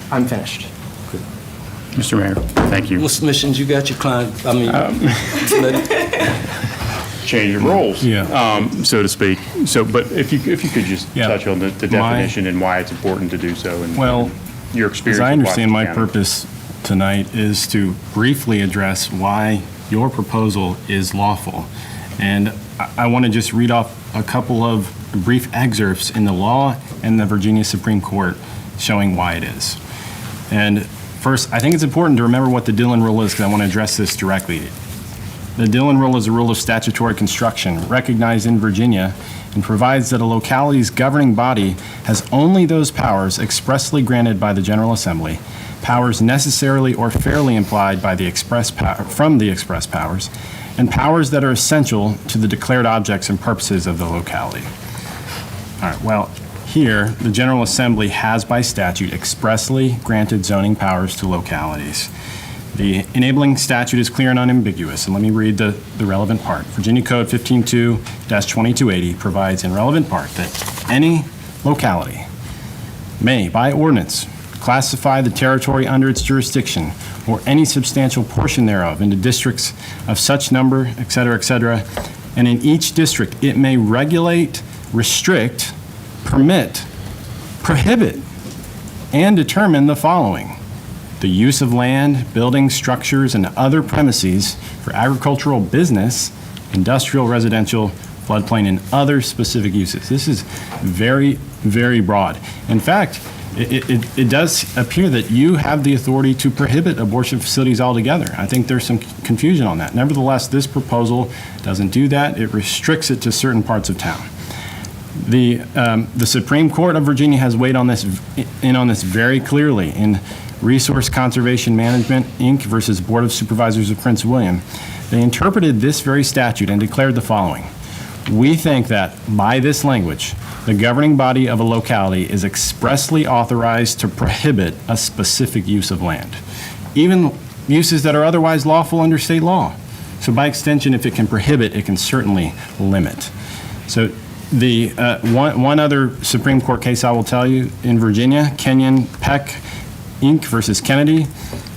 I'm finished. Mr. Mayor, thank you. What submissions you got your client, Change your roles, so to speak. So, but if you could just Yeah. touch on the definition and why it's important to do so, and Well, your experience. as I with understand, my Washington County. purpose tonight is to briefly address why your proposal is lawful. And I want to just read off a couple of brief excerpts in the law and the Virginia Supreme Court showing why it is. And first, I think it's important to remember what the Dillon Rule is, because I want to address this directly. The Dillon Rule is a rule of statutory construction recognized in Virginia and provides that a locality's governing body has only those powers expressly granted by the General Assembly, powers necessarily or fairly implied by the from the express powers, and powers that are essential to the declared objects and purposes of the locality. All right, well, here, the General Assembly has by statute expressly granted zoning powers to localities. The enabling statute is clear and unambiguous, and let me read the relevant part. Virginia Code 15.2-2280 provides in relevant part that any locality may, by ordinance, classify the territory under its jurisdiction or any substantial portion thereof into districts of such number, et cetera, and in each district it may regulate, restrict, permit, prohibit, and determine the following: the use of land, buildings, structures, and other premises for agricultural business, industrial, residential, floodplain, and other specific uses. This is very, very broad. In fact, it does appear that you have the authority to prohibit abortion facilities altogether. I think there's some confusion on that. Nevertheless, this proposal doesn't do that. It restricts it to certain parts of town. The Supreme Court of Virginia has weighed on this very clearly in Resource Conservation Management, Inc. versus Board of Supervisors of Prince William. They interpreted this very statute and declared the following: we think that by this language, the governing body of a locality is expressly authorized to prohibit a specific use of land, even uses that are otherwise lawful under state law. So by extension, if it can prohibit, it can certainly limit. So the one other Supreme Court case I will tell you in Virginia, Kenyon Peck, Inc. versus Kennedy.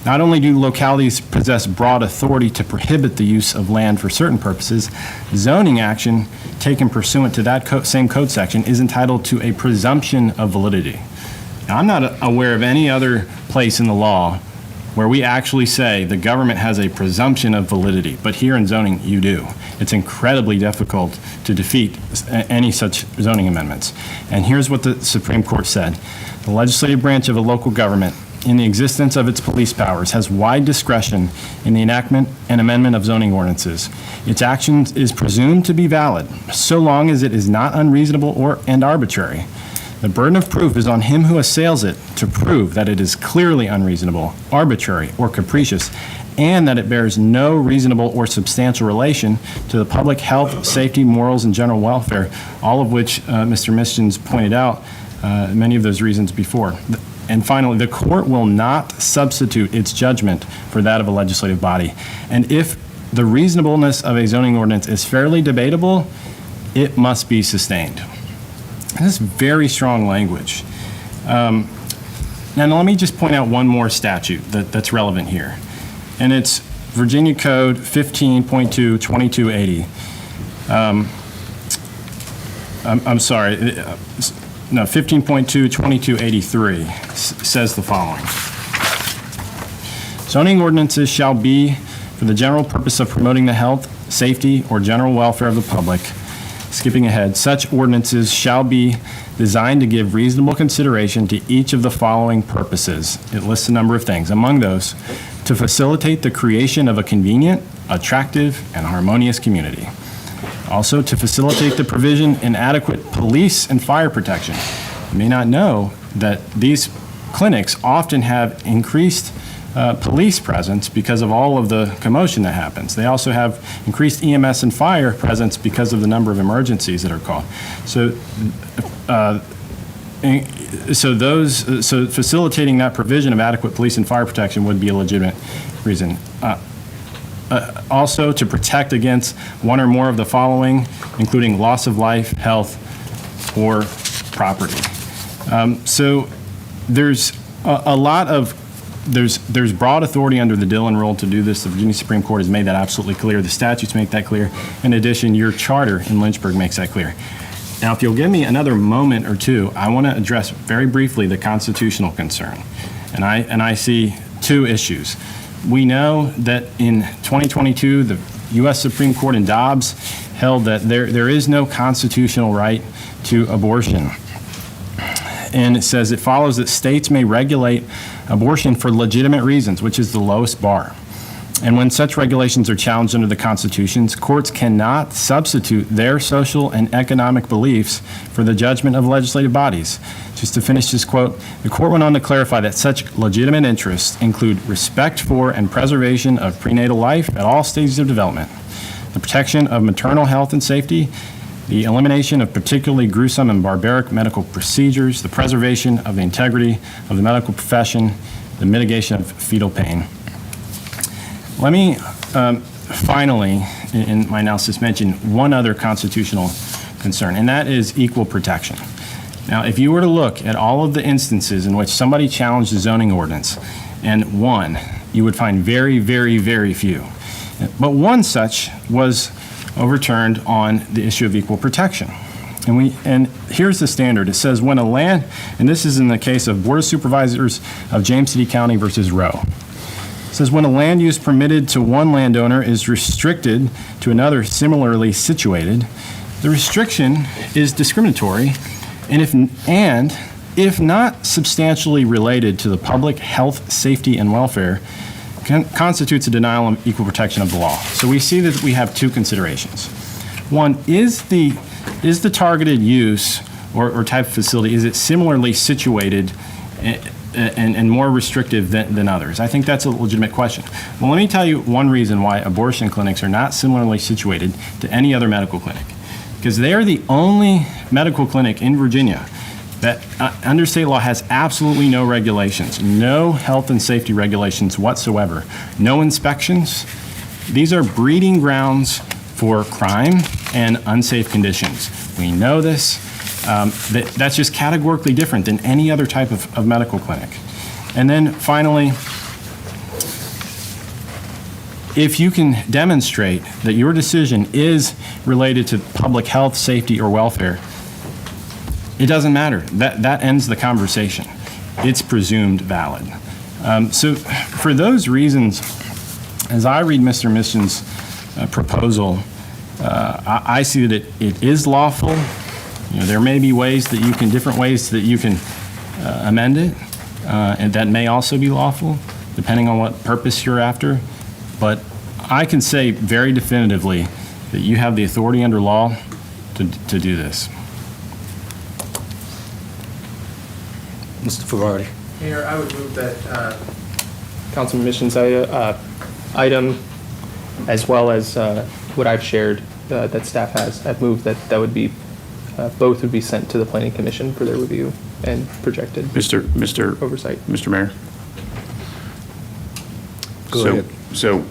Not only do localities possess broad authority to prohibit the use of land for certain purposes, zoning action taken pursuant to that same code section is entitled to a presumption of validity. Now, I'm not aware of any other place in the law where we actually say the government has a presumption of validity, but here in zoning, you do. It's incredibly difficult to defeat any such zoning amendments. And here's what the Supreme Court said: the legislative branch of a local government, in the existence of its police powers, has wide discretion in the enactment and amendment of zoning ordinances. Its action is presumed to be valid, so long as it is not unreasonable and arbitrary. The burden of proof is on him who assails it to prove that it is clearly unreasonable, arbitrary, or capricious, and that it bears no reasonable or substantial relation to the public health, safety, morals, and general welfare, all of which Mr. Mischens pointed out many of those reasons before. And finally, the court will not substitute its judgment for that of a legislative body. And if the reasonableness of a zoning ordinance is fairly debatable, it must be sustained. This is very strong language. Now, let me just point out one more statute that's relevant here. And it's Virginia Code 15.2-2280. I'm sorry. No, 15.2-2283 says the following: zoning ordinances shall be for the general purpose of promoting the health, safety, or general welfare of the public. Skipping ahead, such ordinances shall be designed to give reasonable consideration to each of the following purposes. It lists a number of things. Among those, to facilitate the creation of a convenient, attractive, and harmonious community. Also, to facilitate the provision and adequate police and fire protection. You may not know that these clinics often have increased police presence because of all of the commotion that happens. They also have increased EMS and fire presence because of the number of emergencies that are called. So facilitating that provision of adequate police and fire protection would be a legitimate reason. Also, to protect against one or more of the following, including loss of life, health, or property. So there's a lot of, there's broad authority under the Dillon Rule to do this. The Virginia Supreme Court has made that absolutely clear. The statutes make that clear. In addition, your charter in Lynchburg makes that clear. Now, if you'll give me another moment or two, I want to address very briefly the constitutional concern. And I see two issues. We know that in 2022, the U.S. Supreme Court in Dobbs held that there is no constitutional right to abortion. And it says it follows that states may regulate abortion for legitimate reasons, which is the lowest bar. And when such regulations are challenged under the Constitution, courts cannot substitute their social and economic beliefs for the judgment of legislative bodies. Just to finish this quote, the court went on to clarify that such legitimate interests include respect for and preservation of prenatal life at all stages of development, the protection of maternal health and safety, the elimination of particularly gruesome and barbaric medical procedures, the preservation of the integrity of the medical profession, the mitigation of fetal pain. Let me finally, in my analysis, mention one other constitutional concern, and that is equal protection. Now, if you were to look at all of the instances in which somebody challenged the zoning ordinance and won, you would find very, very, very few. But one such was overturned on the issue of equal protection. And here's the standard. It says when a land, and this is in the case of Board of Supervisors of James City County versus Rowe. It says when a land use permitted to one landowner is restricted to another similarly situated, the restriction is discriminatory and if not substantially related to the public health, safety, and welfare, constitutes a denial of equal protection of the law. So we see that we have two considerations. One, is the targeted use or type of facility, is it similarly situated and more restrictive than others? I think that's a legitimate question. Well, let me tell you one reason why abortion clinics are not similarly situated to any other medical clinic. Because they are the only medical clinic in Virginia that under state law has absolutely no regulations, no health and safety regulations whatsoever, no inspections. These are breeding grounds for crime and unsafe conditions. We know this. That's just categorically different than any other type of medical clinic. And then finally, if you can demonstrate that your decision is related to public health, safety, or welfare, it doesn't matter. That ends the conversation. It's presumed valid. So for those reasons, as I read Mr. Mission's proposal, I see that it is lawful. There may be different ways that you can amend it, and that may also be lawful, depending on what purpose you're after. But I can say very definitively that you have the authority under law to do this. Mr. Ferrari. Mayor, I would move that Councilman Mission's item, as well as what I've shared that staff has, I've moved that would be, both would be sent to the Planning Commission for their review and projected Mr. oversight. Mr. Mayor. Go ahead. So,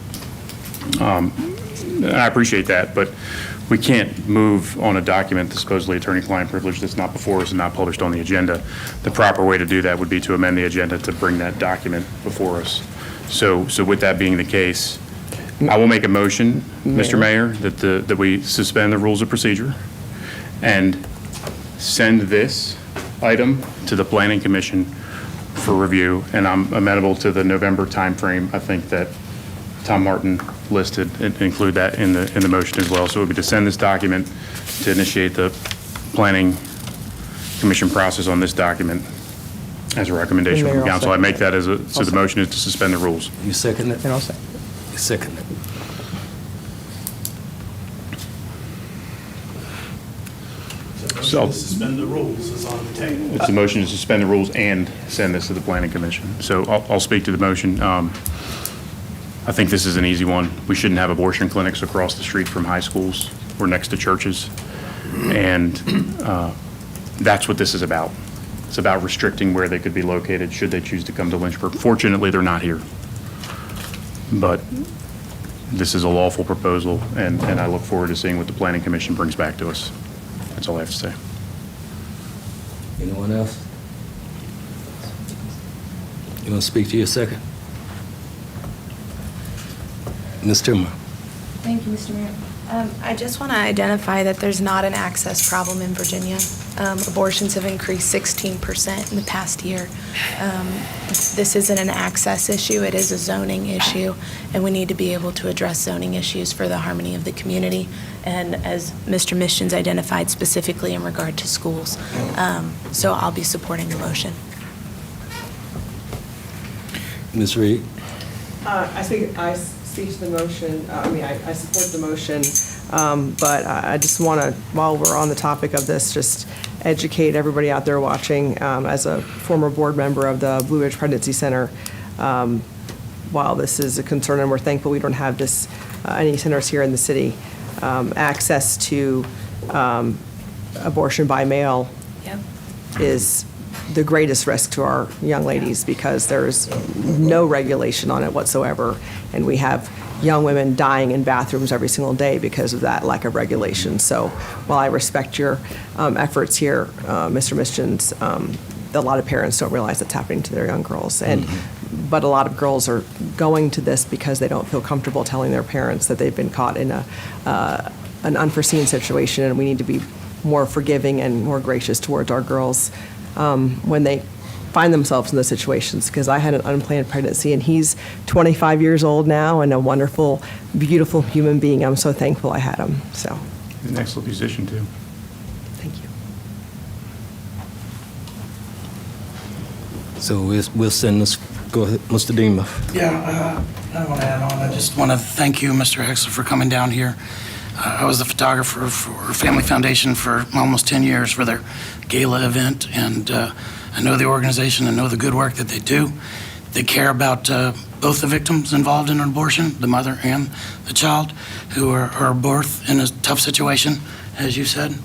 I appreciate that, but we can't move on a document that's supposedly attorney-client privilege that's not before us and not published on the agenda. The proper way to do that would be to amend the agenda to bring that document before us. So with that being the case, I will make a motion, Mr. Mayor, that we suspend the rules of procedure and send this item to the Planning Commission for review, and I'm amenable to the November timeframe. I think that Tom Martin listed, and include that in the motion as well. So it would be to send this document to initiate the Planning Commission process on this document as a recommendation from council. I make that so the motion is to suspend the rules. You second it? And I'll second. You second it. So Suspend the rules is on the table. it's the motion to suspend the rules and send this to the Planning Commission. So I'll speak to the motion. I think this is an easy one. We shouldn't have abortion clinics across the street from high schools or next to churches. And that's what this is about. It's about restricting where they could be located should they choose to come to Lynchburg. Fortunately, they're not here. But this is a lawful proposal, and I look forward to seeing what the Planning Commission brings back to us. That's all I have to say. Anyone else? You want to speak to your second? Ms. Timmer. Thank you, Mr. Mayor. I just want to identify that there's not an access problem in Virginia. Abortions have increased 16% in the past year. This isn't an access issue, it is a zoning issue, and we need to be able to address zoning issues for the harmony of the community, and as Mr. Mission's identified specifically in regard to schools. So I'll be supporting the motion. Ms. Reed. I think I speak to the motion. I support the motion, but I just want to, while we're on the topic of this, just educate everybody out there watching. As a former board member of the Blue Ridge Pregnancy Center, while this is a concern and we're thankful we don't have this any centers here in the city, access to abortion by mail is the greatest risk to our young ladies because there's no regulation on it whatsoever. And we have young women dying in bathrooms every single day because of that lack of regulation. So while I respect your efforts here, Mr. Mischens, a lot of parents don't realize that's happening to their young girls. But a lot of girls are going to this because they don't feel comfortable telling their parents that they've been caught in an unforeseen situation, and we need to be more forgiving and more gracious towards our girls when they find themselves in those situations. Because I had an unplanned pregnancy, and he's 25 years old now and a wonderful, beautiful human being. I'm so thankful I had him. So, He's an excellent musician, too. thank you. So we'll send this, go ahead, Mr. Deemer. Yeah, I want to add on. I just want to thank you, Mr. Hexler, for coming down here. I was the photographer for Family Foundation for almost 10 years for their gala event, and I know the organization and know the good work that they do. They care about both the victims involved in an abortion, the mother and the child, who are both in a tough situation, as you said.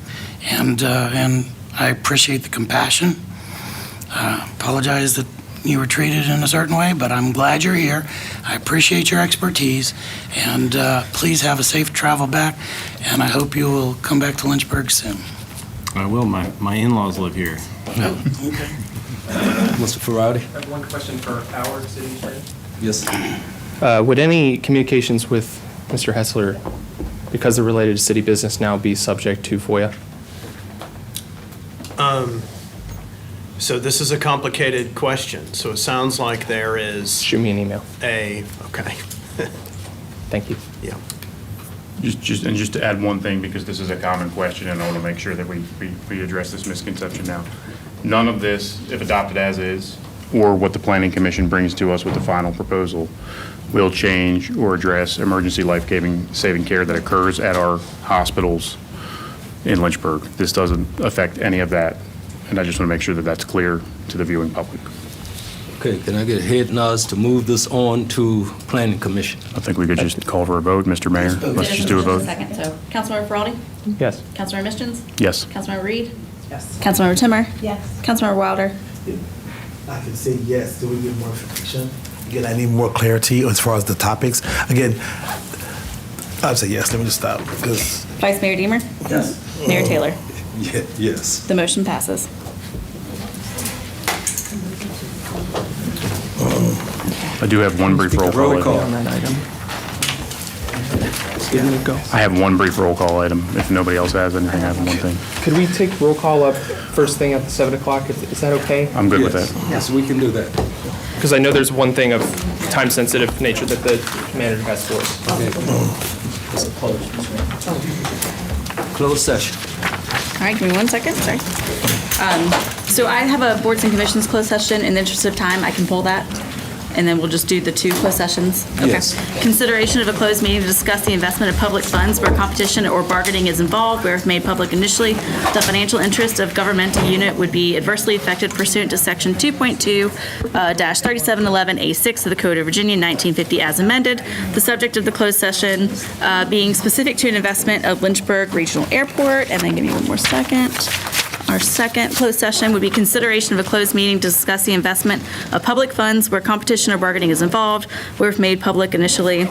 And I appreciate the compassion. Apologize that you were treated in a certain way, but I'm glad you're here. I appreciate your expertise, and please have a safe travel back, and I hope you will come back to Lynchburg soon. I will. My in-laws live here. Okay. Mr. Ferrari? I have one question for our city attorney. Yes. Would any communications with Mr. Hessler, because they're related to city business, now be subject to FOIA? So this is a complicated question. So it sounds like there is. Shoot me an email. Okay. Thank you. Yeah. Just to add one thing, because this is a common question, and I want to make sure that we address this misconception now. None of this, if adopted as is, or what the Planning Commission brings to us with the final proposal, will change or address emergency life-saving care that occurs at our hospitals in Lynchburg. This doesn't affect any of that, and I just want to make sure that that's clear to the viewing public. Okay, can I get head nods to move this on to Planning Commission? I think we could just call for a vote, Mr. Mayor. Let's just do a vote. Second, so Councilmember Ferraldi? Yes. Councilmember Mischens? Yes. Councilmember Reed? Yes. Councilmember Timmer? Yes. Councilmember Wilder? I can say yes. Do we get more information? Again, I need more clarity as far as the topics. Again, I'd say yes. Let me just stop. Because Vice Mayor Deemer? yes. Mayor Taylor? Yes. The motion passes. I do have one brief roll call item. On that item. I have one brief roll call item. If nobody else has anything, I have one thing. Could we take roll call up first thing at the 7 o'clock? Is that okay? I'm good with Yes. that. Yes, we can do that. Because I know there's one thing of time-sensitive nature that the manager has for us. Closed session. All right, give me 1 second, sorry. So I have a boards and commissions closed session. In the interest of time, I can pull that, and then we'll just do the 2 closed sessions. Yes. Okay. Consideration of a closed meeting to discuss the investment of public funds where competition or bargaining is involved, where if made public initially, the financial interest of governmental unit would be adversely affected pursuant to Section 2.2-3711A6 of the Code of Virginia, 1950, as amended. The subject of the closed session being specific to an investment of Lynchburg Regional Airport. And then give me 1 more second. Our second closed session would be consideration of a closed meeting to discuss the investment of public funds where competition or bargaining is involved, where if made public initially,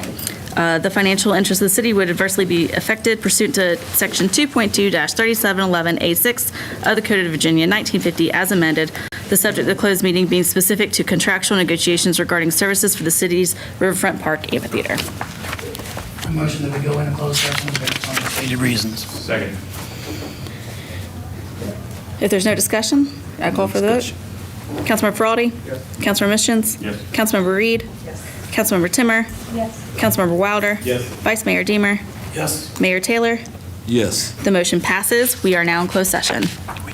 the financial interest of the city would adversely be affected pursuant to Section 2.2-3711A6 of the Code of Virginia, 1950, as amended. The subject of the closed meeting being specific to contractual negotiations regarding services for the city's Riverfront Park Amphitheater. A motion that we go into closed session based on the stated reasons. Second. If there's no discussion, I call for the vote. Councilmember Ferraldi? Yes. Councilmember Mischens? Yes. Councilmember Reed? Yes. Councilmember Timmer? Yes. Councilmember Wilder? Yes. Vice Mayor Deemer? Yes. Mayor Taylor? Yes. The motion passes. We are now in closed session. We